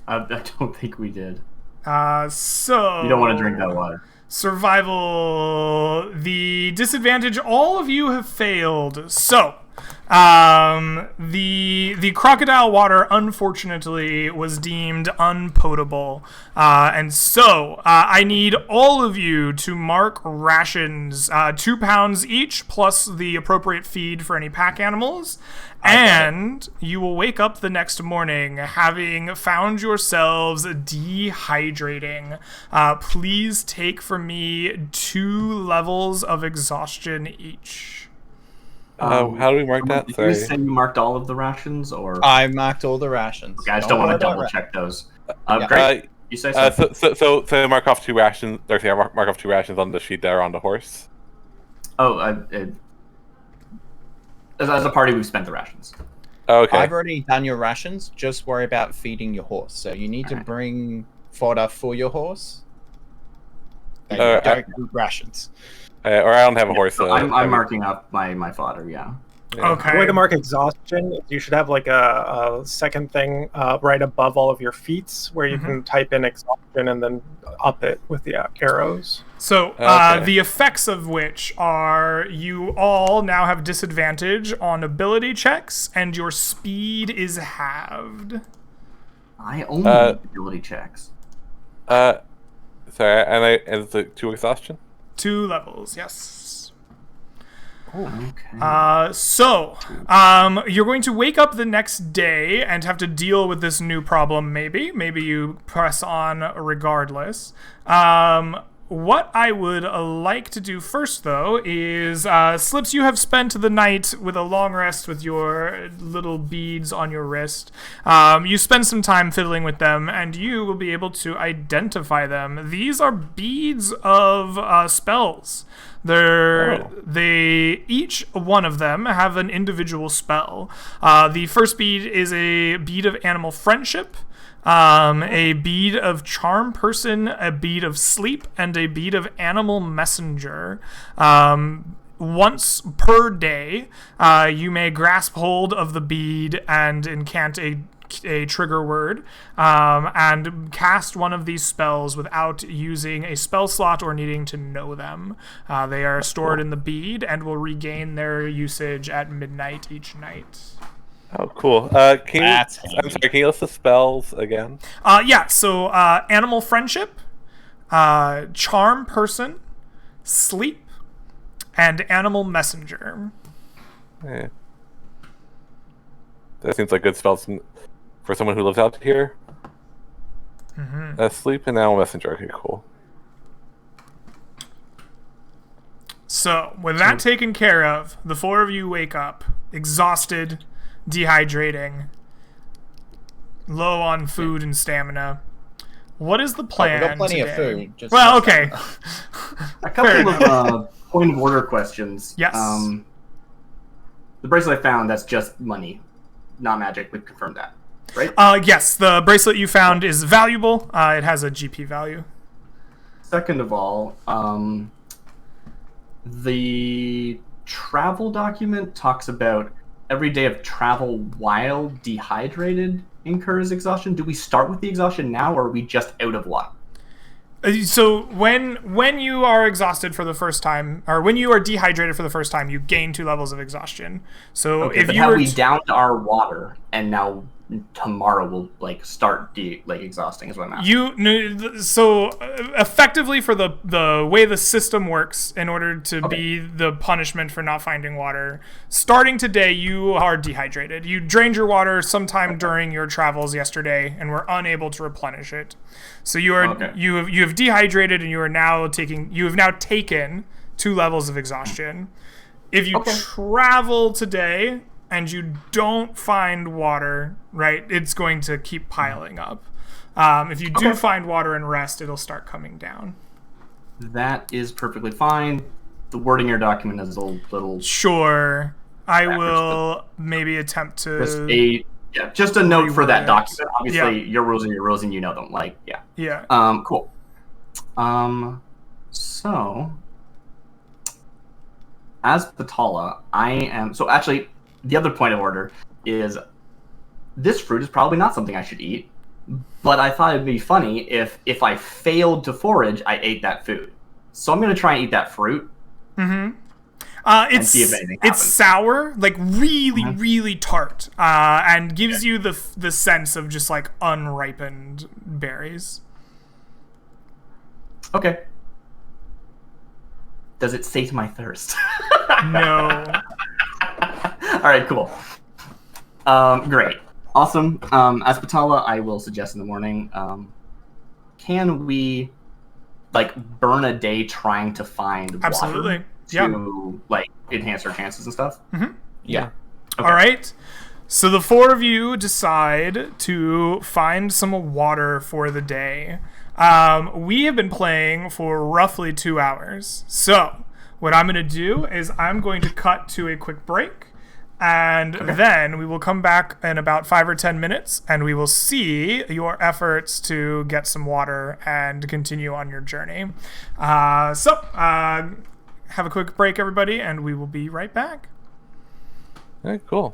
I don't think we did. So... You don't want to drink that water. Survival, the disadvantage, all of you have failed. So, the crocodile water, unfortunately, was deemed unpotable. And so, I need all of you to mark rations, 2 pounds each, plus the appropriate feed for any pack animals. And you will wake up the next morning having found yourselves dehydrating. Please take from me 2 levels of exhaustion each. How do we mark that? Did Sorry. you say you marked all of the rations, or? I marked all the rations. Okay, I just don't want to double check those. Yeah. Great. You say so. So mark off 2 rations. Or say mark off 2 rations on the sheet there on the horse. Oh, as a party, we've spent the rations. Okay. I've already done your rations. Just worry about feeding your horse. So you need to bring fodder for your horse. And you don't need rations. Or I don't have a horse. So I'm marking up my fodder. Yeah. Okay. The way to mark exhaustion is you should have like a second thing right above all of your feats where you can type in exhaustion and then up it with the arrows. So, Okay. the effects of which are you all now have disadvantage on ability checks, and your speed is halved. I only need ability checks. Sorry, and it's 2 exhaustion. 2 levels, yes. Okay. So, you're going to wake up the next day and have to deal with this new problem, maybe. Maybe you press on regardless. What I would like to do first, though, is, Slips, you have spent the night with a long rest with your little beads on your wrist. You spend some time fiddling with them, and you will be able to identify them. These are beads of spells. They each one of them have an individual spell. The first bead is a bead of animal friendship, a bead of charm person, a bead of sleep, and a bead of animal messenger. Once per day, you may grasp hold of the bead and incant a trigger word, and cast one of these spells without using a spell slot or needing to know them. They are stored in the bead and will regain their usage at midnight each night. Oh, cool. Can you list the spells again? Yeah, so animal friendship, charm person, sleep, and animal messenger. Yeah. That seems like good spells for someone who lives out here. Sleep and animal messenger. Okay, cool. So, with that taken care of, the 4 of you wake up, exhausted, dehydrating, low on food and stamina. What is the plan? We've got plenty today? of food. Just well, okay. A couple of point of order questions. Yes. The bracelet I found, that's just money, not magic. We've confirmed that, right? Yes, the bracelet you found is valuable. It has a GP value. Second of all, the travel document talks about every day of travel while dehydrated incurs exhaustion. Do we start with the exhaustion now, or are we just out of luck? So when you are exhausted for the first time, or when you are dehydrated for the first time, you gain 2 levels of exhaustion. So okay, if but you have were we downed our water, and now tomorrow we'll start exhausting is what I'm asking. So effectively, for the way the system works, in order to be the punishment for not finding water, starting today you are dehydrated. You drained your water sometime during your travels yesterday and were unable to replenish it. So you have dehydrated, and you have now taken 2 levels of exhaustion. If you travel today and you don't find water, right, it's going to keep piling up. If you do find water and rest, it'll start coming down. That is perfectly fine. The wording in your document is a little... Sure. I will maybe attempt to... Just a note for that document. Obviously, your rules are your rules, and you know them. Yeah. Cool. So, as Patala, I am... So, actually, the other point of order is this fruit is probably not something I should eat, but I thought it'd be funny if I failed to forage, I ate that food. So I'm going to try and eat that fruit. Mm-hmm. And see if anything happens. It's sour, like really, really tart, and gives you the sense of just like unripened berries. Okay. Does it sate my thirst? No. All right, cool. Great. Awesome. As Patala, I will suggest in the morning, can we burn a day trying to find water to enhance our chances and stuff? Mm-hmm. Yeah. Okay. All right. So the 4 of you decide to find some water for the day. We have been playing for roughly 2 hours. So what I'm going to do is I'm going to cut to a quick break. And then we will come back in about 5 or 10 minutes, and we will see your efforts to get some water and continue on your journey. So have a quick break, everybody, and we will be right back. All right, cool.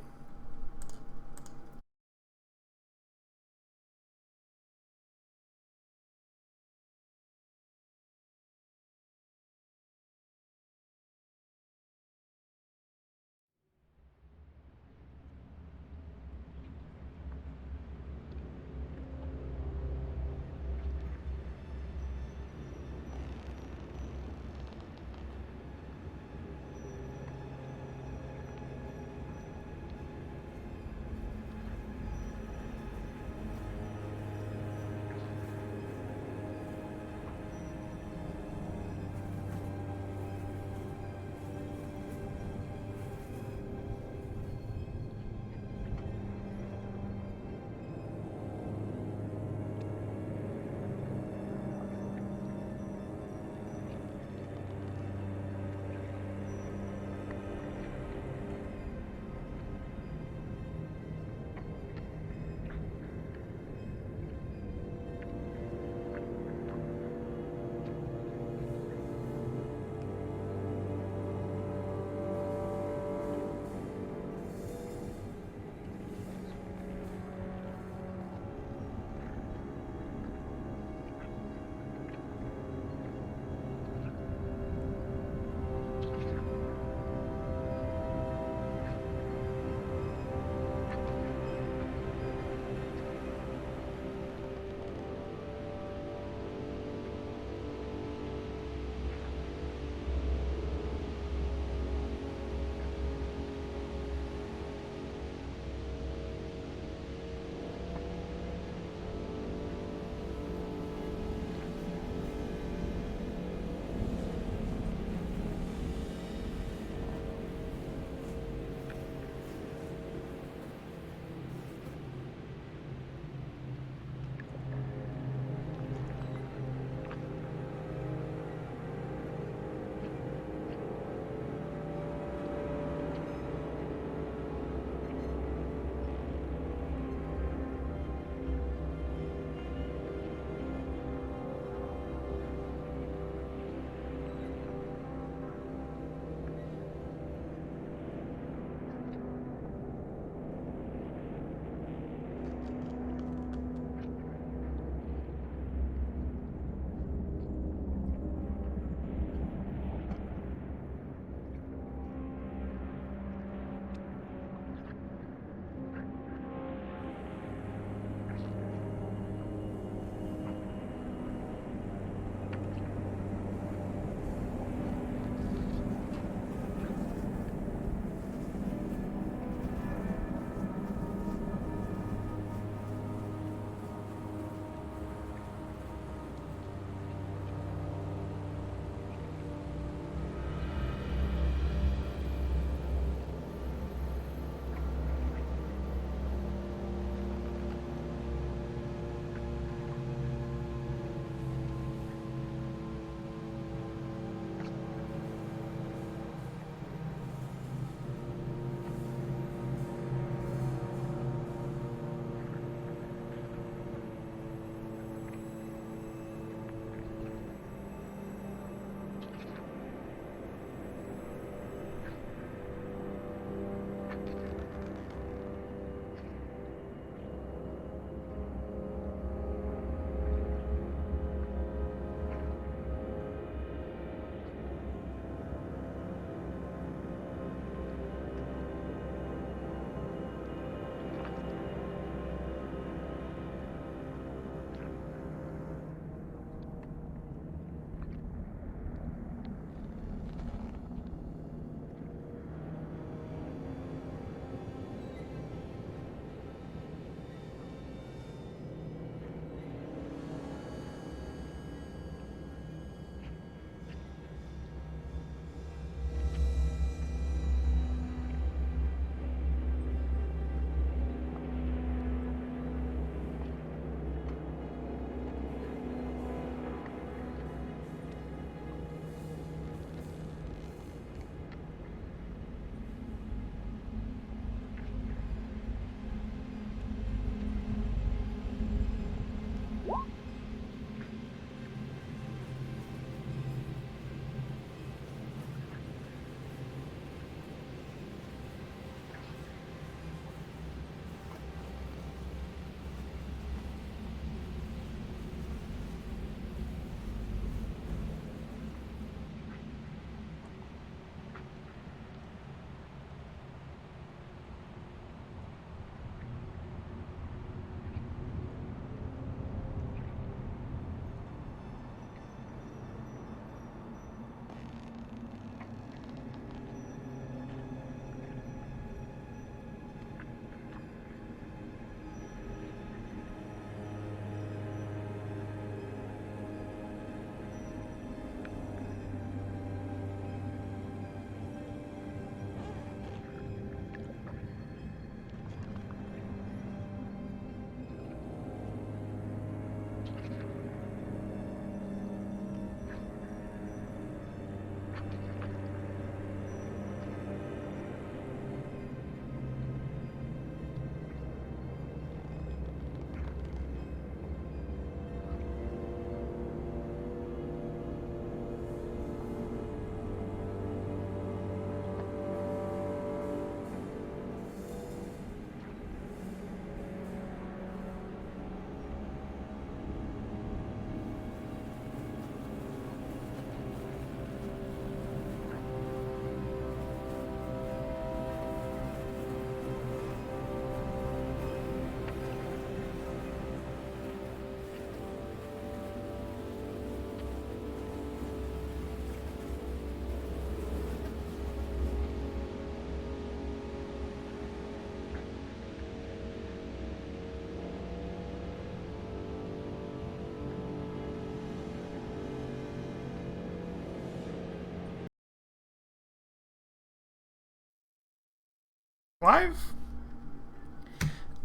Live.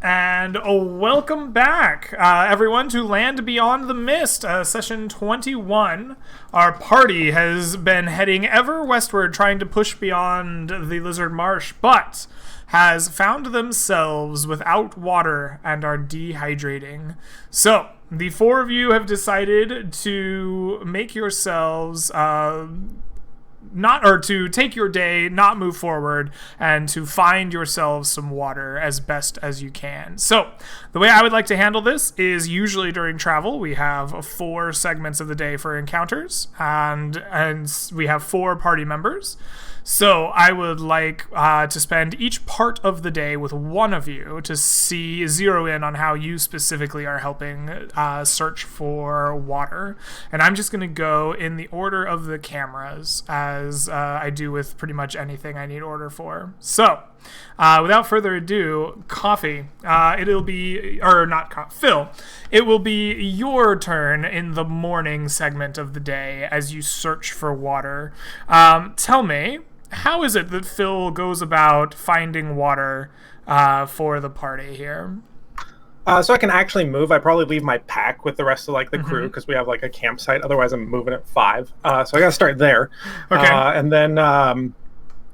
And welcome back, everyone, to Land Beyond the Mist, session 21. Our party has been heading ever westward, trying to push beyond the Lizard Marsh, but has found themselves without water and are dehydrating. So, the four of you have decided to make yourselves... to take your day, not move forward, and to find yourselves some water as best as you can. So, the way I would like to handle this is usually during travel, we have 4 segments of the day for encounters, and we have 4 party members. So I would like to spend each part of the day with one of you to zero in on how you specifically are helping search for water. And I'm just going to go in the order of the cameras as I do with pretty much anything I need order for. So without further ado, Phil, it will be your turn in the morning segment of the day as you search for water. Tell me, how is it that Phil goes about finding water for the party here? So I can actually move. I probably leave my pack with the rest of the crew because we have a campsite. Otherwise, I'm moving at 5. So I got to start there. Okay. And then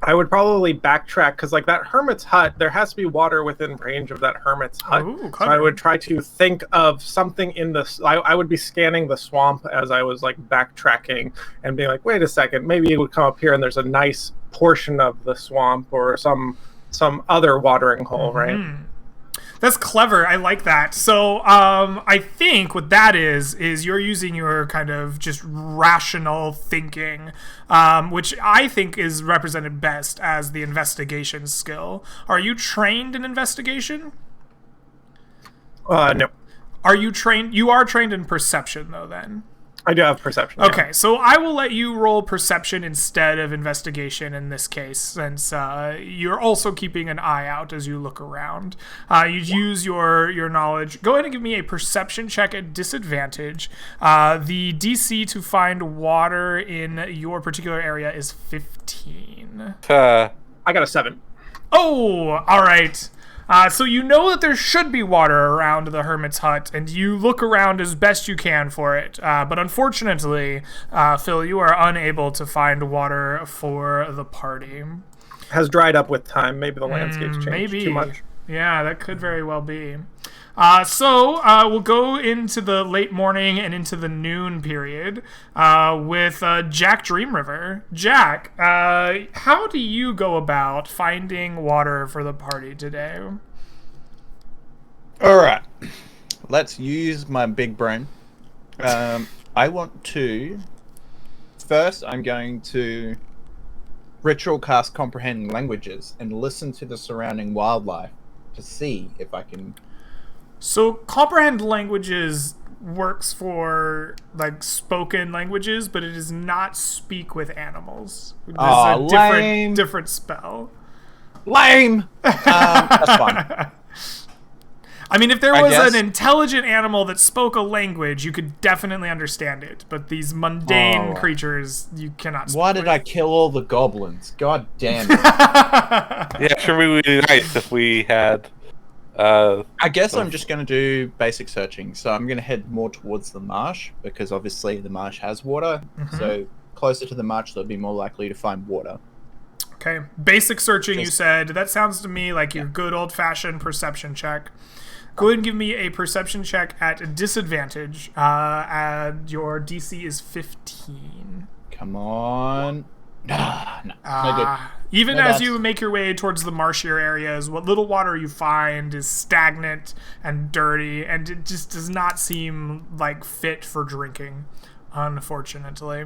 I would probably backtrack because that hermit's hut, there has to be water within range of that hermit's hut. Ooh, so I would try to think of something in the... I would be scanning the swamp as I was backtracking and being wait a second, maybe it would come up here and there's a nice portion of the swamp or some other watering hole, right? That's clever. I like that. So I think what that is you're using your kind of just rational thinking, which I think is represented best as the investigation skill. Are you trained in investigation? No. Are you trained? You are trained in perception, though, then? I do have perception. Okay, so I will let you roll perception instead of investigation in this case, since you're also keeping an eye out as you look around. You use your knowledge. Go ahead and give me a perception check at disadvantage. The DC to find water in your particular area is 15. I got a 7. Oh, all right. So you know that there should be water around the hermit's hut, and you look around as best you can for it. But unfortunately, Phil, you are unable to find water for the party. Has dried up with time. Maybe the landscape's changed too much. Yeah, that could very well be. So we'll go into the late morning and into the noon period with Jack Dreamriver. Jack, how do you go about finding water for the party today? All right, let's use my big brain. I want to... First, I'm going to ritual cast Comprehend Languages and listen to the surrounding wildlife to see if I can... So Comprehend Languages works for spoken languages, but it does not speak with animals. It's a different spell. Lame. That's fine. I mean, if there was an intelligent animal that spoke a language, you could definitely understand it. But these mundane creatures, you cannot speak Why did I kill all the goblins? God damn it. Yeah, sure would be nice if we had... I guess I'm just going to do basic searching. So I'm going to head more towards the marsh because obviously the marsh has water. So closer to the marsh, they'll be more likely to find water. Okay. Basic searching, you said. That sounds to me like your good old-fashioned perception check. Go ahead and give me a perception check at disadvantage. And your DC is 15. Come on. No good. Even as you make your way towards the marshier areas, what little water you find is stagnant and dirty, and it just does not seem fit for drinking, unfortunately.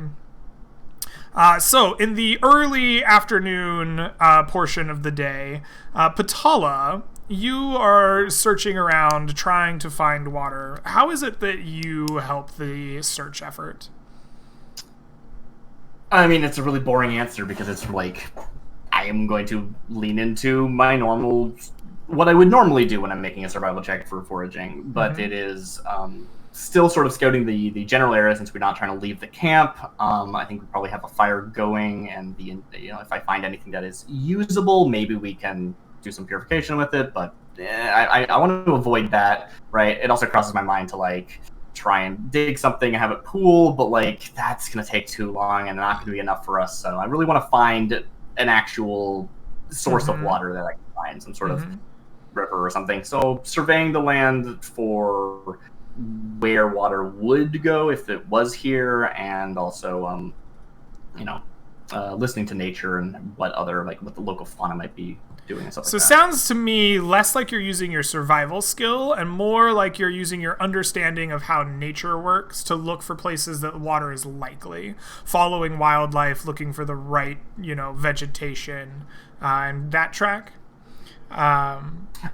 So in the early afternoon portion of the day, Patala, you are searching around trying to find water. How is it that you help the search effort? I mean, it's a really boring answer because it's I am going to lean into my what I would normally do when I'm making a survival check for foraging, but it is still sort of scouting the general area since we're not trying to leave the camp. I think we probably have a fire going, and if I find anything that is usable, maybe we can do some purification with it, but I want to avoid that, right? It also crosses my mind to like try and dig something and have it pool, but like that's gonna take too long and not gonna be enough for us. So I really want to find an actual source of water that I can find, some sort of river or something. So surveying the land for where water would go if it was here, and also listening to nature and what the local fauna might be doing and stuff so like that. Sounds to me less like you're using your survival skill and more like you're using your understanding of how nature works to look for places that water is likely, following wildlife, looking for the right, vegetation, and that track. I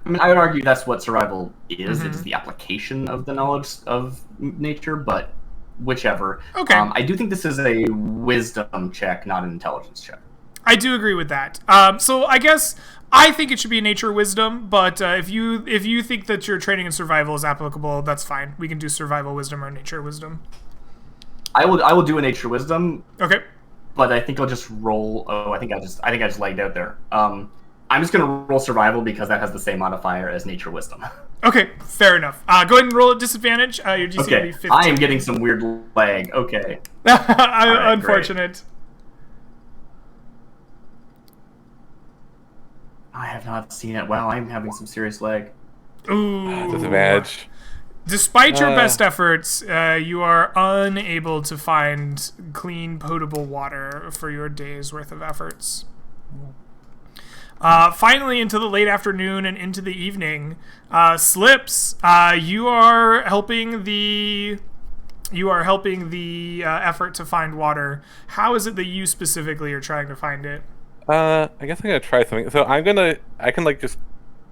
mean, I would argue that's what survival is. It's the application of the knowledge of nature, but whichever. Okay. I do think this is a wisdom check, not an intelligence check. I do agree with that. So I guess I think it should be nature wisdom, but if you think that your training in survival is applicable, that's fine. We can do survival wisdom or nature wisdom. I will do a nature wisdom. Okay. But I think I'll just roll. Oh, I think I just lagged out there. I'm just gonna roll survival because that has the same modifier as nature wisdom. Okay, fair enough. Go ahead and roll at disadvantage. Your DC will be 15. I am getting some weird lag. Okay. Unfortunate. Great. I have not seen it. Wow, I'm having some serious lag. Ooh. Disadvantage. Despite your best efforts, you are unable to find clean, potable water for your day's worth of efforts. Finally, into the late afternoon and into the evening, Slips, you are helping the effort to find water. How is it that you specifically are trying to find it? I guess I'm gonna try something. So I can just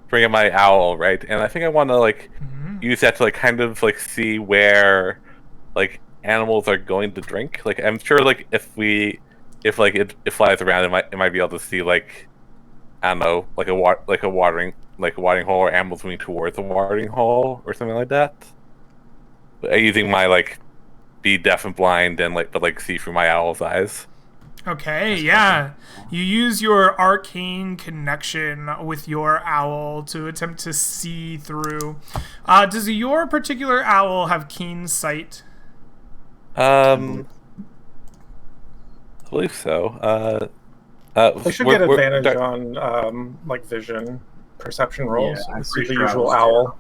bring in my owl, right? And I think I want to use that to kind of see where animals are going to drink. I'm sure if it flies around, it might be able to see I don't know, a watering hole, or animals moving towards a watering hole or something like that. Using my be deaf and blind and but see through my owl's eyes. Okay, yeah. You use your arcane connection with your owl to attempt to see through. Does your particular owl have keen sight? I believe so. They should get advantage on vision perception rolls. Yeah, I'm See pretty the sure usual owls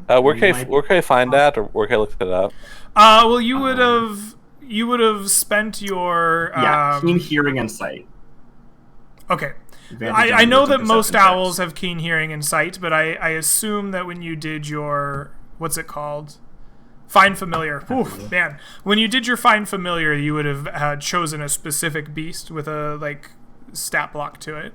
owl. Where can I find that, or where can I look it up? Well, you would have spent your keen hearing and sight. Okay. Advantage I know on that perception most checks. owls have keen hearing and sight, but I assume that when you did your what's it called? Find familiar. Oof, man. When you did your find familiar, you would have chosen a specific beast with a stat block to it.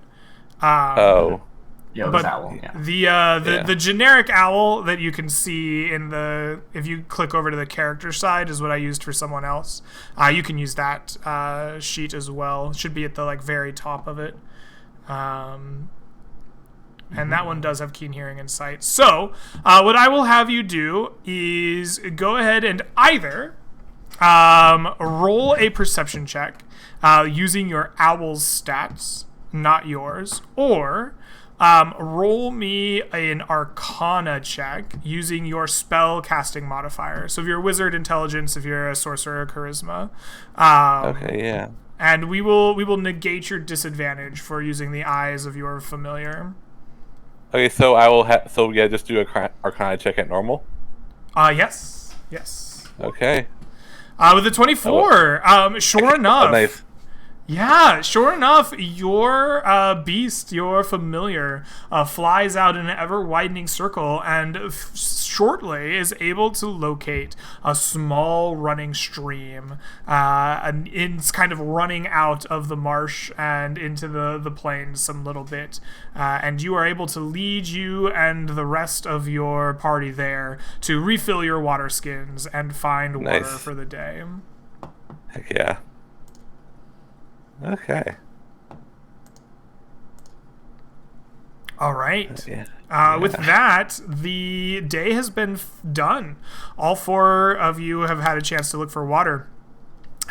Yeah, but owl. Yeah. The generic owl that you can see if you click over to the character side is what I used for someone else. You can use that sheet as well. It should be at the very top of it. And that one does have keen hearing and sight. So, what I will have you do is go ahead and either roll a perception check using your owl's stats, not yours, or roll me an arcana check using your spell casting modifier. So if you're a wizard, intelligence; if you're a sorcerer, charisma. Okay, yeah. And we will negate your disadvantage for using the eyes of your familiar. Okay, so I will just do a arcana check at normal. Yes. Okay. With a 24, sure enough. Oh, nice. Yeah, sure enough, your beast, your familiar, flies out in an ever-widening circle and shortly is able to locate a small running stream. And it's kind of running out of the marsh and into the plains some little bit. And you are able to lead you and the rest of your party there to refill your water skins and find water for the day. Heck yeah. Okay. All right. Yeah. With that, the day has been done. All four of you have had a chance to look for water.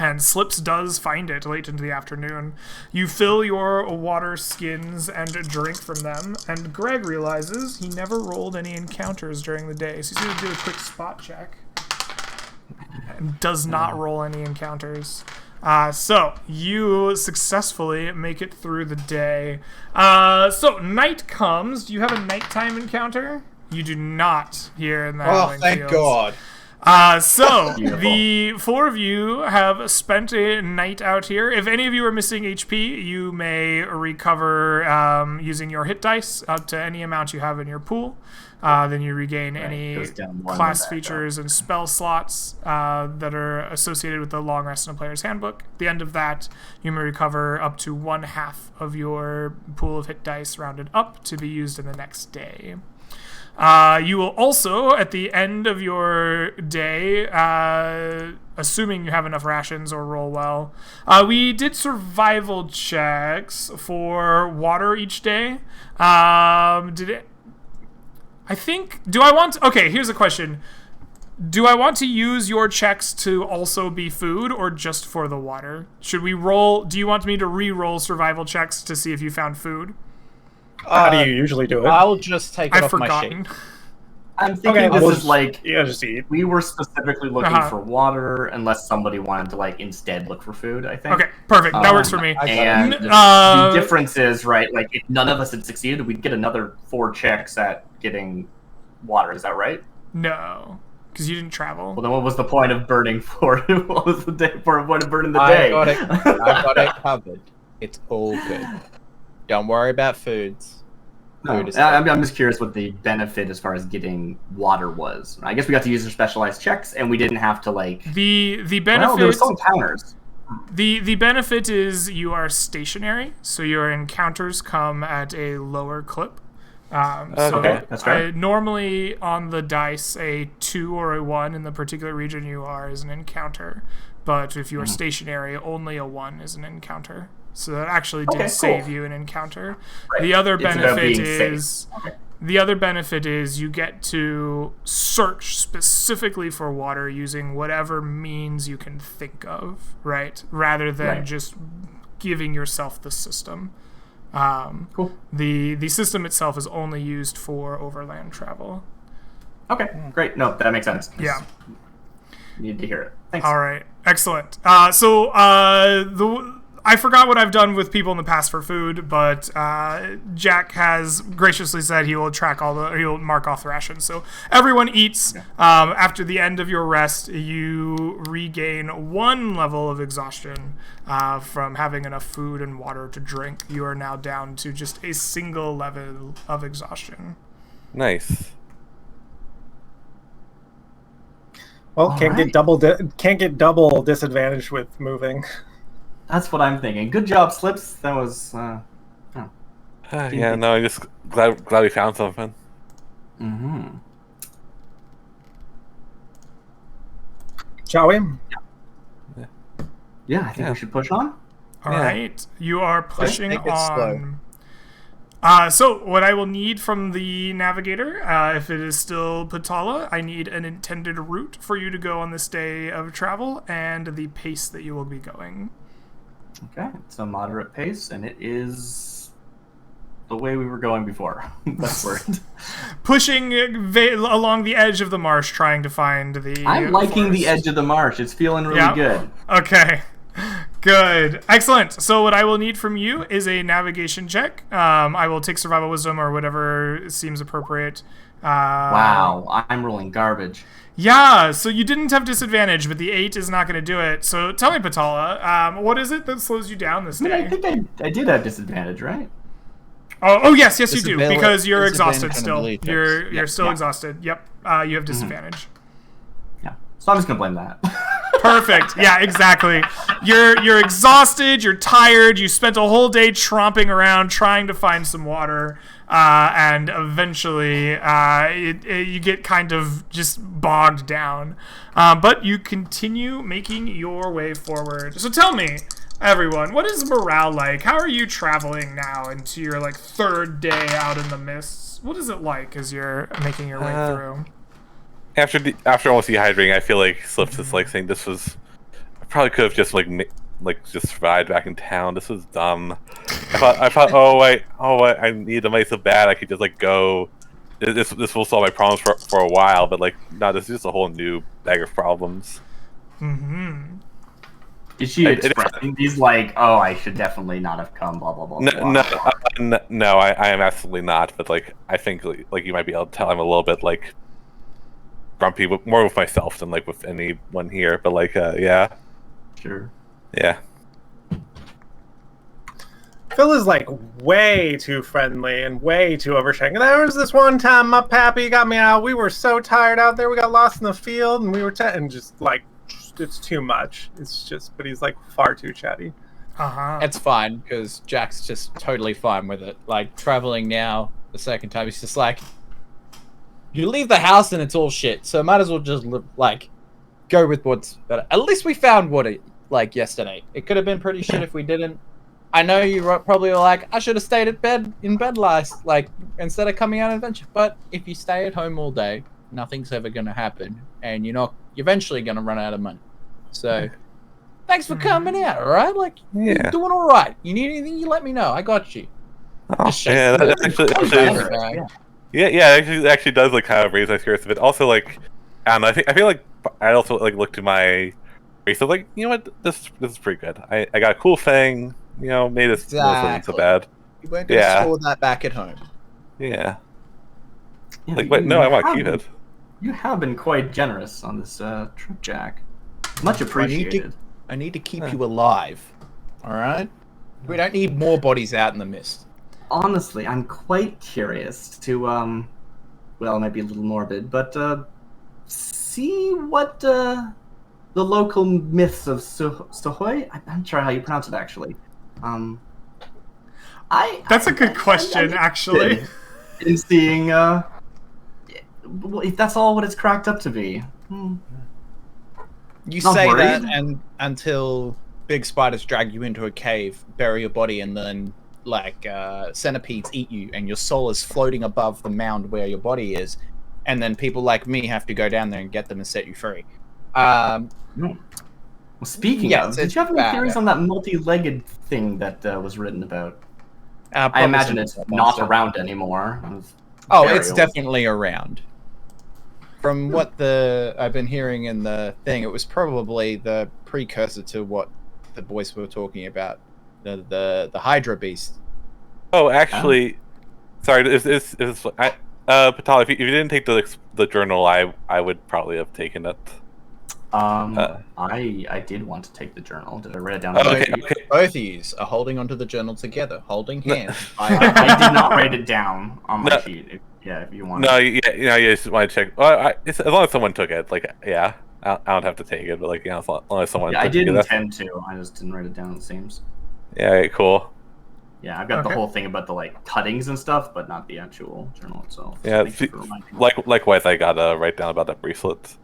And Slips does find it late into the afternoon. You fill your water skins and drink from them, and Greg realizes he never rolled any encounters during the day. So he's going to do a quick spot check. And does not roll any encounters. So you successfully make it through the day. So night comes. Do you have a nighttime encounter? You do not here in the Howling thank Fields. God. So the 4 of you have spent a night out here. If any of you are missing HP, you may recover using your hit dice up to any amount you have in your pool. Then you regain any class features and spell slots that are associated with the long rest in a player's handbook. At the end of that, you may recover up to 1/2 of your pool of hit dice rounded up to be used in the next day. You will also, at the end of your day, assuming you have enough rations or roll well, we did survival checks for water each day. Okay, here's a question. Do I want to use your checks to also be food or just for the water? Should we roll? Do you want me to re-roll survival checks to see if you found food? How do you usually do it? I'll just take it I've off forgotten. my sheet. I'm thinking this is like just eat. we were specifically looking for water, unless somebody wanted to like instead look for food. I think. Okay, perfect. That works for me. And the difference is right. Like if none of us had succeeded, we'd get another 4 checks at getting water. Is that right? No, because you didn't travel. Well, then what was the point of burning for? What was the point of burning the day? I got it covered. It's all good. Don't worry about foods. No, I'm just curious what the benefit as far as getting water was. I guess we got to use our specialized checks, and we didn't have to like. The benefit. Well, there were some encounters. The benefit is you are stationary, so your encounters come at a lower clip. Okay, that's fair. Normally on the dice, a 2 or a 1 in the particular region you are is an encounter, but if you are stationary, only a 1 is an encounter. So that actually did save you an encounter. Right. The other benefit is you get to search specifically for water using whatever means you can think of, right? Rather than just giving yourself the system. The system itself is only used for overland travel. Okay, great. No, that makes sense. Yeah. Need to hear it. Thanks. All right, excellent. I forgot what I've done with people in the past for food, but Jack has graciously said he will he'll mark off the rations. So everyone eats. After the end of your rest, you regain 1 level of exhaustion from having enough food and water to drink. You are now down to just a single level of exhaustion. Nice. Well, can't get double disadvantage with moving. That's what I'm thinking. Good job, Slips. That was. Yeah, no, I'm just glad we found something. Mm-hmm. Shall we? Yeah, I think we should push on. All right, you are pushing think it's on. So what I will need from the navigator, if it is still Patala, I need an intended route for you to go on this day of travel and the pace that you will be going. Okay, it's a moderate pace, and it is the way we were going before. That's word. Pushing along the edge of the marsh, trying to find the. I'm liking the edge of the marsh. It's feeling really good. Okay. Good. Excellent. So what I will need from you is a navigation check. I will take survival wisdom or whatever seems appropriate. Wow, I'm rolling garbage. Yeah, so you didn't have disadvantage, but the 8 is not going to do it. So tell me, Patala, what is it that slows you down this day? I think I did have disadvantage, right? Oh yes, you do, because you're exhausted still. You're still exhausted. Yep, you have disadvantage. Yeah, so I'm just going to blame that. Perfect. Yeah, exactly. You're exhausted. You're tired. You spent a whole day tromping around trying to find some water, and eventually you get kind of just bogged down. But you continue making your way forward. So tell me, everyone, what is morale like? How are you traveling now into your 3rd day out in the mists? What is it like as you're making your way through? After almost dehydrating, I feel like Slips is saying this was probably could have just just survived back in town. This was dumb. I thought, I need the money so bad I could just go. This will solve my problems for a while, but no, this is just a whole new bag of problems. Mm-hmm. Is she expressing these I should definitely not have come, blah blah blah? No, I am absolutely not. But I think you might be able to tell I'm a little bit grumpy, more with myself than with anyone here. But yeah, sure, yeah. Phil is way too friendly and way too oversharing. There was this one time my pappy got me out. We were so tired out there. We got lost in the field and we were and just it's too much. It's just, but he's far too chatty. It's fine because Jack's just totally fine with it. Traveling now, the second time, he's just you leave the house and it's all shit. So might as well just go with what's better. At least we found what it yesterday. It could have been pretty shit if we didn't. I know you probably were I should have stayed in bed last, instead of coming on an adventure. But if you stay at home all day, nothing's ever gonna happen, and you're eventually gonna run out of money. So, thanks for coming out. All right, you're doing all right. You need anything, you let me know. I got you. Yeah, that actually does kind of raise my spirits a bit. Also, I don't know. I feel I also look to my race of you know what, this is pretty good. I got a cool thing. Made this wasn't so bad. You weren't gonna store that back at home. Yeah. But no, I want to keep it. You have been quite generous on this trip, Jack. Much appreciated. I need to keep you alive. All right. We don't need more bodies out in the mist. Honestly, I'm quite curious to, well, it might be a little morbid, but see what the local myths of Sohoy. I'm not sure how you pronounce it actually. That's a good question, actually. In seeing, if that's all what it's cracked up to be. You say that, and until big spiders drag you into a cave, bury your body, and then centipedes eat you, and your soul is floating above the mound where your body is, and then people like me have to go down there and get them and set you free. Well, speaking of, did you have any theories on that multi-legged thing that was written about? I imagine it's not around anymore. It's definitely around. From what I've been hearing in the thing, it was probably the precursor to what the boys were talking about, the Hydra beast. Oh, actually, sorry. Patal, if you didn't take the journal, I would probably have taken it. I did want to take the journal. Did I write it down? Okay. Both of you are holding onto the journal together, holding hands. I did not write it down on my sheet. If you want. No, you just want to check. Well, as long as someone took it, I don't have to take it, but as long as someone. Yeah, I did intend to. I just didn't write it down. It seems. Yeah. Cool. Yeah, I've got the whole thing about the cuttings and stuff, but not the actual journal itself. Yeah. Likewise, I gotta write down about that bracelet.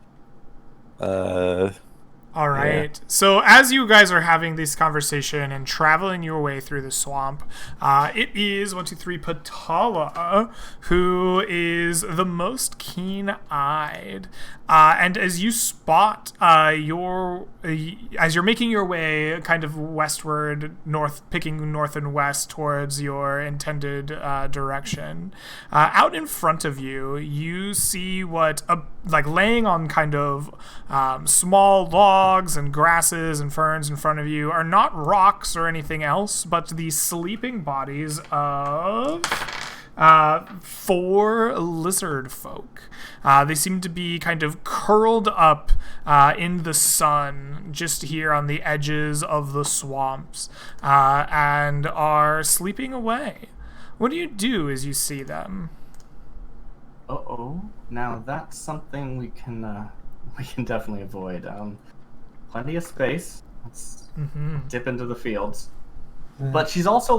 All right. Yeah. So as you guys are having this conversation and traveling your way through the swamp, it is Patala who is the most keen-eyed. And as you spot as you're making your way kind of westward, picking north and west towards your intended direction, out in front of you, you see what laying on kind of small logs and grasses and ferns in front of you are not rocks or anything else, but the sleeping bodies of 4 lizard folk. They seem to be kind of curled up in the sun just here on the edges of the swamps and are sleeping away. What do you do as you see them? Now that's something we can definitely avoid. Plenty of space. Let's dip into the fields. But she's also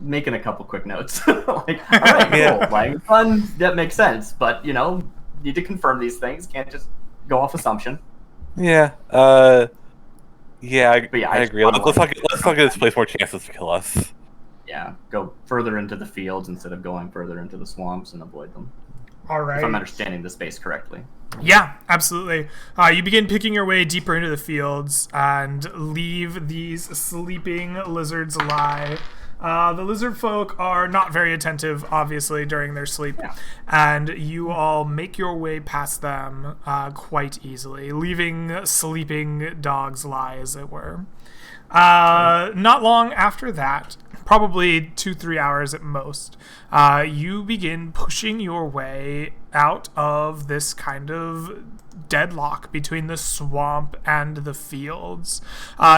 making a couple quick notes. All right, cool. Playing fun, that makes sense. But need to confirm these things. Can't just go off assumption. Yeah. I agree. Let's not get this place more chances to kill us. Yeah, go further into the fields instead of going further into the swamps and avoid them. All right. If I'm understanding the space correctly. Yeah, absolutely. You begin picking your way deeper into the fields and leave these sleeping lizards lie. The lizard folk are not very attentive, obviously, during their sleep, and you all make your way past them quite easily, leaving sleeping dogs lie, as it were. Not long after that, probably 2-3 hours at most, you begin pushing your way out of this kind of deadlock between the swamp and the fields.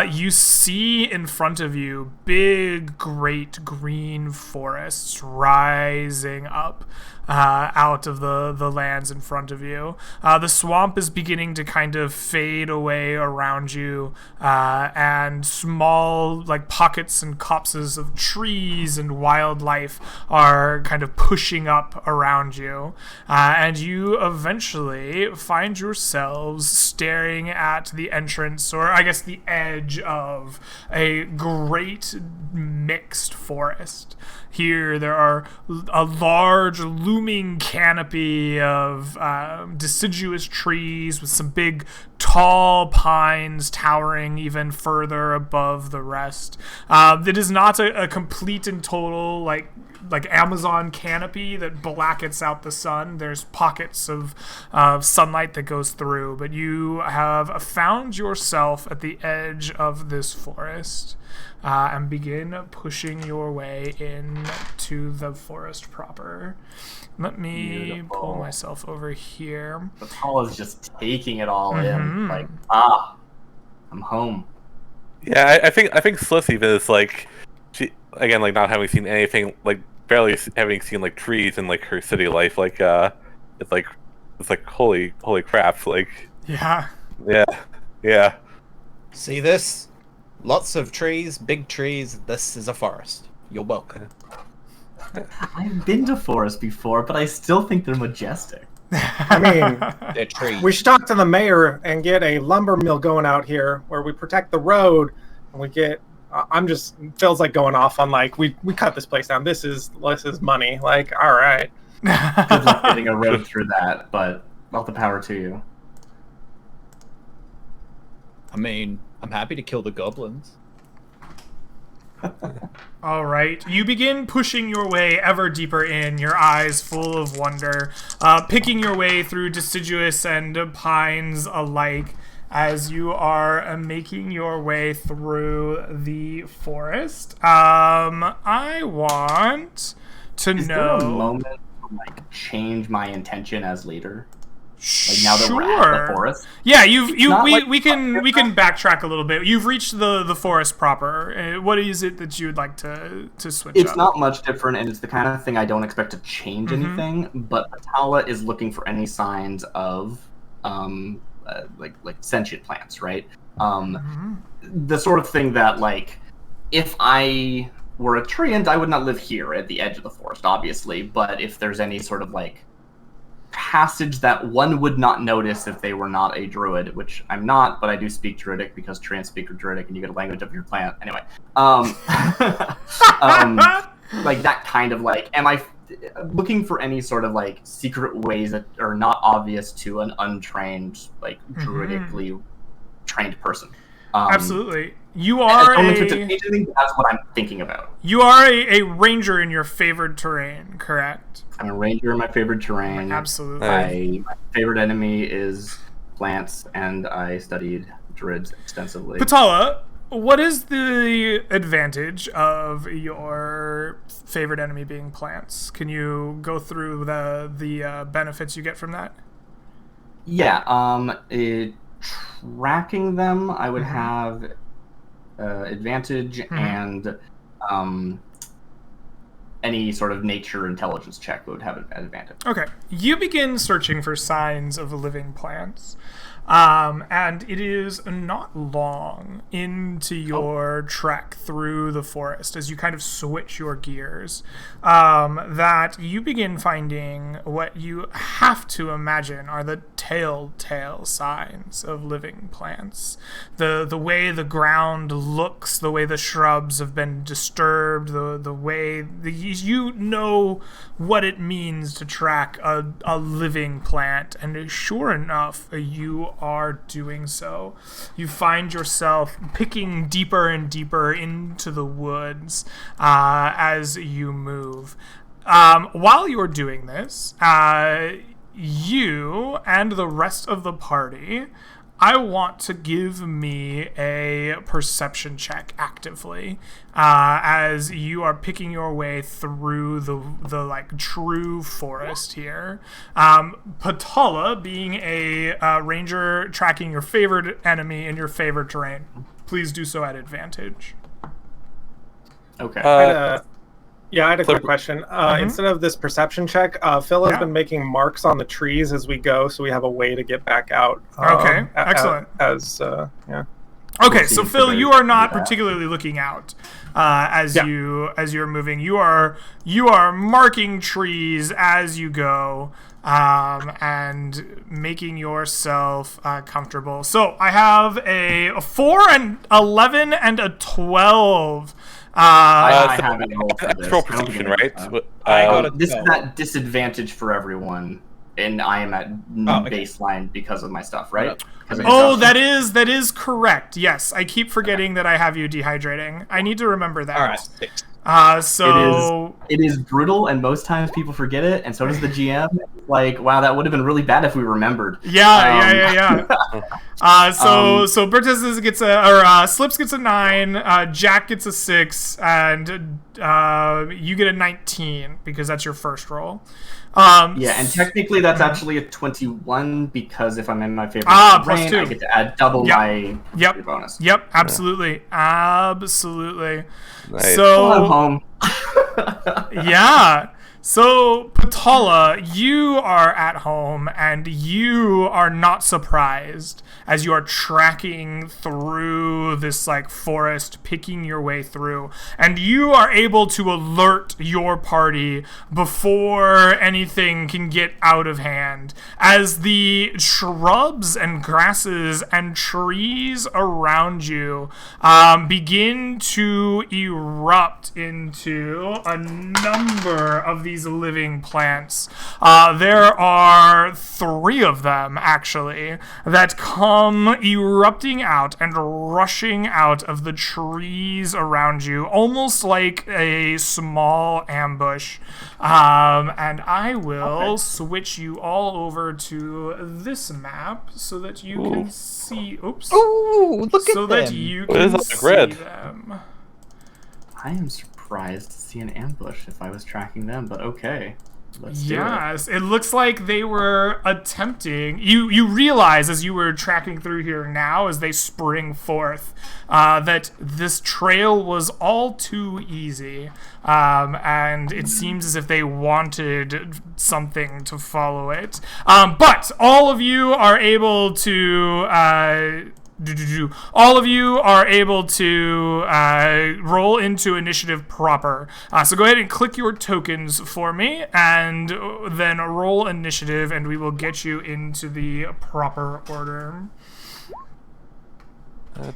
You see in front of you big, great green forests rising up out of the lands in front of you. The swamp is beginning to kind of fade away around you, and small like pockets and copses of trees and wildlife are kind of pushing up around you, and you eventually find yourselves staring at the entrance, or I guess the edge of a great mixed forest. Here there are a large looming canopy of deciduous trees with some big tall pines towering even further above the rest. It is not a complete and total like Amazon canopy that blackets out the sun. There's pockets of sunlight that goes through, but you have found yourself at the edge of this forest. And begin pushing your way into the forest proper. Let me pull myself over here. Patala's just taking it all in. Like, I'm home. Yeah, I think Sliss even is like, she again, like not having seen anything, like barely having seen like trees in like her city life. Like, it's like holy crap. Like, yeah. See this? Lots of trees, big trees. This is a forest. You're welcome. I've been to forests before, but I still think they're majestic. I mean, they're trees. We should talk to the mayor and get a lumber mill going out here where we protect the road, and we get. Feels like going off on like we cut this place down. This is money. Like, all right. Good luck getting a road through that, but all the power to you. I mean, I'm happy to kill the goblins. All right. You begin pushing your way ever deeper in, your eyes full of wonder, picking your way through deciduous and pines alike as you are making your way through the forest. I want to know... Is there a moment to like change my intention as leader? Like now that we're at the forest? Yeah, we can backtrack a little bit. You've reached the forest proper. What is it that you would like to switch It's up? not much different, and it's the kind of thing I don't expect to change anything, but Atala is looking for any signs of like sentient plants, right? The sort of thing that like if I were a treant, I would not live here at the edge of the forest, obviously, but if there's any sort of like passage that one would not notice if they were not a druid, which I'm not, but I do speak druidic because trans speak druidic and you get a language of your plant. Anyway, like that kind of like, am I looking for any sort of like secret ways that are not obvious to an untrained, like druidically trained person? Absolutely. You are that's what I'm thinking about. You are a ranger in your favored terrain, correct? I'm a ranger in my favorite terrain. Absolutely. My favorite enemy is plants, and I studied druids extensively. Patala, what is the advantage of your favorite enemy being plants? Can you go through the benefits you get from that? Yeah, tracking them, I would have advantage, and any sort of nature intelligence check would have an advantage. Okay. You begin searching for signs of living plants. And it is not long into your trek through the forest as you kind of switch your gears that you begin finding what you have to imagine are the telltale signs of living plants. The way the ground looks, the way the shrubs have been disturbed, the way you know what it means to track a living plant, and sure enough, you are doing so. You find yourself picking deeper and deeper into the woods as you move. While you're doing this, you and the rest of the party, I want to give me a perception check actively as you are picking your way through the like true forest here. Patala, being a ranger tracking your favorite enemy in your favorite terrain, please do so at advantage. Okay. I had a quick question. Instead of this perception check, Phil has been making marks on the trees as we go, so we have a way to get back out. Okay, excellent. Okay, so Phil, you are not particularly looking out as you're moving. You are marking trees as you go and making yourself comfortable. So I have a 4, an 11, and a 12. I haven't rolled for this. Roll perception, right? This is at disadvantage for everyone, and I am at baseline because of my stuff, right? That is correct. Yes, I keep forgetting that I have you dehydrating. I need to remember that. All right. It is brutal, and most times people forget it, and so does the GM. Like, wow, that would have been really bad if we remembered. Yeah. So Bertes gets Slips gets a 9, Jack gets a 6, and you get a 19 because that's your first roll. And technically that's actually a 21 because if I'm in my favorite terrain, I get to add double my bonus. Yep, absolutely. Absolutely. Nice. So I'm home. yeah. So, Patala, you are at home, and you are not surprised as you are tracking through this, like, forest, picking your way through, and you are able to alert your party before anything can get out of hand, as the shrubs and grasses and trees around you begin to erupt into a number of these living plants. There are 3 of them, actually, that come erupting out and rushing out of the trees around you, almost like a small ambush. And I will switch you all over to this map so that you can see... Oops. Ooh, look at them. So that you can see them. I am surprised to see an ambush if I was tracking them, but okay. Let's do it. It looks like they were attempting... You realize as you were tracking through here now, as they spring forth, that this trail was all too easy. And it seems as if they wanted something to follow it. But all of you are able to... All of you are able to roll into initiative proper. So go ahead and click your tokens for me, and then roll initiative, and we will get you into the proper order. You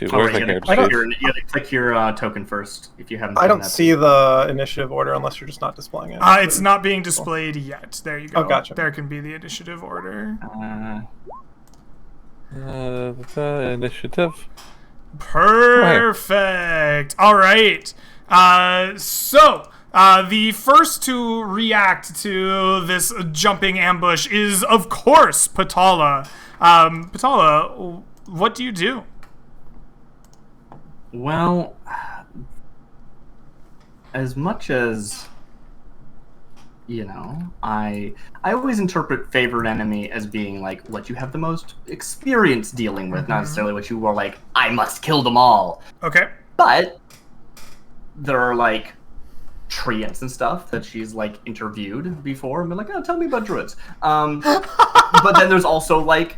gotta click your token first if you haven't. I don't see the initiative order unless you're just not displaying it. It's not being displayed yet. There you go. Oh, gotcha. There can be the initiative order. Initiative. Perfect. All right. So the first to react to this jumping ambush is, of course, Patala. Patala, what do you do? Well, as much as, I always interpret favorite enemy as being like what you have the most experience dealing with, not necessarily what you are like, I must kill them all. Okay. But there are like treants and stuff that she's like interviewed before and been like, oh, tell me about druids. but then there's also like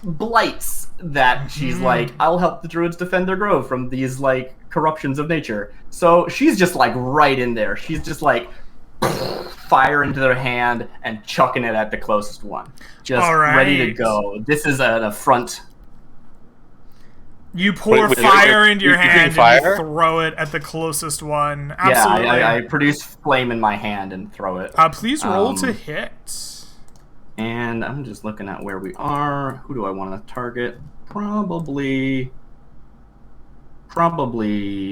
blights that she's like, I'll help the druids defend their grove from these like corruptions of nature. So she's just like right in there. She's just like fire into their hand and chucking it at the closest one. Just ready to go. This is an affront. You pour fire into your hand and you throw it at the closest one. Absolutely. Yeah, I produce flame in my hand and throw it. Please roll to hit. And I'm just looking at where we are. Who do I want to target? Probably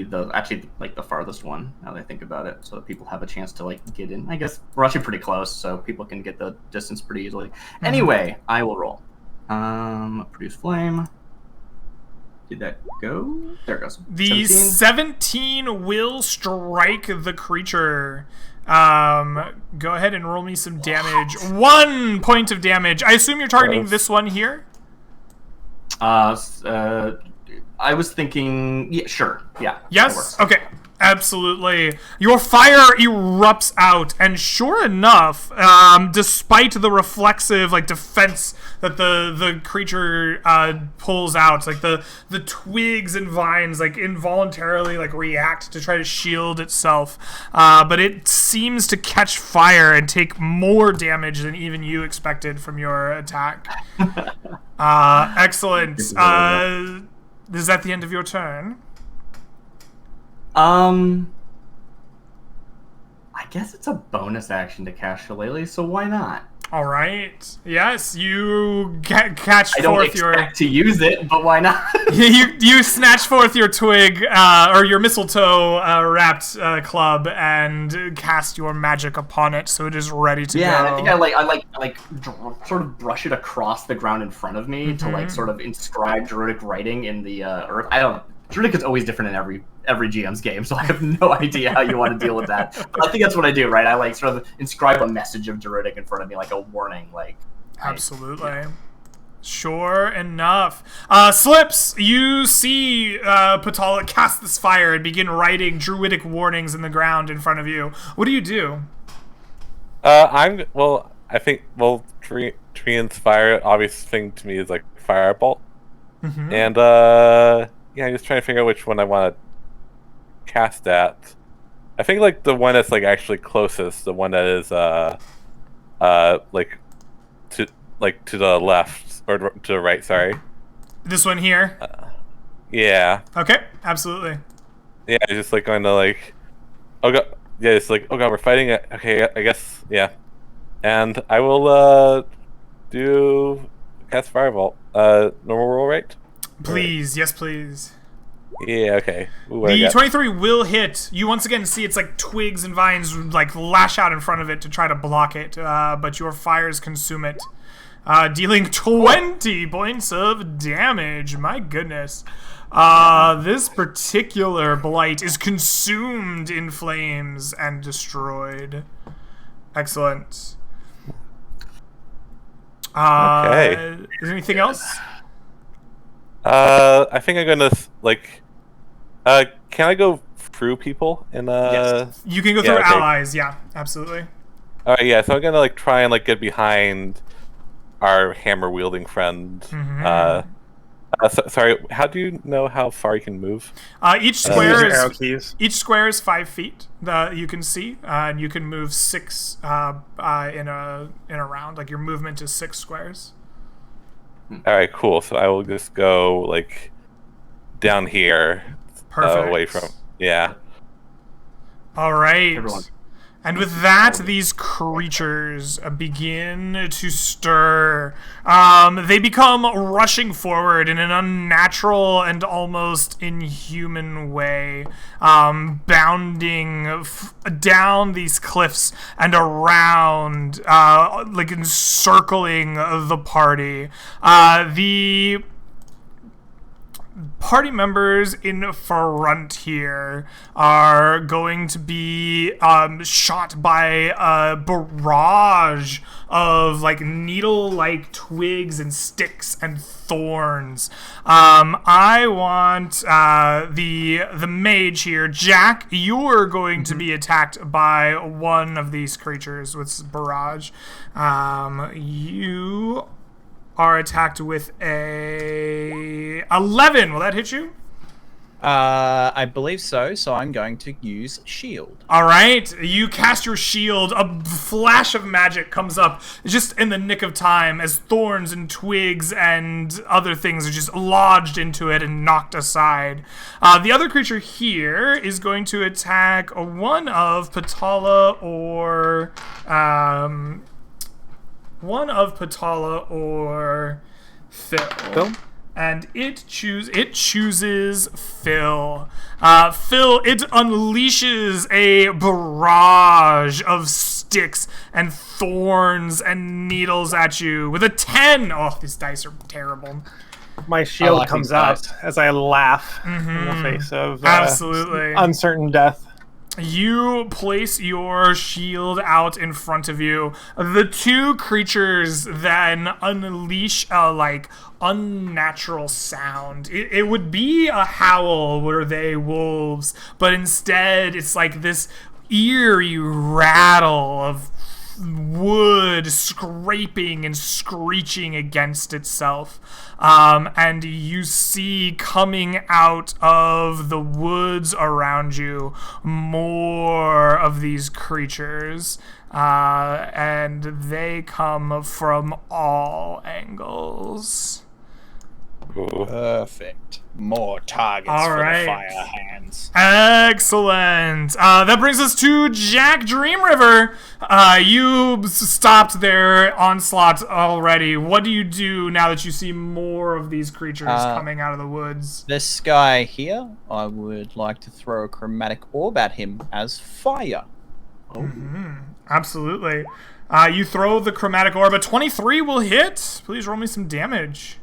the farthest one, now that I think about it, so that people have a chance to like get in. I guess we're actually pretty close, so people can get the distance pretty easily. Anyway, I will roll. Produce flame. Did that go? There it goes. The 17 will strike the creature. Go ahead and roll me some damage. 1 point of damage. I assume you're targeting this one here? I was thinking, yeah, sure, yeah. Yes? Okay, absolutely. Your fire erupts out, and sure enough, despite the reflexive, like, defense that the creature pulls out, like, the twigs and vines, like, involuntarily, like, react to try to shield itself, but it seems to catch fire and take more damage than even you expected from your attack. Excellent. Is that the end of your turn? I guess it's a bonus action to cast Shillelagh, so why not? All right. Yes, you catch I don't forth expect to use it, but why not? you snatch forth your twig or your mistletoe wrapped club and cast your magic upon it, so it is ready to go. Yeah, I think I sort of brush it across the ground in front of me to like sort of inscribe Druidic writing in the earth. I don't. Druidic is always different in every GM's game, so I have no idea how you want to deal with that. But I think that's what I do, right? I like sort of inscribe a message of Druidic in front of me, like a warning, like. Absolutely. Sure enough. Slips, you see Patala cast this fire and begin writing Druidic warnings in the ground in front of you. What do you do? I think Trian's fire, obvious thing to me is like firebolt. And yeah, I'm just trying to figure out which one I want to cast at. I think like the one that's like actually closest, the one that is to the left or to the right. Sorry. This one here. Yeah. Okay. Absolutely. Yeah, it's just like going to like, oh god, yeah, it's like, oh god, we're fighting it. Okay, I guess, yeah. And I will do cast firebolt. Normal roll, right? Please, yes, please. Yeah, okay. Ooh, the 23 will hit. You once again see it's like twigs and vines like lash out in front of it to try to block it, but your fires consume it, dealing 20 points of damage. My goodness. This particular blight is consumed in flames and destroyed. Excellent. Okay. Is there anything else? I think I'm gonna like. Can I go through people? Yes. You can go through allies. Yeah, absolutely. All right, yeah. So I'm gonna like try and like get behind our hammer wielding friend. Sorry, how do you know how far you can move? Each square is 5 feet that you can see, and you can move 6 in a round. Like your movement is 6 squares. All right, cool. So I will just go like down here, away from All right. Everyone. And with that, these creatures begin to stir. They become rushing forward in an unnatural and almost inhuman way, bounding down these cliffs and around, like encircling the party. party members in front here are going to be shot by a barrage of like needle-like twigs and sticks and thorns. I want the mage here, Jack. You're going to be attacked by one of these creatures with this barrage. You are attacked with a 11. Will that hit you? I believe so. So I'm going to use shield. All right, you cast your shield. A flash of magic comes up just in the nick of time as thorns and twigs and other things are just lodged into it and knocked aside. The other creature here is going to attack one of Patala or Phil. And it chooses Phil. Phil, it unleashes a barrage of sticks and thorns and needles at you with a 10. Oh, these dice are terrible. My shield comes out as I laugh in the face of absolutely uncertain death. You place your shield out in front of you. The two creatures then unleash a unnatural sound. It would be a howl were they wolves, but instead it's like this eerie rattle of wood scraping and screeching against itself. And you see coming out of the woods around you more of these creatures. And they come from all angles. Perfect. More targets for the fire hands. Excellent. That brings us to Jack Dreamriver. You stopped their onslaught already. What do you do now that you see more of these creatures coming out of the woods? This guy here, I would like to throw a chromatic orb at him as fire. Absolutely. You throw the chromatic orb. A 23 will hit. Please roll me some damage.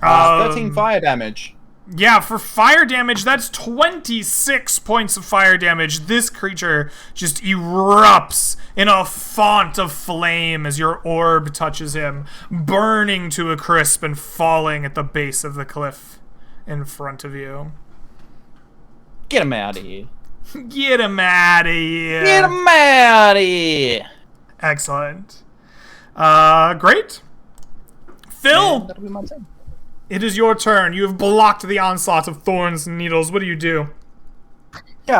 13 fire damage. Yeah, for fire damage, that's 26 points of fire damage. This creature just erupts in a font of flame as your orb touches him, burning to a crisp and falling at the base of the cliff in front of you. Get him out of here. Get him out of here. Get him out of here. Excellent. Great. Phil. That'll be my turn. It is your turn. You have blocked the onslaught of thorns and needles. What do you do? Yeah,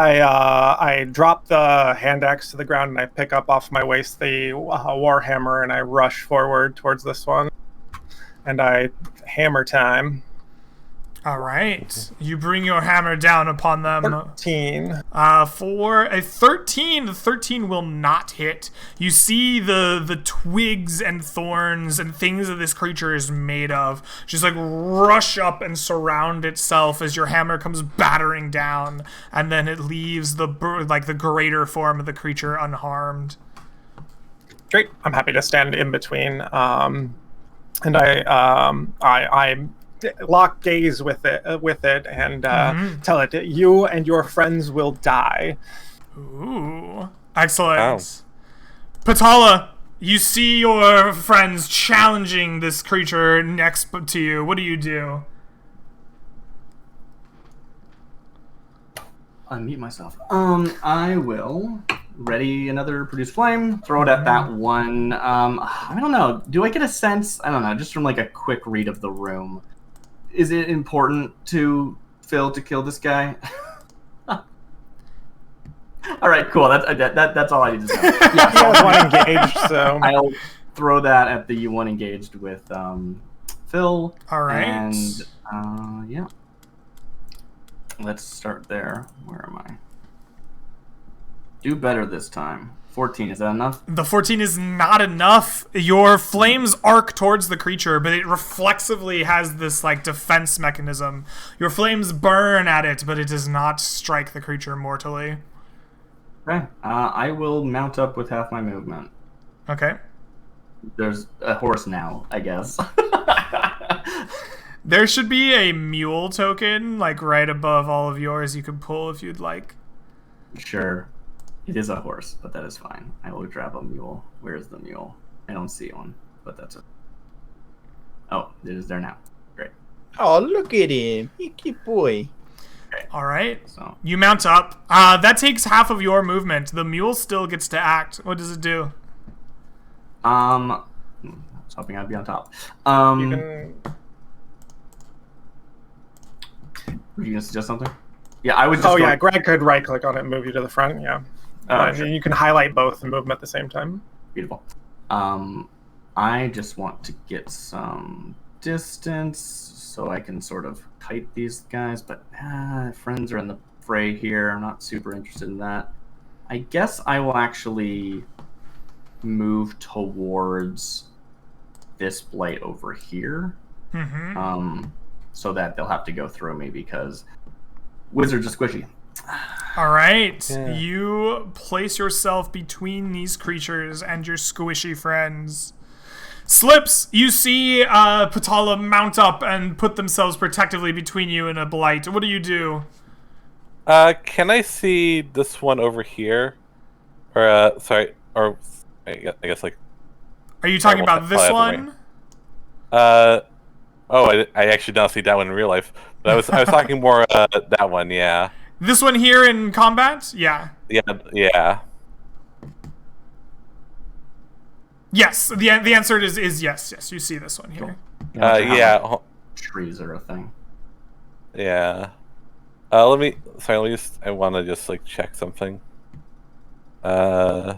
I drop the hand axe to the ground and I pick up off my waist the warhammer and I rush forward towards this one. And I hammer time. All right. You bring your hammer down upon them. 13. For a 13, the 13 will not hit. You see the twigs and thorns and things that this creature is made of just like rush up and surround itself as your hammer comes battering down, and then it leaves the greater form of the creature unharmed. Great. I'm happy to stand in between. And I lock gaze with it and tell it you and your friends will die. Ooh, excellent. Wow. Patala, you see your friends challenging this creature next to you. What do you do? Unmute myself. I will ready another produce flame, throw it at that one. I don't know. Do I get a sense? I don't know. Just from like a quick read of the room. Is it important to Phil to kill this guy? All right, cool. That's all I need to know. Yeah, he has one engaged, so I'll throw that at the one engaged with Phil. All right. And yeah, let's start there. Where am I? Do better this time. 14, is that enough? The 14 is not enough. Your flames arc towards the creature, but it reflexively has this like defense mechanism. Your flames burn at it, but it does not strike the creature mortally. Okay. I will mount up with half my movement. Okay. There's a horse now, I guess. There should be a mule token, like, right above all of yours you can pull if you'd like. Sure. It is a horse, but that is fine. I will grab a mule. Where's the mule? I don't see one, but that's it. Oh, it is there now. Great. Oh, look at him. Cute boy. Okay. All right. So You mount up. That takes half of your movement. The mule still gets to act. What does it do? I was hoping I'd be on top. You can... Were you gonna suggest something? Yeah, I would just. Oh yeah, Greg could right click on it and move you to the front. Yeah. Sure. You can highlight both and move them at the same time. Beautiful. I just want to get some distance so I can sort of kite these guys, but friends are in the fray here. I'm not super interested in that. I guess I will actually move towards this blight over here, so that they'll have to go through me because wizards are squishy. All right. Yeah. You place yourself between these creatures and your squishy friends. Slips, you see Patala mount up and put themselves protectively between you and a blight. What do you do? Can I see this one over here? Or, sorry, or I guess like... Are you talking about this one? I actually don't see that one in real life. But I was talking more that one, yeah. This one here in combat? Yeah. Yeah. Yes, the answer is yes. Yes, you see this one here. Yeah. Trees are a thing. Yeah. I want to just like check something. Sorry.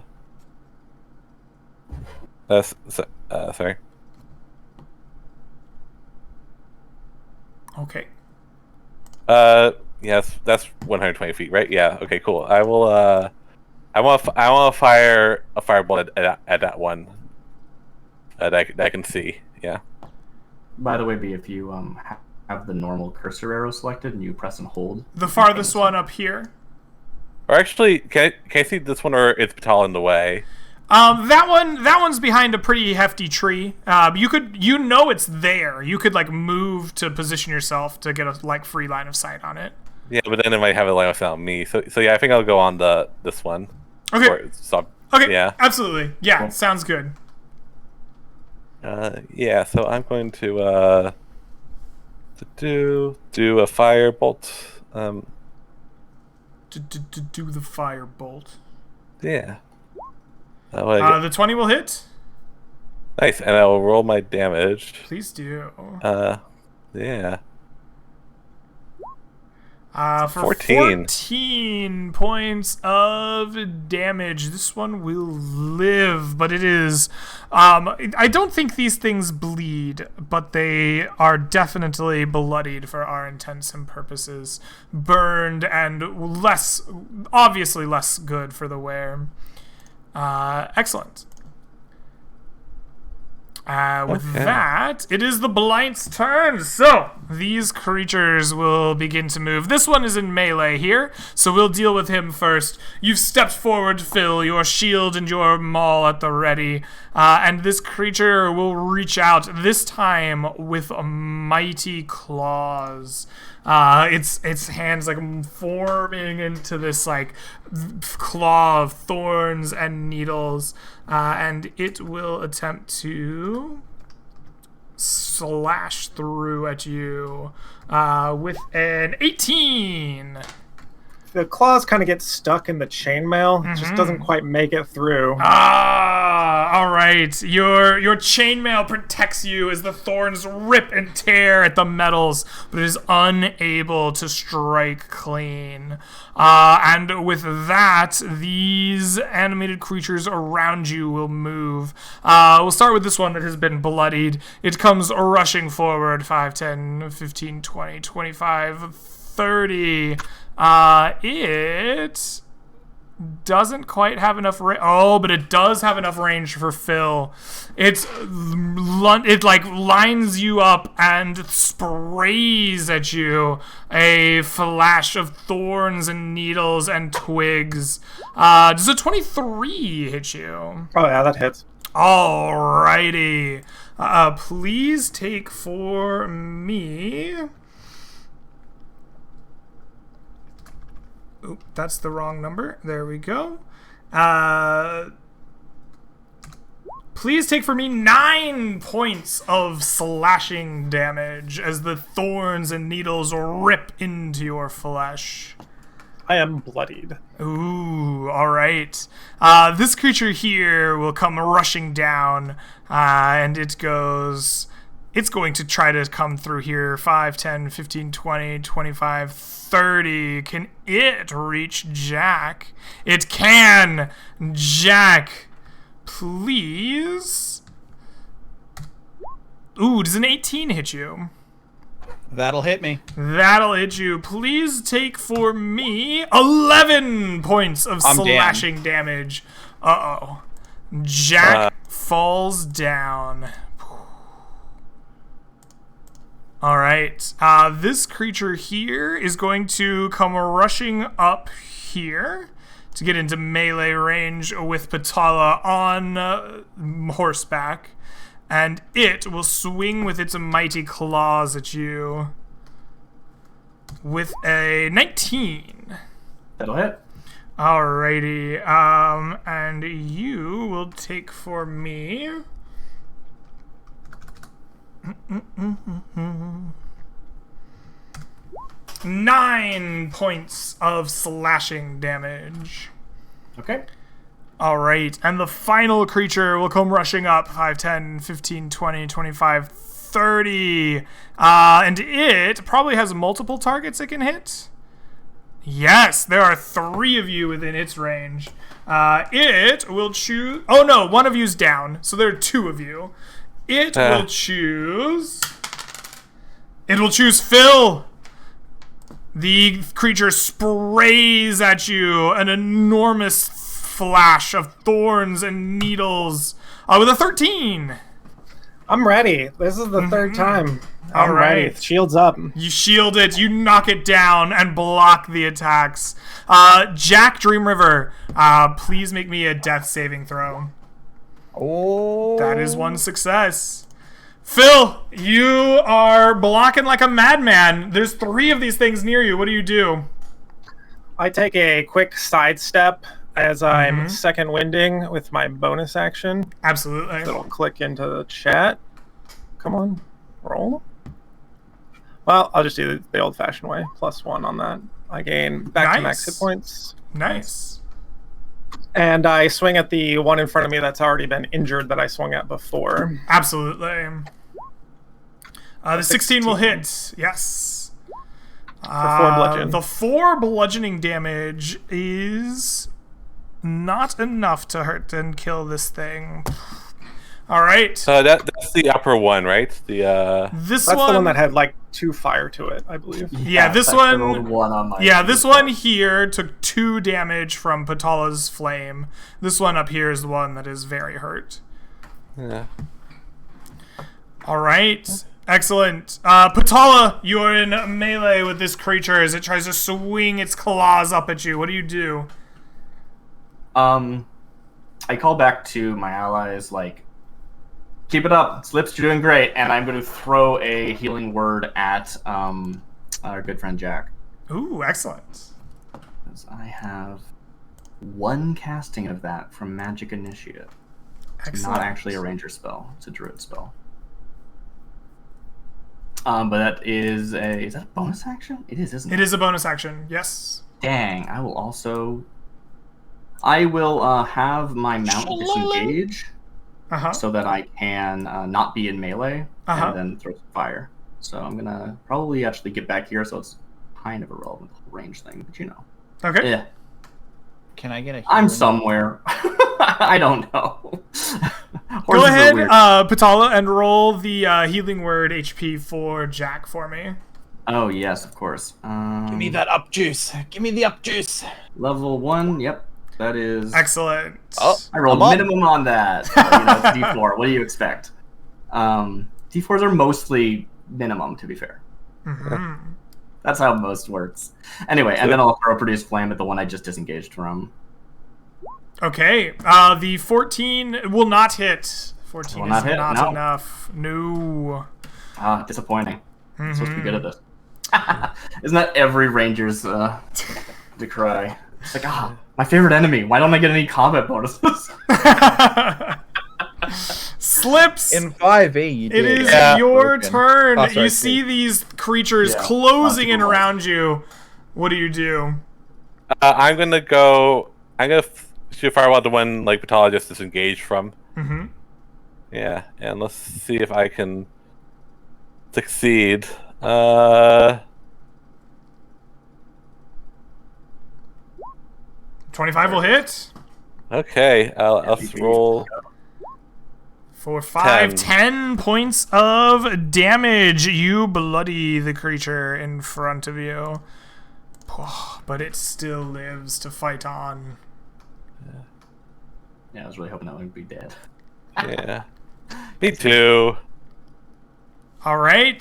Okay. Yes, that's 120 feet, right? Yeah. Okay, cool. I will. I want to fire a firebolt at that one. That I can see. Yeah. By the way, B, if you have the normal cursor arrow selected and you press and hold. The farthest one up here. Or actually, can I see this one, or is Patal in the way? That one's behind a pretty hefty tree. It's there. You could like move to position yourself to get a like free line of sight on it. Yeah, but then it might have a line of sight on me. So yeah, I think I'll go on this one. Okay. Okay. Yeah. Absolutely. Yeah. Cool. Sounds good. Yeah. So I'm going to do a firebolt. Do the firebolt. Yeah. The 20 will hit. Nice, and I will roll my damage. Please do. Yeah. For 14 points of damage. This one will live, but it is... I don't think these things bleed, but they are definitely bloodied for our intents and purposes. Burned and obviously less good for the wear. Excellent. With that, it is the Blight's turn. So, these creatures will begin to move. This one is in melee here, so we'll deal with him first. You've stepped forward, Phil, your shield and your maul at the ready. And this creature will reach out, this time with mighty claws. Its hands like forming into this like claw of thorns and needles, and it will attempt to slash through at you with an 18. The claws kind of get stuck in the chainmail. It just doesn't quite make it through. All right. Your chainmail protects you as the thorns rip and tear at the metals, but it is unable to strike clean. And with that, these animated creatures around you will move. We'll start with this one that has been bloodied. It comes rushing forward 5, 10, 15, 20, 25, 30. It doesn't quite have enough but it does have enough range for Phil. It like lines you up and sprays at you a flash of thorns and needles and twigs. Does a 23 hit you? Oh yeah, that hits. Alrighty. Please take for me... Oop, that's the wrong number. There we go. Please take for me 9 points of slashing damage as the thorns and needles rip into your flesh. I am bloodied. Ooh, alright. This creature here will come rushing down, and it's going to try to come through here. 5, 10, 15, 20, 25, 30. Can it reach Jack? It can! Jack, please. Ooh, does an 18 hit you? That'll hit me. That'll hit you. Please take for me 11 points of slashing damage. Uh-oh. Jack falls down. All right. This creature here is going to come rushing up here to get into melee range with Patala on horseback. And it will swing with its mighty claws at you with a 19. That'll hit. Alrighty. And you will take for me... 9 points of slashing damage. Okay. All right, and the final creature will come rushing up. 5, 10, 15, 20, 25, 30. And it probably has multiple targets it can hit. Yes, there are 3 of you within its range. It will choose... Oh, no, one of you's down, so there are 2 of you. It will choose... It will choose Phil. The creature sprays at you an enormous flash of thorns and needles with a 13. I'm ready. This is the third time. All I'm right. ready. Shields up. You shield it, you knock it down, and block the attacks. Jack Dreamriver, please make me a death saving throw. Oh. That is 1 success. Phil, you are blocking like a madman. There's 3 of these things near you. What do you do? I take a quick sidestep as I'm second winding with my bonus action. Absolutely. It'll click into the chat. Come on, roll. Well, I'll just do the old-fashioned way. +1 on that. I gain back to max hit points. Nice. And I swing at the one in front of me that's already been injured that I swung at before. Absolutely. The 16 will hit. Yes. For 4 bludgeon. The 4 bludgeoning damage is not enough to hurt and kill this thing. All right. That's the upper one, right? That's the one that had like 2 fire to it, I believe. Yeah, this one. On my This one here took 2 damage from Patala's flame. This one up here is the one that is very hurt. Yeah. All right. Excellent. Patala, you are in melee with this creature as it tries to swing its claws up at you. What do you do? I call back to my allies, like, keep it up, Slips, you're doing great, and I'm going to throw a healing word at our good friend Jack. Ooh, excellent. Because I have 1 casting of that from Magic Initiate. It's not actually a ranger spell, it's a druid spell. But that is that a bonus action? It is, isn't it? It is a bonus action, yes. Dang, I will have my mount disengage so that I can not be in melee and then throw some fire. So I'm going to probably actually get back here so it's kind of irrelevant range thing, but you know. Okay. Yeah. Can I get a I'm somewhere. I don't know. Go ahead, Patala, and roll the healing word HP for Jack for me. Oh, yes, of course. Give me that up juice. Give me the up juice. Level 1, yep. That is... Excellent. Oh, I rolled minimum on that. It's D4. What do you expect? D4s are mostly minimum, to be fair. That's how most works. Anyway, and then I'll throw Produce Flame at the one I just disengaged from. Okay. The 14 will not hit 14 Will is not hit, not no. enough. No. Ah, disappointing. I'm supposed to be good at this. Isn't that every Ranger's decry? It's like, my favorite enemy. Why don't I get any combat bonuses? Slips. In 5e, you It did. is Yeah. your Broken. turn. Oh, sorry, You see these creatures Yeah, closing in lots of around you. What do you do? I'm gonna go. I'm gonna shoot a firewall to one like Vitala just disengaged from. Mm-hmm. Yeah, and let's see if I can succeed. 25 will hit. Okay, let's roll. For 5, 10. 10 points of damage. You bloody the creature in front of you. But it still lives to fight on. Yeah, I was really hoping that one would be dead. Yeah, me too. All right.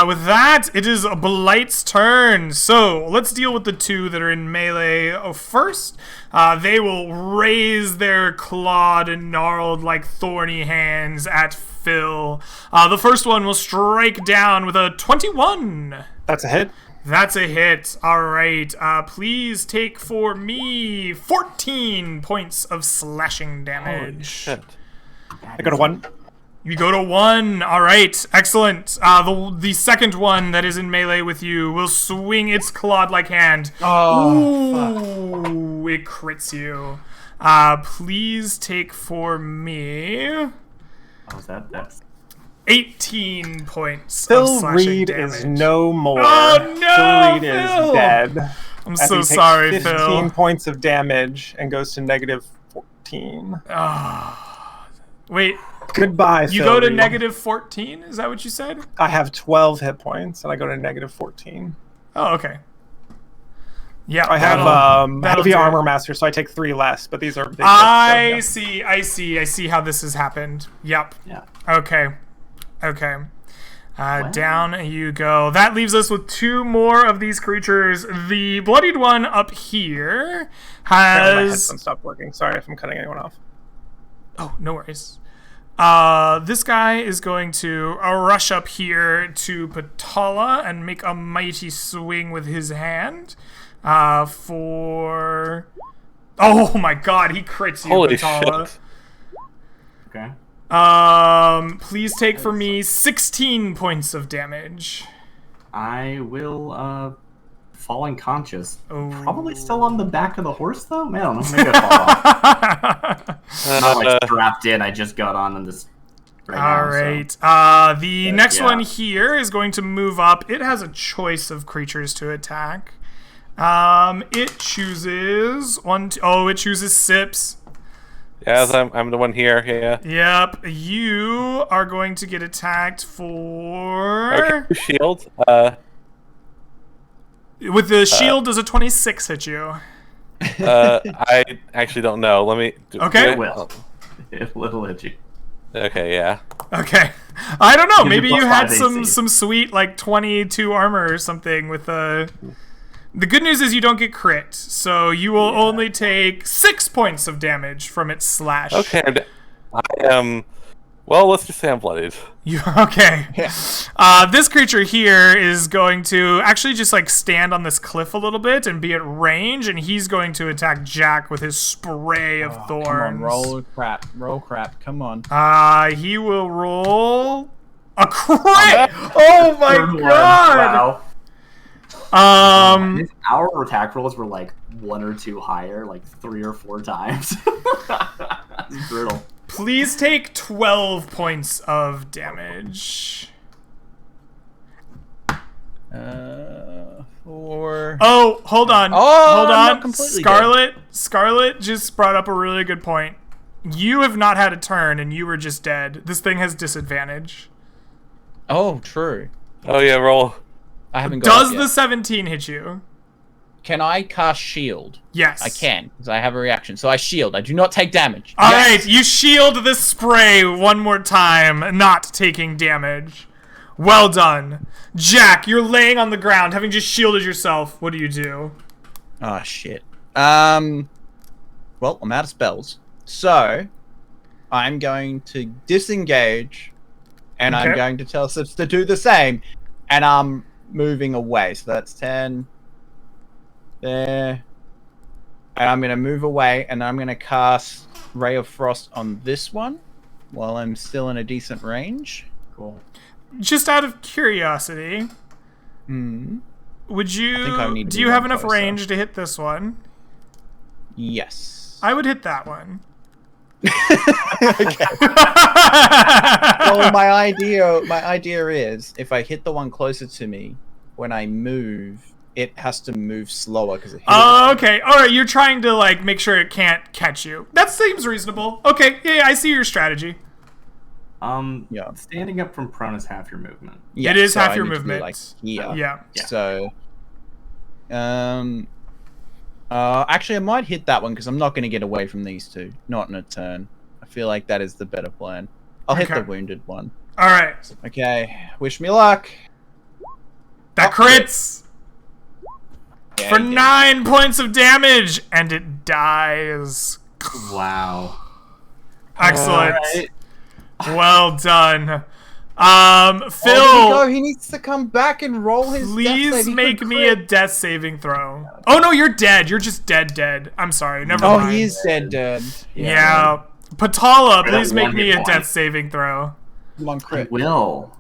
With that, it is Blight's turn. So let's deal with the two that are in melee first. They will raise their clawed and gnarled, like thorny hands at Phil. The first one will strike down with a 21. That's a hit. That's a hit. All right. Please take for me 14 points of slashing damage. Shit. I go to 1. You go to 1. All right. Excellent. The second one that is in melee with you will swing its clawed-like hand. Ooh, it crits you. Please take for me How's that? That's 18 points of Phil slashing Reed damage. is no more. Oh, no, Phil Reed Phil! is dead. I'm As so he takes sorry, 15 Phil. points of damage and goes to negative 14. Wait, Goodbye, you Phil go to Reed. negative 14? Is that what you said? I have 12 hit points, and I go to negative 14. Oh, okay. Yeah, I have that'll heavy do it. armor master, so I take 3 less, but these are big I hits, see how this has happened. Yep. yeah. Okay. Down you go. That leaves us with 2 more of these creatures. The bloodied one up here Apparently my has... headphone stopped working. Sorry if I'm cutting anyone off. Oh, no worries. This guy is going to rush up here to Patala and make a mighty swing with his hand. For... Oh my god, he crits you, Holy Patala. shit. Okay. Please take for me 16 points of damage. I will fall unconscious. Oh. Probably still on the back of the horse though? Man, I don't know. Maybe I fall off. Not like strapped in, I just got on this right now. All right. So. The next yeah. one here is going to move up. It has a choice of creatures to attack. It chooses it chooses Sips. Yes, I'm the one here. Yeah. Yep. You are going to get attacked for... Okay, shield. With the shield, does a 26 hit you? I actually don't know. Let me. Okay. It will. It'll hit you. Okay. Yeah. Okay. I don't know. Gives you Maybe you plus had 5 some AC. sweet like 22 armor or something with the. The good news is you don't get crit, so you will only take 6 points of damage from its slash. Okay. I am. Well, let's just say I'm bloodied. Okay. Yeah. This creature here is going to actually just like stand on this cliff a little bit and be at range, and he's going to attack Jack with his spray of thorns. Come on, roll crap. Come on. He will roll a crit. Oh my Third one. god. Wow. Our attack rolls were like 1 or 2 higher, like 3 or 4 times. It's brutal. Please take 12 points of damage. 4. Oh, hold on. Oh, hold I'm on. not completely Scarlet just brought up a really good point. You have not had a turn and you were just dead. This thing has disadvantage. Oh, true. Oh yeah, roll. I haven't got Does it the yet. 17 hit you? Can I cast shield? Yes. I can, because I have a reaction. So I shield. I do not take damage. All Yes. right, you shield this spray one more time, not taking damage. Well done. Jack, you're laying on the ground, having just shielded yourself. What do you do? Oh, shit. Well, I'm out of spells. So, I'm going to disengage, and I'm going to tell Sips to do the same, and I'm moving away. So that's 10 there, and I'm going to move away, and I'm going to cast Ray of Frost on this one while I'm still in a decent range. Cool. Just out of curiosity, would you? Do you have enough range to hit this one? Yes. I would hit that one. Okay. Well, my idea is if I hit the one closer to me, when I move, it has to move slower because it. Oh, okay. All right. You're trying to like make sure it can't catch you. That seems reasonable. Okay. Yeah, I see your strategy. Standing up from prone is half your movement. Yeah, it is half your movement. Like here. Yeah. So, actually, I might hit that one because I'm not going to get away from these two. Not in a turn. I feel like that is the better plan. I'll hit the wounded one. All right. Okay. Wish me luck. That crits for 9 points of damage, and it dies. Wow. Excellent. Right. Well done. Phil. Oh, he needs to come back and roll his. Please make me a death saving throw. Oh no, you're dead. You're just dead. I'm sorry. Never mind. Oh, he is dead. Yeah. Patala, please make me a death saving throw. One crit. I will.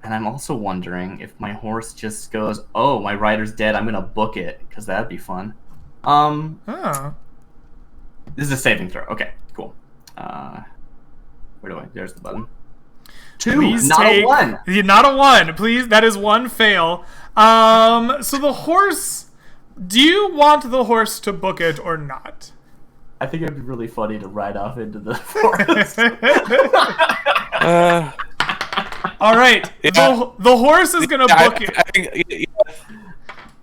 And I'm also wondering if my horse just goes, "Oh, my rider's dead. I'm gonna book it," because that'd be fun. This is a saving throw. Okay, cool. Where do I? There's the button. 2, please not a 1. Not a 1. Please, that is 1 fail. So the horse. Do you want the horse to book it or not? I think it'd be really funny to ride off into the forest. All right. Yeah. The horse is gonna book it.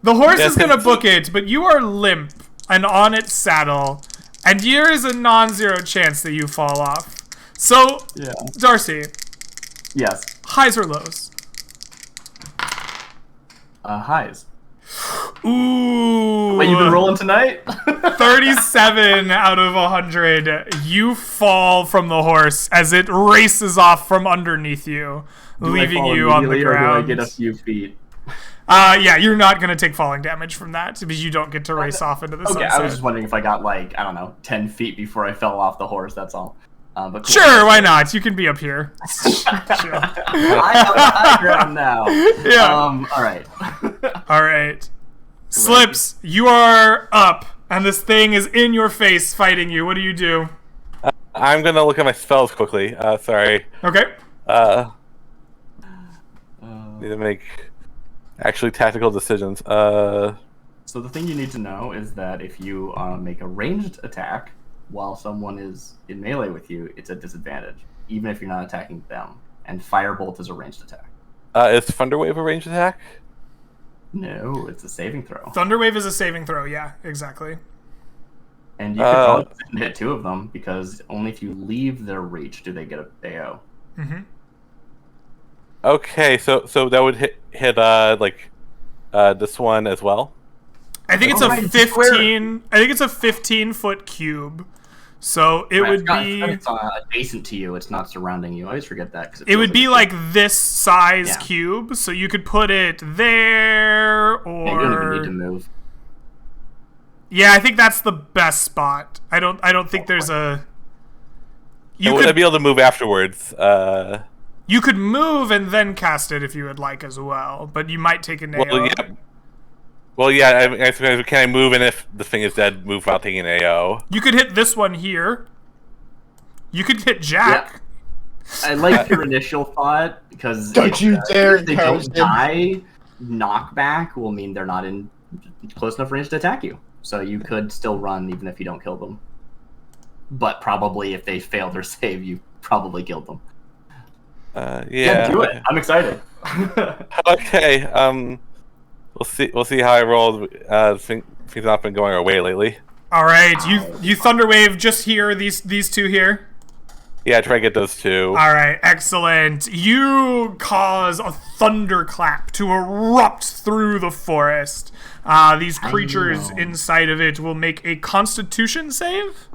The horse is gonna book it, but you are limp and on its saddle, and there is a non-zero chance that you fall off. So, Darcy. Yes. Highs or lows? Highs. Ooh. Wait, you've been rolling tonight? 37 out of 100. You fall from the horse as it races off from underneath you, leaving you on the ground. Or do I get a few feet? Yeah, you're not going to take falling damage from that because you don't get to race off into the sunset. I was just wondering if I got, 10 feet before I fell off the horse, that's all. But cool. Sure, why not? You can be up here. I have high ground now. Yeah. All right. All right. Slips, you are up, and this thing is in your face fighting you. What do you do? I'm going to look at my spells quickly. Sorry. Okay. Need to make actually tactical decisions. So the thing you need to know is that if you make a ranged attack while someone is in melee with you, it's a disadvantage, even if you're not attacking them. And Firebolt is a ranged attack. Is Thunderwave a ranged attack? No, it's a saving throw. Thunderwave is a saving throw, yeah, exactly. And you could probably hit 2 of them, because only if you leave their reach do they get a AO. Mm-hmm. Okay, so that would hit this one as well? I think it's a 15. I think it's a 15-foot cube, so it would be. It's adjacent to you. It's not surrounding you. I always forget that. It would be like this size cube, so you could put it there, or. You don't even need to move. Yeah, I think that's the best spot. I don't think there's a. Would I be able to move afterwards? You could move and then cast it if you would like as well, but you might take an AO. Well, yeah. I suppose, can I move, and if the thing is dead, move without taking an AO? You could hit this one here. You could hit Jack. Yeah. I like your initial thought, because if they don't die, knockback will mean they're not in close enough range to attack you. So you could still run even if you don't kill them. But probably if they fail their save, you probably killed them. Yeah. Do it. I'm excited. Okay. We'll see how I roll. Things have not been going our way lately. All right, you Thunderwave just here. These two here. Yeah, try to get those two. All right, excellent. You cause a thunderclap to erupt through the forest. These creatures inside of it will make a Constitution save.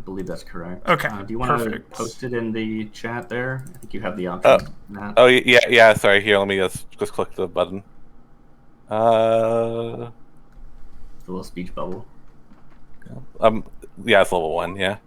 believe that's correct. Okay, do you want perfect. to post it in the chat there? I think you have the option. Oh yeah. Sorry. Here, let me just click the button. The little speech bubble. Yeah, it's level 1. Yeah.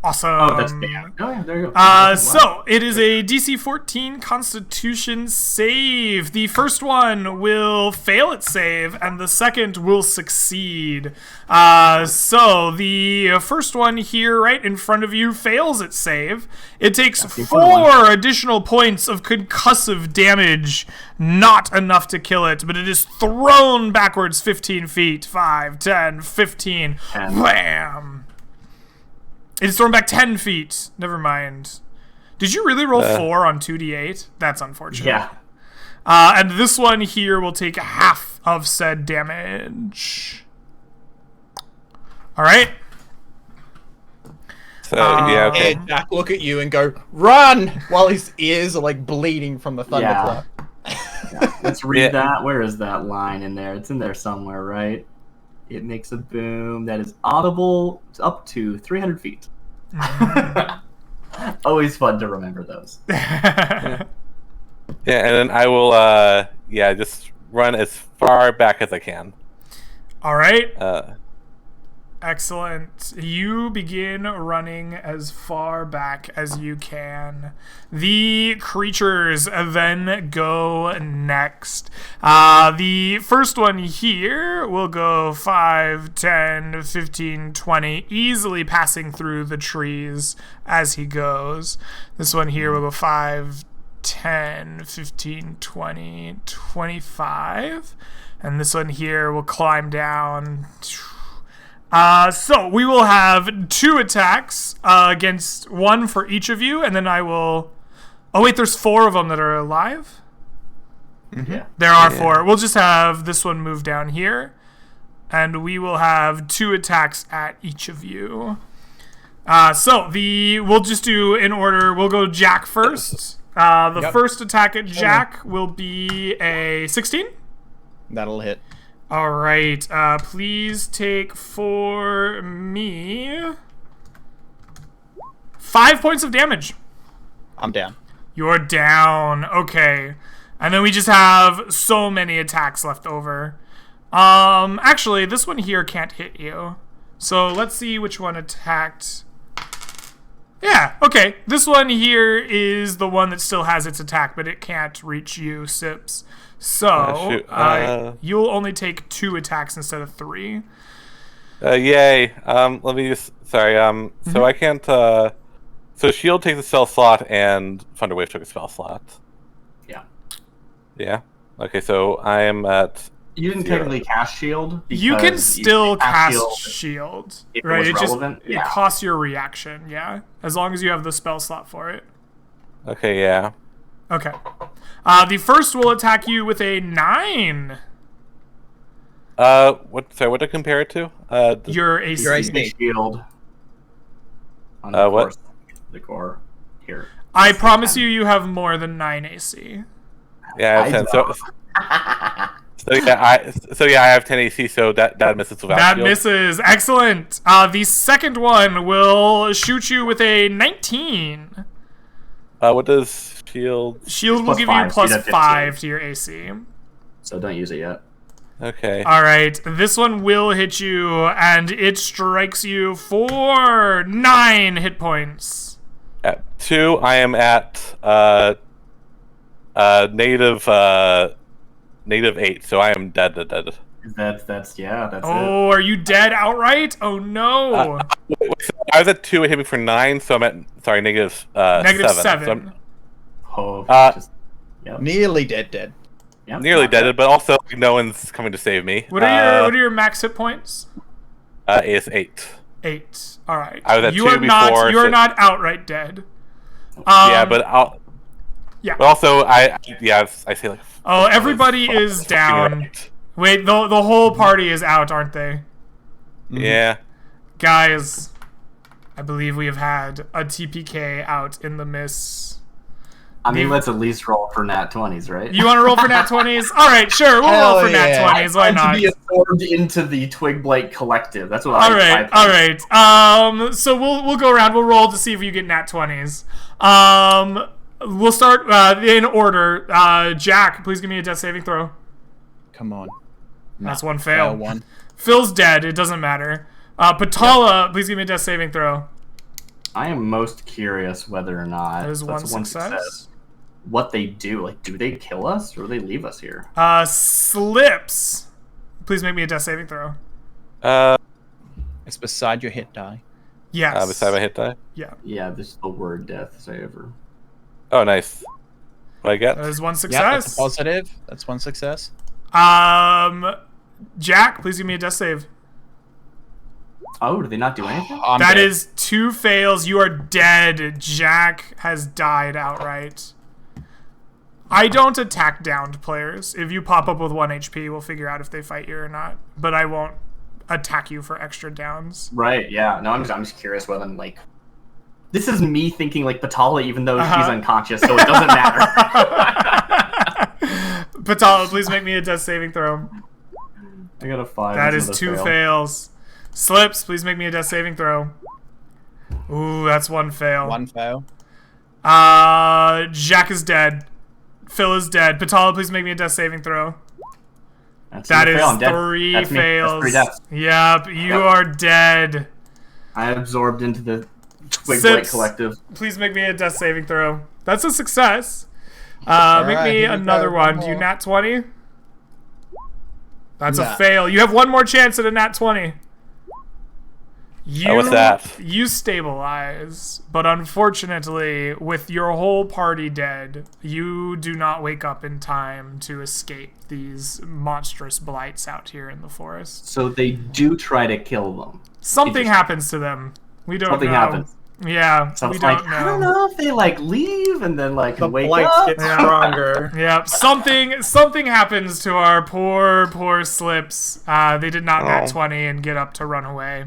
Awesome. Oh, that's Dan. Oh, yeah, there you go. So it is a DC 14 Constitution save. The first one will fail its save, and the second will succeed. So the first one here, right in front of you, fails its save. It takes 4 additional points of concussive damage. Not enough to kill it, but it is thrown backwards 15 feet. 5, 10, 15. Wham! It is thrown back 10 feet. Never mind. Did you really roll 4 on 2d8? That's unfortunate. Yeah. And this one here will take half of said damage. All right. So, yeah, okay. And Jack look at you and go, run! While his ears are like bleeding from the thunderclap. Yeah. Let's read that. Where is that line in there? It's in there somewhere, right? It makes a boom that is audible up to 300 feet. Always fun to remember those. Yeah, and then I will, just run as far back as I can. All right. Excellent. You begin running as far back as you can. The creatures then go next. The first one here will go 5, 10, 15, 20, easily passing through the trees as he goes. This one here will go 5, 10, 15, 20, 25. And this one here will climb down. So we will have 2 attacks against 1 for each of you, and then I will... Oh, wait, there's 4 of them that are alive? Mm-hmm. Yeah. There are 4. We'll just have this one move down here, and we will have 2 attacks at each of you. We'll just do in order. We'll go Jack first. The first attack at Jack will be a 16. That'll hit. All right, please take for me 5 points of damage. I'm down. You're down. Okay. And then we just have so many attacks left over. Actually, this one here can't hit you. So let's see which one attacked. Yeah, okay. This one here is the one that still has its attack, but it can't reach you, Sips. So, you'll only take 2 attacks instead of 3. Yay. Let me just... Sorry, so I can't... So Shield takes a spell slot, and Thunderwave took a spell slot. Yeah. Yeah? Okay, so I am at... You didn't technically cast Shield. You can still cast Shield. Right? It it costs your reaction, yeah. As long as you have the spell slot for it. Okay, yeah. Okay. The first will attack you with a 9. What did I compare it to? Your AC. Your AC. Shield. What? The core here. I promise you have more than 9 AC. Yeah, I have 10. So I have 10 AC, so that misses without That shield. misses. Excellent. The second one will shoot you with a 19. What does shield? Shield will give you plus 5 to your AC. So don't use it yet. Okay. All right. This one will hit you, and it strikes you for 9 hit points. At 2, I am at negative 8, so I am dead. That's it. Oh, are you dead outright? Oh no. I was at 2, it hit me for 9, so I'm at negative Negative 7. Nearly dead. Yep, Nearly dead, but also no one's coming to save me. What are your max hit points? It's 8. 8. All right. I was at you 2 are not. before, You are so- not outright dead. Yeah, but I'll. Yeah. But also, I say like. Oh, everybody is down. Right. Wait, the whole party is out, aren't they? Yeah. Guys, I believe we have had a TPK out in the mists. I mean, let's at least roll for nat 20s, right? You want to roll for nat 20s? All right, sure. We'll roll for nat 20s. Why not? To be absorbed into the Twig Blight Collective. That's what all right. So we'll go around. We'll roll to see if you get nat 20s. We'll start in order. Jack, please give me a death saving throw. Come on. That's one fail. One. Phil's dead. It doesn't matter. Patala, please give me a death saving throw. I am most curious whether or not that is one success. What they do. Like, do they kill us or do they leave us here? Slips. Please make me a death saving throw. It's beside your hit die. Yes. Beside my hit die? Yeah. Yeah, this is the word death saver. Oh, nice. What I get? That is one success. Yeah, that's a positive. That's one success. Jack, please give me a death save. Oh, do they not do anything? That is 2 fails. You are dead. Jack has died outright. I don't attack downed players. If you pop up with 1 HP, we'll figure out if they fight you or not. But I won't attack you for extra downs. Right, yeah. No, I'm just curious whether, like... This is me thinking, like, Patala, even though she's unconscious, so it doesn't matter. Patala, please make me a death saving throw. I got a 5. That is 2 fails. Slips, please make me a death saving throw. Ooh, that's 1 fail. 1 fail. Jack is dead. Phil is dead. Patala, please make me a death saving throw. That is 3 fails. That's 3 deaths. Yep, you are dead. I absorbed into the Twig Blight Collective. Please make me a death saving throw. That's a success. Make me another one. Do you nat 20? That's a fail. You have 1 more chance at a nat 20. What's that? You stabilize, but unfortunately, with your whole party dead, you do not wake up in time to escape these monstrous blights out here in the forest. So they do try to kill them. Something happens to them. We don't know. Something happens. Yeah, so we don't know. I don't know if they like leave and then like the wake blights up. Get stronger. Yep, something happens to our poor Slips. They did not nat 20 and get up to run away.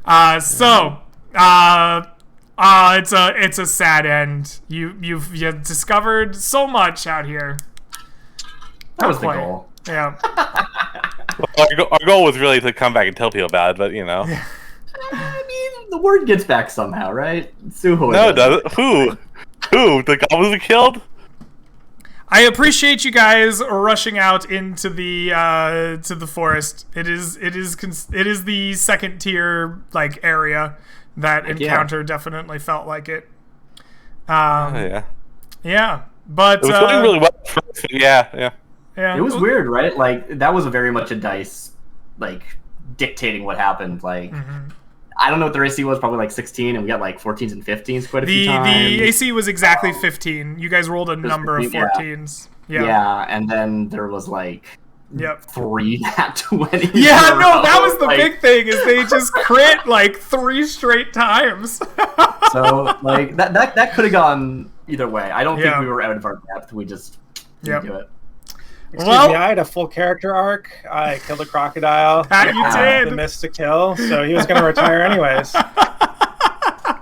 It's a sad end. You've discovered so much out here. That was the goal. Yeah. Our goal was really to come back and tell people about it, but you know. I mean, the word gets back somehow, right? Suho. No, it doesn't. Who? The goblins are killed? I appreciate you guys rushing out into the to the forest. It is the second tier like area. That encounter definitely felt like it. Yeah, but it was going really well. Yeah. It was weird, right? Like that was very much a dice, like dictating what happened. Like I don't know what their AC was, probably like 16, and we got like 14s and 15s quite a few times. The AC was exactly 15. You guys rolled a number 15, of 14s. Yeah, and then there was like 3 nat 20s. Yeah, no, that was the big thing, is they just crit like 3 straight times. So like that could have gone either way. I don't think we were out of our depth. We just didn't do it. Excuse me, I had a full character arc. I killed a crocodile. You did. The missed a kill, so he was going to retire anyways.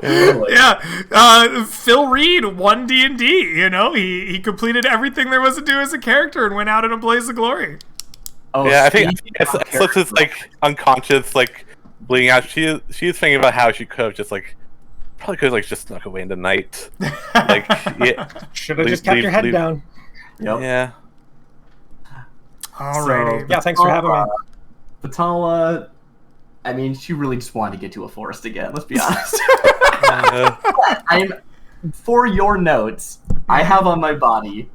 Yeah, Phil Reed won D&D. You know, he completed everything there was to do as a character and went out in a blaze of glory. Oh yeah, I think Slips is like unconscious, like bleeding out. She's thinking about how she could have just like probably could have like just snuck away in the night. Like should have just kept your head down. Yep. Yeah. Alrighty. So, thanks for having me. Patala, I mean, she really just wanted to get to a forest again, let's be honest. For your notes, I have on my body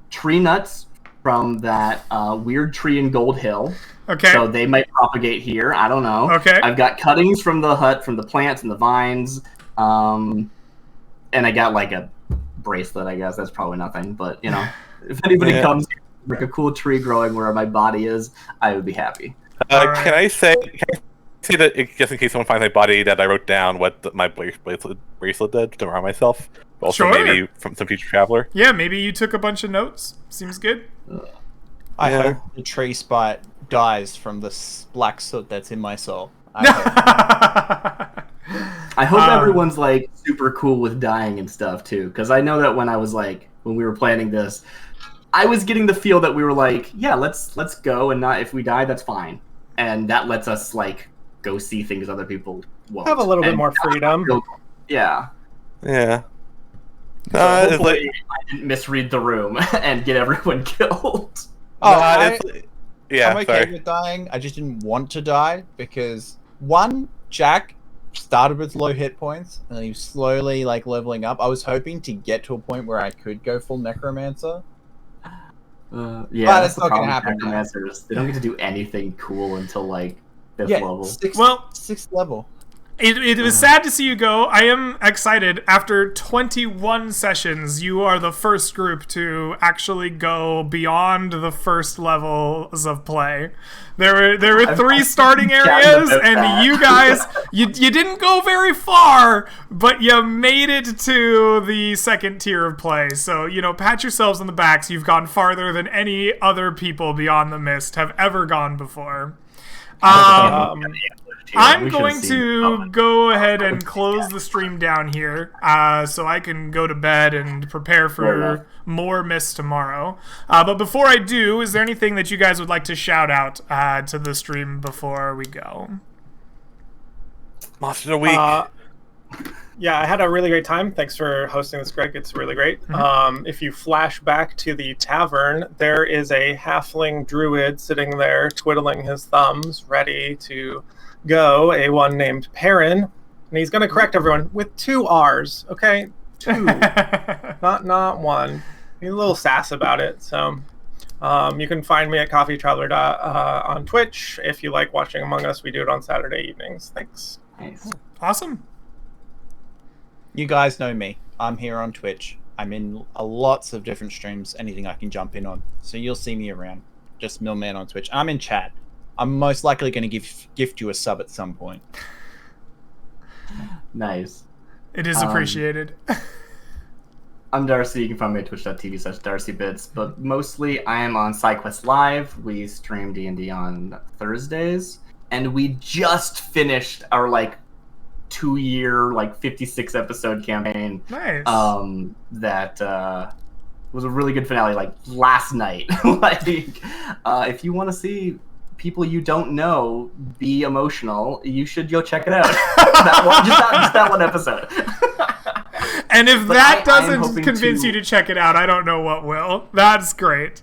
tree nuts from that weird tree in Gold Hill. Okay. So they might propagate here. I don't know. Okay. I've got cuttings from the hut, from the plants and the vines. And I got like a bracelet, I guess. That's probably nothing. But, you know, if anybody comes like a cool tree growing where my body is, I would be happy. Can I say that just in case someone finds my body, that I wrote down what my bracelet did to remind myself? But also maybe from some future traveler. Yeah, maybe you took a bunch of notes. Seems good. I hope the tree spite dies from the black soot that's in my soul. I hope everyone's like super cool with dying and stuff too, because I know that when we were planning this, I was getting the feel that we were like, yeah, let's go, and not if we die, that's fine, and that lets us like go see things other people won't. Have a little bit more freedom. Yeah. Yeah. So hopefully I didn't misread the room and get everyone killed. I'm okay sorry. with dying. I just didn't want to die because Jack started with low hit points and he was slowly like leveling up. I was hoping to get to a point where I could go full necromancer. But that's not gonna happen. Necromancers, they don't get to do anything cool until like 5th level. Sixth level. It was sad to see you go. I am excited. After 21 sessions, you are the first group to actually go beyond the first levels of play. There were 3 starting areas, and you guys, you didn't go very far, but you made it to the second tier of play. So, pat yourselves on the backs. You've gone farther than any other people beyond the Mist have ever gone before. I'm going to go ahead and close the stream down here so I can go to bed and prepare for more Mist tomorrow. But before I do, is there anything that you guys would like to shout out to the stream before we go? Monster of the Week. Yeah, I had a really great time. Thanks for hosting this, Greg. It's really great. Mm-hmm. If you flash back to the tavern, there is a halfling druid sitting there twiddling his thumbs, ready to go. A one named Perrin, and he's going to correct everyone with 2 R's. Okay, 2, not 1. He's a little sass about it. So you can find me at coffeetraveler on Twitch. If you like watching Among Us, we do it on Saturday evenings. Thanks. Nice. Awesome. You guys know me. I'm here on Twitch. I'm in lots of different streams, anything I can jump in on. So you'll see me around. Just Millman on Twitch. I'm in chat. I'm most likely going to gift you a sub at some point. Nice. It is appreciated. I'm Darcy. You can find me at twitch.tv/DarcyBits, but mostly I am on SideQuest Live. We stream D&D on Thursdays, and we just finished our 2-year 56 episode campaign. Nice. That was a really good finale last night. If you want to see people you don't know be emotional, you should go check it out. just that one episode. And if that doesn't convince you to check it out, I don't know what will. That's great.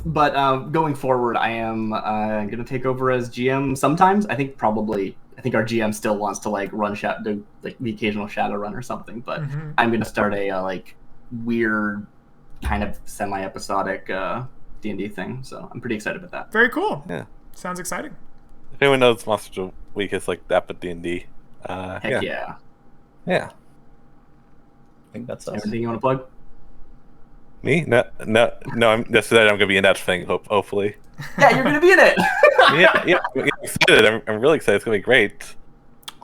But going forward, I am going to take over as GM sometimes. I think our GM still wants to run do the occasional shadow run or something. But I'm going to start a weird kind of semi-episodic D&D thing. So I'm pretty excited about that. Very cool. Yeah, sounds exciting. If anyone knows Monster of the Week is that, but D&D. Heck yeah. Yeah. I think that's us. Everything you want to plug? Me? No. I'm just that I'm gonna be in that thing. Hopefully. Yeah, you're gonna be in it. yeah. I'm excited. I'm really excited. It's gonna be great.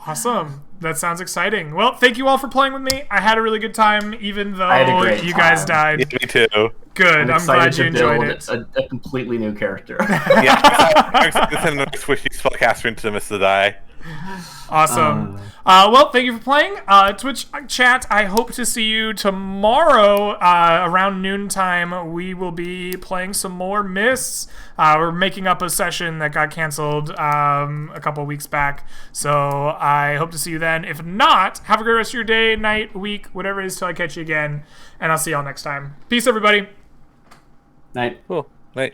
Awesome. That sounds exciting. Well, thank you all for playing with me. I had a really good time, even though you guys died. Yeah, me too. Good. I'm glad you enjoyed it. A completely new character. Yeah, I'm excited to send a squishy spellcaster into the Mist to die. Awesome. Well, thank you for playing. Twitch chat, I hope to see you tomorrow around noontime. We will be playing some more Mists. We're making up a session that got canceled a couple weeks back. So I hope to see you then. If not, have a great rest of your day, night, week, whatever it is till I catch you again. And I'll see y'all next time. Peace, everybody. Night. Cool. Night.